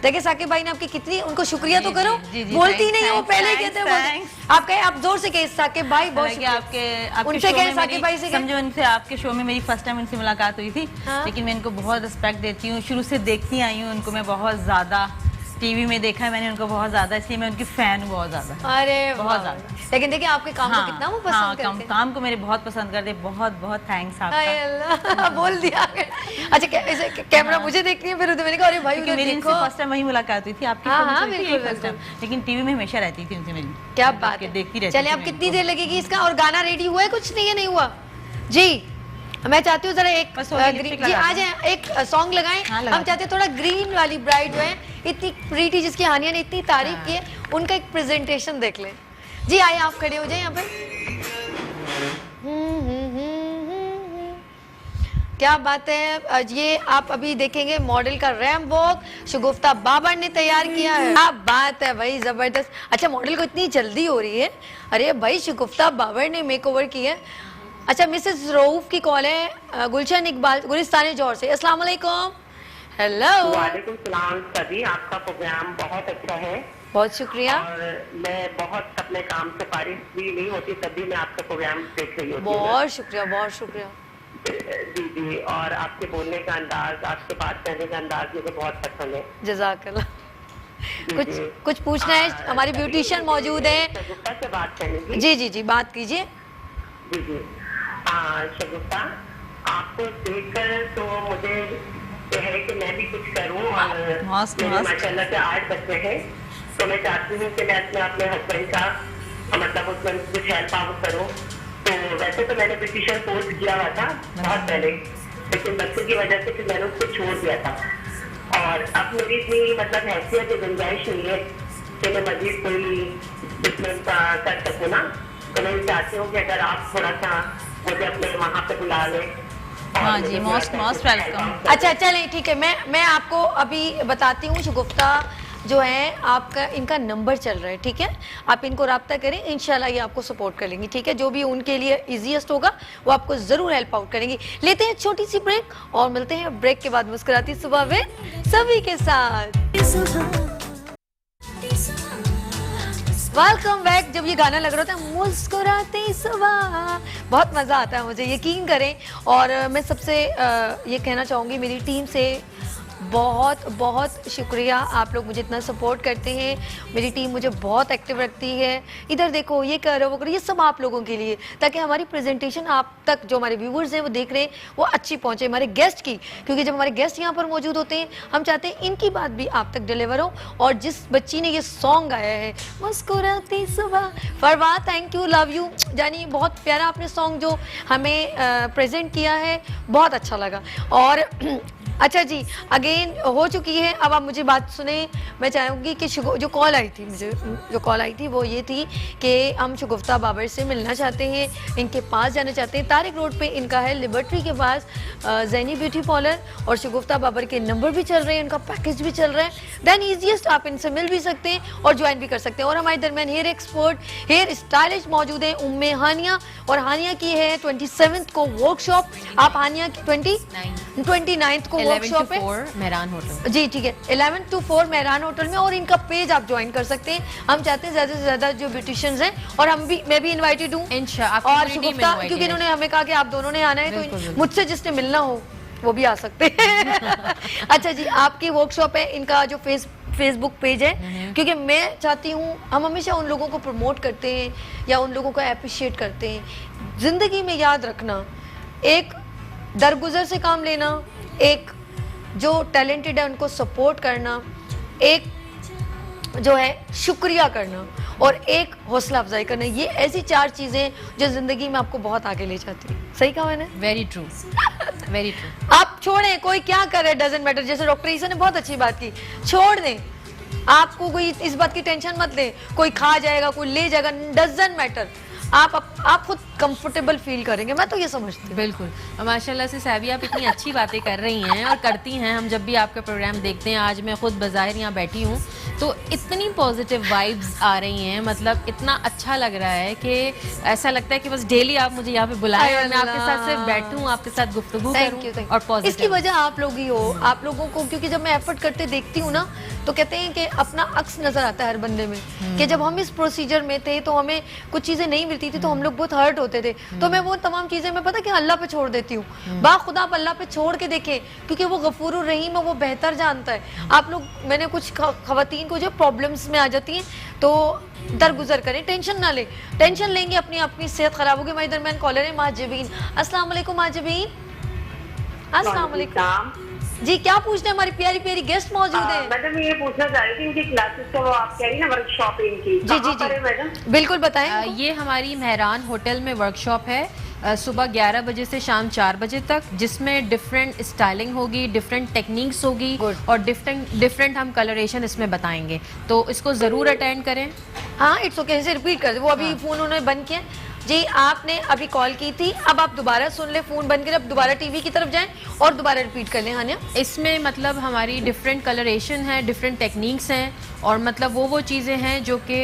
Speaker 2: देखिए साकिब भाई ने आपकी कितनी, उनको शुक्रिया तो करो। बोलती नहीं है वो, पहले ही कहते हैं। आप कहे, आप जोर से कहे साकिब भाई, बहुत उनसे कहे साकिब भाई से,
Speaker 10: समझो उनसे आपके शो में मेरी फर्स्ट टाइम उनसे मुलाकात हुई थी। लेकिन मैं इनको बहुत रिस्पेक्ट देती हूँ, शुरू से देखती आई हूँ उनको। मैं बहुत ज्यादा टीवी में देखा है मैंने उनको बहुत ज्यादा, इसलिए मैं उनकी फैन हूँ बहुत ज्यादा।
Speaker 2: अरे
Speaker 10: बहुत ज्यादा।
Speaker 2: लेकिन देखिए आपके काम को कितना वो पसंद करते हैं।
Speaker 10: काम को मेरे बहुत पसंद करते हैं। बहुत थैंक्स
Speaker 2: आपका। बोल दिया। अच्छा, कैमरा मुझे देखनी है, फिर मैंने कहा अरे भाई
Speaker 10: मेरी इनसे फर्स्ट टाइम वही मुलाकात हुई थी आपकी। लेकिन टीवी में हमेशा रहती थी उनसे मेरी।
Speaker 2: क्या बात है,
Speaker 10: देखती रहती।
Speaker 2: चलिए, अब कितनी देर लगेगी इसका? और गाना रेडी हुआ है? कुछ नहीं है, नहीं हुआ जी। मैं चाहती हूँ जरा एक जी आ जाए, एक सॉन्ग लगाएं। हम चाहते हैं थोड़ा ग्रीन वाली ब्राइड जो है, इतनी प्रीटी, जिसकी हानिया ने इतनी तारीफ की है, उनका एक प्रेजेंटेशन देख लें। जी आइए, आप खड़े हो जाए यहाँ पे। क्या बात है। ये आप अभी देखेंगे मॉडल का रैंप वॉक शगुफ्ता बाबर ने तैयार किया है। क्या बात है भाई, जबरदस्त। अच्छा, मॉडल को इतनी जल्दी हो रही है। अरे भाई, शगुफ्ता बाबर ने मेकओवर की है। अच्छा, मिसेस रऊफ की कॉल है, गुलशन इकबाल गुलिस्तानी जौहर से। अस्सलाम वालेकुम। हेलो।
Speaker 14: वालेकुम सलाम सभी, आपका प्रोग्राम बहुत अच्छा है।
Speaker 2: बहुत शुक्रिया।
Speaker 14: और मैं बहुत अपने काम से फारिग भी नहीं होती, तभी मैं आपका प्रोग्राम देख रही होती हूँ।
Speaker 2: बहुत शुक्रिया।
Speaker 14: जी, और आपके बोलने का अंदाज, आपसे बात करने का अंदाज मुझे बहुत पसंद है।
Speaker 2: जज़ाकल्लाह। कुछ पूछना है? हमारी ब्यूटिशियन मौजूद है।
Speaker 14: शगुफ्ता से बात करनी।
Speaker 2: जी, बात कीजिए।
Speaker 14: जी, शगुफ्ता, आपको देखकर तो मुझे है कि मैं भी कुछ करूं। और माशाल्लाह से 8 बच्चे हैं, तो मैं चाहती हूँ कि मैं अपने हस्बैंड का मतलब उसमें कुछ हेल्प आउट करूँ। तो वैसे तो मैंने ब्यूटिशियन कोर्स किया हुआ था बहुत पहले, लेकिन बच्चे की वजह से फिर मैंने उसको छोड़ दिया था। और अब मेरी इतनी मतलब हैसियत की गुंजाइश नहीं है कि मैं मजीद कोई ट्रीटमेंट कर सकूँ ना। तो मैं चाहती हूँ कि अगर आप थोड़ा सा मुझे अपने वहाँ पे बुला लें।
Speaker 10: हाँ जी, मोस्ट वेलकम।
Speaker 2: अच्छा, चलें, ठीक है। मैं आपको अभी बताती हूँ। शगुफ्ता जो है, आपका इनका नंबर चल रहा है, ठीक है? आप इनको रब्ता करें, इंशाल्लाह ये आपको सपोर्ट कर लेंगी, ठीक है? जो भी उनके लिए इजीएस्ट होगा वो आपको जरूर हेल्प आउट करेंगी। लेते हैं छोटी सी ब्रेक और मिलते हैं ब्रेक के बाद मुस्कुराती सुबह में सभी के साथ। Welcome back. जब ये गाना लग रहा था मुस्कुराती सुबह, बहुत मज़ा आता है मुझे, यकीन करें। और मैं सबसे ये कहना चाहूँगी, मेरी टीम से बहुत बहुत शुक्रिया, आप लोग मुझे इतना सपोर्ट करते हैं, मेरी टीम मुझे बहुत एक्टिव रखती है। इधर देखो, ये करो वो करो, ये सब आप लोगों के लिए, ताकि हमारी प्रेजेंटेशन आप तक, जो हमारे व्यूवर्स हैं वो देख रहे हैं, वो अच्छी पहुंचे, हमारे गेस्ट की, क्योंकि जब हमारे गेस्ट यहाँ पर मौजूद होते हैं हम चाहते हैं इनकी बात भी आप तक डिलीवर हो। और जिस बच्ची ने ये सॉन्ग गाया है मुस्कुराती सुबह, फरवा, थैंक यू, लव यू जानी, बहुत प्यारा आपने सॉन्ग जो हमें प्रेजेंट किया है, बहुत अच्छा लगा। और अच्छा जी, अगेन हो चुकी है, अब आप मुझे बात सुने। मैं चाहूँगी कि जो कॉल आई थी, मुझे जो कॉल आई थी वो ये थी कि हम शगुफ्ता बाबर से मिलना चाहते हैं, इनके पास जाना चाहते हैं। तारिक रोड पे इनका है, लिबर्टी के पास ज़ैनी ब्यूटी पार्लर, और शगुफ्ता बाबर के नंबर भी चल रहे हैं, इनका पैकेज भी चल रहा है। देन ईजीएस्ट आप इनसे मिल भी सकते हैं और ज्वाइन भी कर सकते हैं। और हमारे दरमियान हेयर एक्सपर्ट, हेयर स्टाइलिश मौजूद है, उम्मे हानिया, और हानिया की है 27 को वर्कशॉप। आप हानिया की 29 को वर्कशॉप है
Speaker 12: मेहरान होटल,
Speaker 2: जी ठीक है, 11 to 4 मेहरान होटल में, और इनका पेज आप ज्वाइन कर सकते हैं। हम चाहते हैं ज्यादा से ज्यादा जो ब्यूटिशियंस हैं, और मैं भी इनवाइटेड हूँ, और शगुफ्ता, क्योंकि इन्होंने हमें कहा कि आप दोनों ने आना है, तो मुझसे जिसने मिलना हो वो भी आ सकते हैं। अच्छा जी, आपकी वर्कशॉप है, इनका जो फेसबुक पेज है, क्योंकि मैं चाहती हूँ, हम हमेशा उन लोगों को प्रमोट करते हैं या उन लोगों को अप्रिशिएट करते हैं। जिंदगी में याद रखना, एक दरगुजर से काम लेना, एक जो टैलेंटेड है उनको सपोर्ट करना, एक जो है शुक्रिया करना, और एक हौसला अफजाई करना, ये ऐसी 4 चीजें जो जिंदगी में आपको बहुत आगे ले जाती है। सही कहा मैंने?
Speaker 12: Very true, very true.
Speaker 2: आप छोड़ें, कोई क्या करे डजंट मैटर, जैसे डॉक्टर ईसा ने बहुत अच्छी बात की, छोड़ दें, आपको कोई इस बात की टेंशन मत लें, कोई खा जाएगा, कोई ले जाएगा, डजंट मैटर, आप खुद कंफर्टेबल फील करेंगे, मैं तो ये समझती हूँ।
Speaker 12: बिल्कुल, माशाल्लाह से सैबी आप इतनी अच्छी बातें कर रही हैं और करती हैं। हम जब भी आपका प्रोग्राम देखते हैं, आज मैं खुद बज़ाहिर यहाँ बैठी हूँ तो इतनी पॉजिटिव वाइब्स आ रही हैं, मतलब इतना अच्छा लग रहा है कि ऐसा लगता है कि बस डेली आप मुझे यहाँ पे बुलाएं और मैं आपके साथ सिर्फ बैठूं, आपके साथ गुफ्तगू करूं और पॉजिटिव।
Speaker 2: इसकी वजह आप लोग ही हो, आप लोगों को, क्योंकि जब मैं एफर्ट करते देखती हूँ ना, तो कहते हैं कि अपना अक्स नजर आता है हर बंदे में, कि जब हम इस प्रोसीजर में थे तो हमें कुछ चीजें नहीं मिलती थी, तो हम लोग बहुत हर्ट होते थे, तो मैं वो तमाम चीजें मैं पता कि अल्लाह पे छोड़ देती हूँ। बाखुदा आप अल्लाह पे छोड़ के देखें, क्योंकि वो गफूर रहीम है, वो बेहतर जानता है। आप लोग, मैंने कुछ खवातीन को जो प्रॉब्लम्स में आ जाती हैं तो दरगुजर करें, टेंशन ना ले, टेंशन लेंगे अपनी सेहत खराब होगी। हमारे दरमियान कॉलर है माजबीन। अस्सलाम वालेकुम माजबीन। अस्सलाम वालेकुम जी, क्या पूछना है? हमारी प्यारी प्यारी गेस्ट मौजूद है।
Speaker 14: मैडम ये पूछना चाह रही थी, इनकी क्लासेस तो आप कह रही ना वर्कशॉप इनकी,
Speaker 2: जी जी जी
Speaker 14: मैडम
Speaker 2: बिल्कुल बताएं।
Speaker 12: ये हमारी मेहरान होटल में वर्कशॉप है, सुबह 11 बजे से शाम 4 बजे तक, जिसमें डिफरेंट स्टाइलिंग होगी, डिफरेंट टेक्निक्स होगी और डिफरेंट हम कलरेशन इसमें बताएंगे, तो इसको ज़रूर अटेंड करें।
Speaker 2: हाँ, इट्स ओके, इसे रिपीट कर दे, वो अभी फ़ोन उन्होंने बंद किया जी। आपने अभी कॉल की थी, अब आप दोबारा सुन ले, फोन बंद करें, अब दोबारा टीवी की तरफ जाएं और दोबारा रिपीट कर लें। हानिया,
Speaker 12: इसमें मतलब हमारी डिफरेंट कलरेशन है, डिफरेंट टेक्निक्स हैं, और मतलब वो चीज़ें हैं जो कि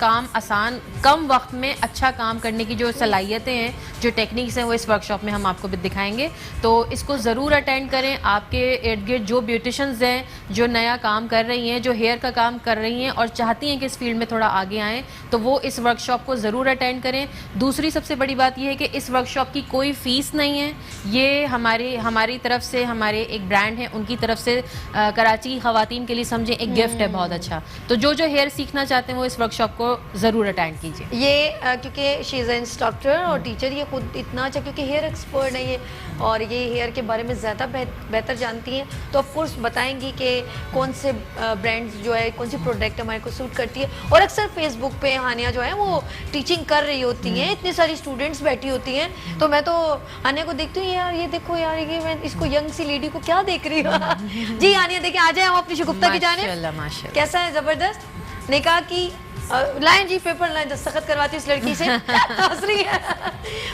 Speaker 12: काम आसान, कम वक्त में अच्छा काम करने की जो सलाहियतें हैं, जो टेक्निक्स हैं, वो इस वर्कशॉप में हम आपको भी दिखाएंगे। तो इसको ज़रूर अटेंड करें। आपके इर्द गिर्द जो ब्यूटिशंस हैं, जो नया काम कर रही हैं, जो हेयर का काम कर रही हैं और चाहती हैं कि इस फील्ड में थोड़ा आगे आएँ, तो वो इस वर्कशॉप को ज़रूर अटेंड करें। दूसरी सबसे बड़ी बात यह है कि इस वर्कशॉप की कोई फ़ीस नहीं है, ये हमारी तरफ से, हमारे एक ब्रांड है उनकी तरफ से कराची ख़वातीन के लिए समझें एक गिफ्ट है बहुत अच्छा। तो जो हेयर सीखना चाहते हैं वो इस वर्कशॉप को ज़रूर अटेंड कीजिए।
Speaker 2: ये क्योंकि शी इज़ एन इंस्ट्रक्टर और टीचर, ये खुद इतना अच्छा, क्योंकि हेयर एक्सपर्ट है ये, और ये हेयर के बारे में ज़्यादा बेहतर जानती हैं, तो ऑफ कोर्स बताएंगी कि कौन से ब्रांड्स जो है, कौन सी प्रोडक्ट हमारे को सूट करती है। और अक्सर फेसबुक पे हानिया जो है वो टीचिंग कर रही होती हैं, इतनी सारी स्टूडेंट्स बैठी होती हैं, तो मैं तो हानिया को देखती हूँ, यार ये देखो यार, ये मैं इसको यंग सी लेडी को क्या देख रही हूँ। जी हानिया, देखिए आ जाए हम अपनी शगुफ्ता की जानिब। कैसा है? जबरदस्त। निकाह की लाइन जी, पेपर लाइन दस्तखत करवाती इस लड़की से। हंस रही है,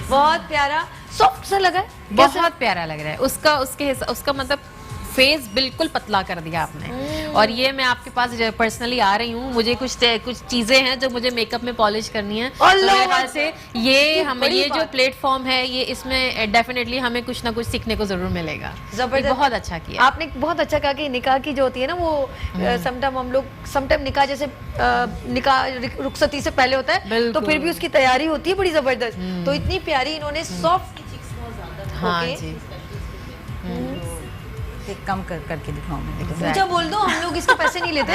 Speaker 2: बहुत प्यारा सॉफ्ट सा लगा है,
Speaker 12: बहुत प्यारा लग रहा है। उसका मतलब फेस बिल्कुल पतला कर दिया आपने। और ये मैं आपके पास पर्सनली आ रही हूँ, मुझे कुछ चीजें हैं जो मुझे मेकअप में पॉलिश करनी है, तो मेरे ख्याल से ये जो प्लेटफॉर्म है, ये इसमें डेफिनेटली हमें कुछ ना कुछ सीखने को जरूर मिलेगा।
Speaker 2: जबरदस्त,
Speaker 12: बहुत अच्छा किया
Speaker 2: आपने, बहुत अच्छा कहा कि निकाह की जो होती है ना वो समटाइम निकाह जैसे निकाह रुखसती से पहले होता है, तो फिर भी उसकी तैयारी होती है बड़ी जबरदस्त। तो इतनी प्यारी इन्होंने सॉफ्ट,
Speaker 12: हाँ जी,
Speaker 10: कि कम करके दिखाऊं मैं।
Speaker 2: मुझे बोल दो, हम लोग इसके पैसे नहीं लेते।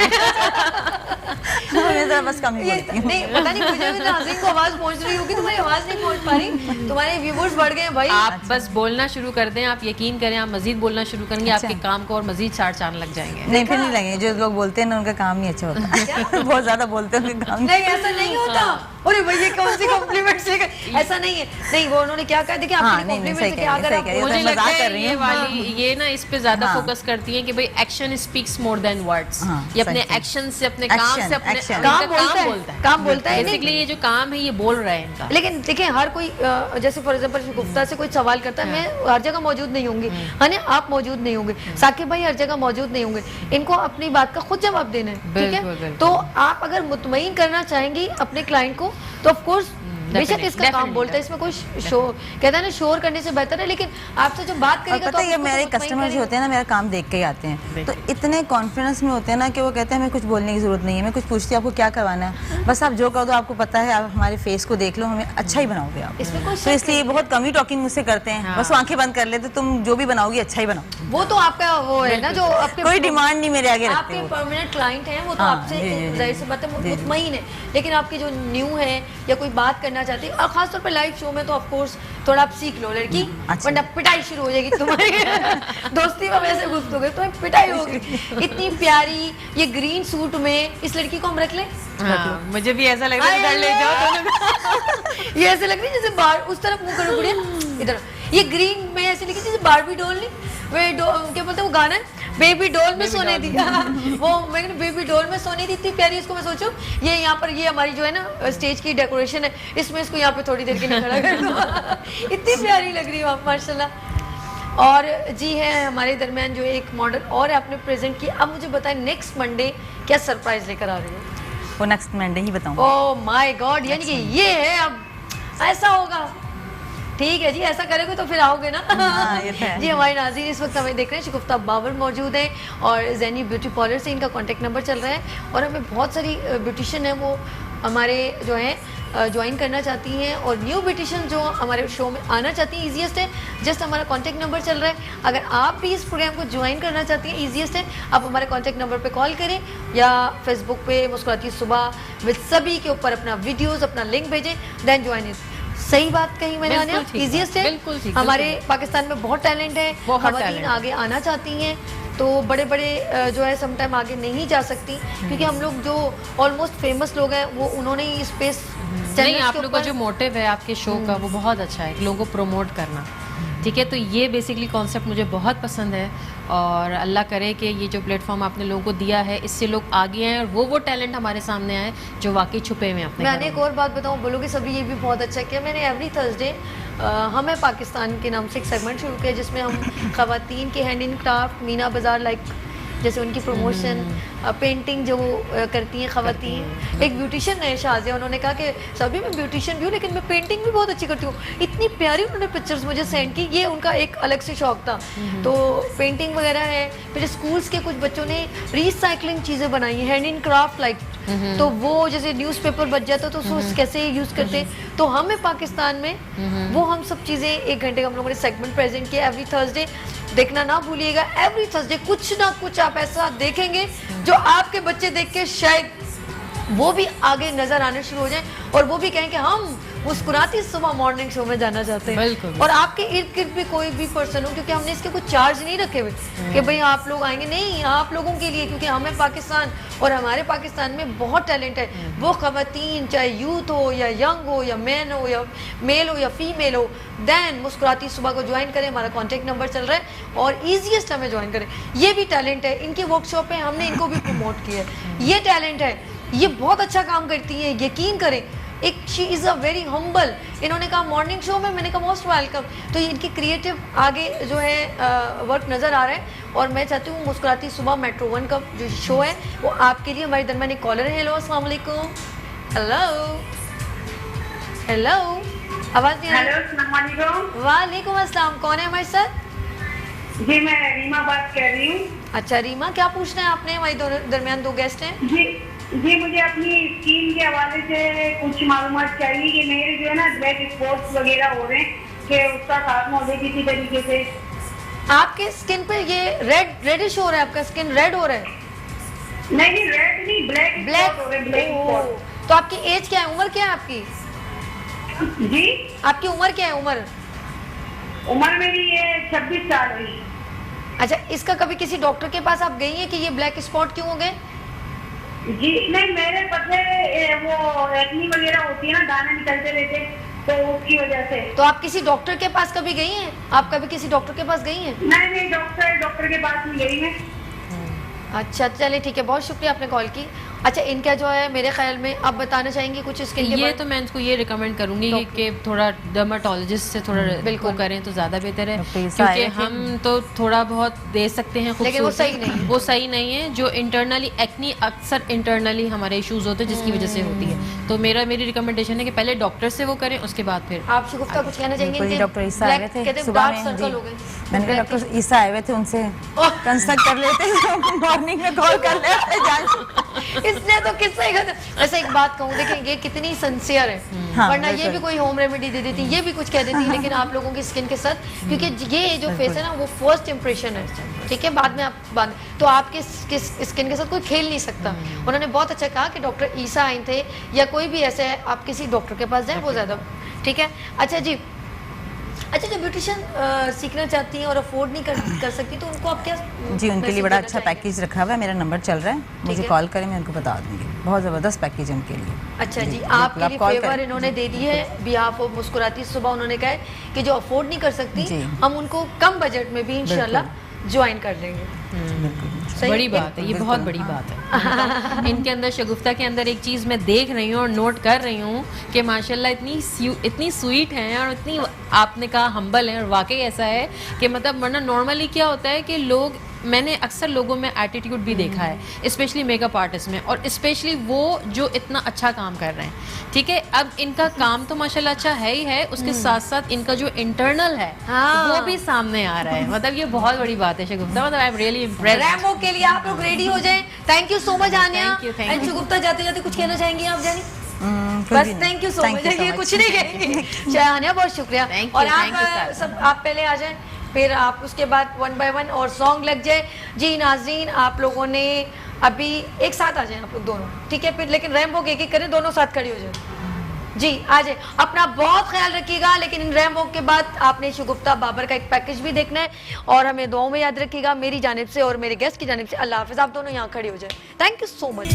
Speaker 10: मैं बस कम ही बोलती हूँ।
Speaker 2: नहीं पता नहीं, मुझे भी नाज़रीन को आवाज पहुंच रही होगी, तुम्हारी आवाज नहीं पहुंच पा रही, तुम्हारे व्यूअर्स बढ़ गए हैं भाई।
Speaker 12: आप बस बोलना शुरू कर दें, आप यकीन करें, आप मजीद बोलना शुरू करेंगे, आपके काम को और मजीद 4 चांद लग जाएंगे।
Speaker 10: नहीं फिर नहीं लगेंगे, जो लोग बोलते हैं ना उनका काम नहीं अच्छा होता। बहुत ज्यादा बोलते हैं उनका काम
Speaker 2: नहीं, ऐसा नहीं होता। अरे भैया कौन सी कॉम्प्लीमेंट से, ऐसा नहीं है। नहीं, वो उन्होंने क्या कहा, देखिए आपकी कॉम्प्लीमेंट से क्या अगर
Speaker 12: मुझे लगता है ये वाली ये ना इस पे ज्यादा फोकस करती है कि भाई action speaks more than words. ये अपने एक्शन से, अपने काम से, अपने काम बोलता है। बेसिकली ये जो काम है ये बोल रहे हैं इनका।
Speaker 2: लेकिन देखिए हर कोई जैसे फॉर एग्जांपल गुफ्ता से कोई सवाल करता है, मैं हर जगह मौजूद नहीं होंगी, है ना, आप मौजूद नहीं होंगे, साकिब भाई हर जगह मौजूद नहीं होंगे, इनको अपनी बात का खुद जवाब देना है, ठीक है। तो आप अगर मुतमईन करना चाहेंगी अपने क्लाइंट को तो ऑफ कोर्स बेशक इसका काम बोलता है, इसमें कोई शोर कहता है ना, शोर करने से बेहतर है। लेकिन आपसे जब बात करेगा
Speaker 10: तो ये मेरे कस्टमर जो होते हैं ना, मेरा काम देख के ही आते हैं, तो इतने कॉन्फिडेंस में होते हैं ना कि वो कहते हैं हमें कुछ बोलने की जरूरत नहीं है, मैं कुछ पूछती हूँ आपको क्या करवाना है, बस आप जो कर दो, आपको पता है, आप हमारे फेस को देख लो, हमें अच्छा ही बनाओगे आप। तो इसलिए बहुत कम ही टॉकिंग मुझसे करते हैं, बस आंखें बंद कर लेते, तुम जो भी बनाओगी अच्छा ही बनाओ।
Speaker 2: वो तो आपका वो है ना, जो आपके
Speaker 10: कोई डिमांड नहीं मेरे आगे,
Speaker 2: आपके परमानेंट क्लाइंट हैं, वो तो आपसे जाहिर सी बात है मुतमईन है। लेकिन आपकी जो न्यू है या कोई बात करना चाहती है, और खासतौर पे लाइव शो में तो ऑफ कोर्स थोड़ा आप सीख लो लड़की, वरना पिटाई शुरू हो जाएगी तुम्हारी। दोस्ती में वैसे गुफ्तगू तो पिटाई होगी। इतनी प्यारी ये ग्रीन सूट में इस लड़की को हम रख लें।
Speaker 12: मुझे भी ऐसा लग रहा है, ले जाओ।
Speaker 2: ये ऐसे लग रही है जैसे बार उस तरफ मुंह करो बुढ़िया, इधर ये ग्रीन में ऐसे लिखी जैसे बारबी डॉल नहीं, क्या बोलते हैं वो गाना है, बेबी डॉल में सोने दी। वो मैं बेबी डॉल में सोने दी, इतनी प्यारी। इसको मैं सोचूं ये यहाँ पर ये हमारी जो है ना स्टेज की डेकोरेशन है, इसमें इसको यहाँ पे थोड़ी देर के लिए खड़ा कर दो। इतनी प्यारी लग रही हो आप माशाल्लाह। और जी है हमारे दरमियान जो एक मॉडल और आपने प्रेजेंट किया। अब मुझे बताएं नेक्स्ट मंडे क्या सरप्राइज लेकर आ रही हो?
Speaker 10: वो नेक्स्ट मंडे ही बताऊंगा।
Speaker 2: ओह माय गॉड, यानी कि ये है, अब ऐसा होगा, ठीक है जी, ऐसा करेंगे तो फिर आओगे ना।
Speaker 10: ये तो है।
Speaker 2: जी हमारे नाज़रीन इस वक्त हमें देख रहे हैं शगुफ्ता बाबर मौजूद है और ज़ैनी ब्यूटी पार्लर से इनका कांटेक्ट नंबर चल रहा है। और हमें बहुत सारी ब्यूटिशियन है वो हमारे जो है ज्वाइन करना चाहती हैं, और न्यू ब्यूटिशियन जो हमारे शो में आना चाहती हैं, ईजीएस्ट है, जस्ट हमारा कांटेक्ट नंबर चल रहा है। अगर आप भी इस प्रोग्राम को ज्वाइन करना चाहती हैं, ईजीएस्ट है, आप हमारे कांटेक्ट नंबर पे कॉल करें या फेसबुक पे मुस्कुराती सुबह विद सभी के ऊपर अपना वीडियोस, अपना लिंक भेजें, देन ज्वाइन इट। सही बात कही मैंने, आने ईजीएस्ट है। हमारे पाकिस्तान में बहुत टैलेंट है, खवातीन आगे आना चाहती हैं तो बड़े बड़े जो है समटाइम आगे नहीं जा सकती, क्योंकि हम लोग जो ऑलमोस्ट फेमस लोग हैं वो उन्होंने ही स्पेस
Speaker 12: नहीं, आप लोगों का जो मोटिव है आपके शो का वो बहुत अच्छा है, लोगों को प्रमोट करना, ठीक है। तो ये बेसिकली कॉन्सेप्ट मुझे बहुत पसंद है और अल्लाह करे कि ये जो प्लेटफॉर्म आपने लोगों को दिया है इससे लोग आगे आए और वो टैलेंट हमारे सामने आए जो वाकई छुपे हुए हैं अपने।
Speaker 2: मैंने एक और बात बताऊँ, बोलोगे सभी ये भी बहुत अच्छा किया। मैंने एवरी थर्सडे हमें पाकिस्तान के नाम से एक सेगमेंट शुरू किया जिसमें हम खवातीन के हैंड इन क्राफ्ट, मीना बाज़ार लाइक जैसे उनकी प्रमोशन, पेंटिंग जो करती हैं खवातीन। एक ब्यूटिशियन है शाजिया, उन्होंने कहा कि सभी मैं ब्यूटिशियन भी हूँ लेकिन मैं पेंटिंग भी बहुत अच्छी करती हूँ। इतनी प्यारी उन्होंने पिक्चर्स मुझे सेंड की, ये उनका एक अलग से शौक था। तो पेंटिंग वगैरह है। फिर स्कूल्स के कुछ बच्चों ने रिसाइकलिंग चीज़ें बनाई हैं, हैंड इन क्राफ्ट लाइक, तो वो जैसे न्यूज़पेपर बच जाता तो उसको कैसे यूज़ करते। तो हमें पाकिस्तान में वो हम सब चीज़ें 1 घंटे का हम लोगों ने सेगमेंट प्रेजेंट किया एवरी थर्सडे। देखना ना भूलिएगा, एवरी थर्सडे कुछ ना कुछ आप ऐसा देखेंगे जो आपके बच्चे देख के शायद वो भी आगे नजर आने शुरू हो जाए और वो भी कहें कि हम मुस्कुराती सुबह मॉर्निंग शो में जाना चाहते हैं। और आपके इर्द गिर्द भी कोई भी पर्सन हो, क्योंकि हमने इसके कुछ चार्ज नहीं रखे हुए कि भाई आप लोग आएंगे, नहीं, आप लोगों के लिए, क्योंकि हमें पाकिस्तान और हमारे पाकिस्तान में बहुत टैलेंट है। वो खवातीन चाहे यूथ हो या यंग हो या मैन हो या मेल हो या फीमेल हो, देन मुस्कुराती सुबह को ज्वाइन करें, हमारा कॉन्टेक्ट नंबर चल रहा है और ईजीएस्ट हमें ज्वाइन करें। ये भी टैलेंट है, इनके वर्कशॉप है, हमने इनको भी प्रमोट किया है। ये टैलेंट है, ये बहुत अच्छा काम करती है, यकीन करें। एक she is a very humble. इन्होंने कहा मॉर्निंग शो में, मैंने कहा मोस्ट वेलकम। तो ये इनकी क्रिएटिव आगे जो है वर्क नज़र आ रहा है और मैं चाहती हूँ मुस्कुराती सुबह मेट्रो 1 का जो शो है वो आपके लिए। हमारे दरमियान एक कॉलर है। हेलो, अस्सलाम वालेकुम। हेलो हेलो, आवाज़ नहीं आ रही। वालेकुम अस्सलाम, कौन है हमारे साथ?
Speaker 5: जी मैं रीमा बात कर रही हूँ।
Speaker 2: अच्छा रीमा, क्या पूछना है आपने? हमारे दरमियान 2 गेस्ट हैं।
Speaker 5: जी मुझे अपनी स्कीम के हवाले से कुछ मालूमात चाहिए कि मेरे जो है ना ब्लैक स्पॉट्स वगैरह हो रहे हैं कि उसका खात्मा हो जाए किसी तरीके से।
Speaker 2: आपके स्किन पे ये रेडिश हो रहा है, आपका स्किन रेड हो रहा है?
Speaker 5: नहीं रेड नहीं, ब्लैक।
Speaker 2: तो आपकी एज क्या है, उम्र क्या है आपकी?
Speaker 5: जी
Speaker 2: आपकी उम्र क्या है?
Speaker 5: उम्र मेरी ये 26 साल हुई।
Speaker 2: अच्छा, इसका कभी किसी डॉक्टर के पास आप गई हैं कि ये ब्लैक स्पॉट क्यों हो गए?
Speaker 5: जी नहीं, मेरे पतले वो एक्नी वगैरह होती है ना, दाने निकलते रहते, तो उसकी वजह से।
Speaker 2: तो आप किसी डॉक्टर के पास कभी गई हैं? आप कभी किसी डॉक्टर के पास गई हैं?
Speaker 5: नहीं डॉक्टर के पास नहीं गई मैं।
Speaker 2: अच्छा चलिए ठीक है, बहुत शुक्रिया आपने कॉल की। अच्छा, इनका जो है मेरे ख्याल में आप बताना चाहेंगे कुछ इसके लिए?
Speaker 12: ये तो मैं इनको ये रिकमेंड करूंगी कि थोड़ा डर्माटोलॉजिस्ट से थोड़ा बिल्कुल करें तो ज़्यादा बेहतर है, क्योंकि हम तो थोड़ा बहुत दे सकते हैं,
Speaker 2: लेकिन वो सही नहीं है।
Speaker 12: वो सही नहीं है। जो इंटरनली एक्नी अक्सर इंटरनली हमारे इश्यूज होते हैं जिसकी वजह से होती है। तो मेरी रिकमेंडेशन है कि पहले डॉक्टर से वो करें, उसके बाद फिर
Speaker 2: आप शगुफ्ता कुछ कहना चाहेंगे?
Speaker 10: डॉक्टर ईसा आए थे सुबह में, मैंने डॉक्टर ईसा आए हुए थे, उनसे कंसल्ट कर लेते, मॉर्निंग में कॉल कर लेते।
Speaker 2: इसने तो किससे ऐसे एक बात कहूँ, देखें ये कितनी सिंसियर है, वरना ये भी कोई होम रेमेडी दे देती, ये भी कुछ कह देती, लेकिन आप लोगों की स्किन के साथ, क्योंकि ये जो फेस है ना वो फर्स्ट इंप्रेशन है, ठीक है, बाद में आप तो आपके स्किन के साथ कोई खेल नहीं सकता। उन्होंने बहुत अच्छा कहा कि डॉक्टर ईसा आए थे या कोई भी ऐसे है, आप किसी डॉक्टर के पास जाएं, वो ज्यादा ठीक है। अच्छा जी, अच्छा जो ब्यूटिशियन सीखना चाहती हैं और अफोर्ड नहीं कर सकती, तो उनको आप क्या?
Speaker 10: जी उनके लिए बड़ा अच्छा पैकेज रखा हुआ है, मेरा नंबर चल रहा है, मुझे कॉल करें, मैं उनको बता दूंगी, बहुत ज़बरदस्त पैकेज है उनके लिए।
Speaker 2: अच्छा जी, आपके लिए फेवर इन्होंने दे दी है, बिहाफ ऑफ मुस्कुराती सुबह, उन्होंने कहा है कि जो अफोर्ड नहीं कर सकती हम उनको कम बजट में भी इंशाल्लाह ज्वाइन कर लेंगे।
Speaker 12: बड़ी बात है, ये बहुत बड़ी बात है। इनके अंदर शगुफ्ता के अंदर एक चीज़ मैं देख रही हूँ और नोट कर रही हूँ कि माशाल्लाह इतनी स्वीट हैं और इतनी, आपने कहा हम्बल है, और वाकई ऐसा है कि मतलब वरना नॉर्मली क्या होता है कि लोग, मैंने अक्सर लोगों में एटीट्यूड भी देखा है, स्पेशली मेकअप आर्टिस्ट में, और स्पेशली वो जो इतना अच्छा काम कर रहे हैं, ठीक है। अब इनका काम तो माशाल्लाह अच्छा है ही है, उसके साथ साथ इनका जो इंटरनल है वो भी सामने आ रहा है, मतलब ये बहुत बड़ी बात है शगुफ्ता, मतलब I am really impressed.
Speaker 2: Remo के लिए आप लोग रेडी हो जाएं। Thank you so much Aniya. And Shagufta जाते जाते कुछ कहना चाहेंगी आप जानी? बस थैंक यू सो मच, ये कुछ नहीं कहेंगे। आनिया बहुत शुक्रिया। और आप पहले आ जाएं, फिर आप उसके बाद 1 by 1 और सॉन्ग लग जाए। जी नाज़रीन, आप लोगों ने अभी एक साथ आ जाए आप लोग दोनों, ठीक है, फिर लेकिन रैमवॉक एक करें, दोनों साथ खड़े हो जाए। जी आ जाए, अपना बहुत ख्याल रखिएगा। लेकिन इन रैमवॉक के बाद आपने शगुफ्ता बाबर का एक पैकेज भी देखना है, और हमें दुआओं में याद रखिएगा, मेरी जानिब से और मेरे गेस्ट की जानिब से। अल्लाह हाफिज़। आप दोनों यहाँ खड़े हो जाए। Thank you so much.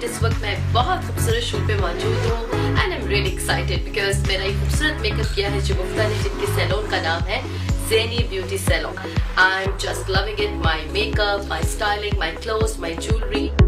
Speaker 9: इस वक्त मैं बहुत खूबसूरत शूट पे मौजूद हूँ and I am really excited because मेरा ये खूबसूरत मेकअप किया है शगुफ्ता ने, जिनके सैलून का नाम है Zeni beauty salon. I am just loving it, my makeup, my styling, my clothes, my jewellery.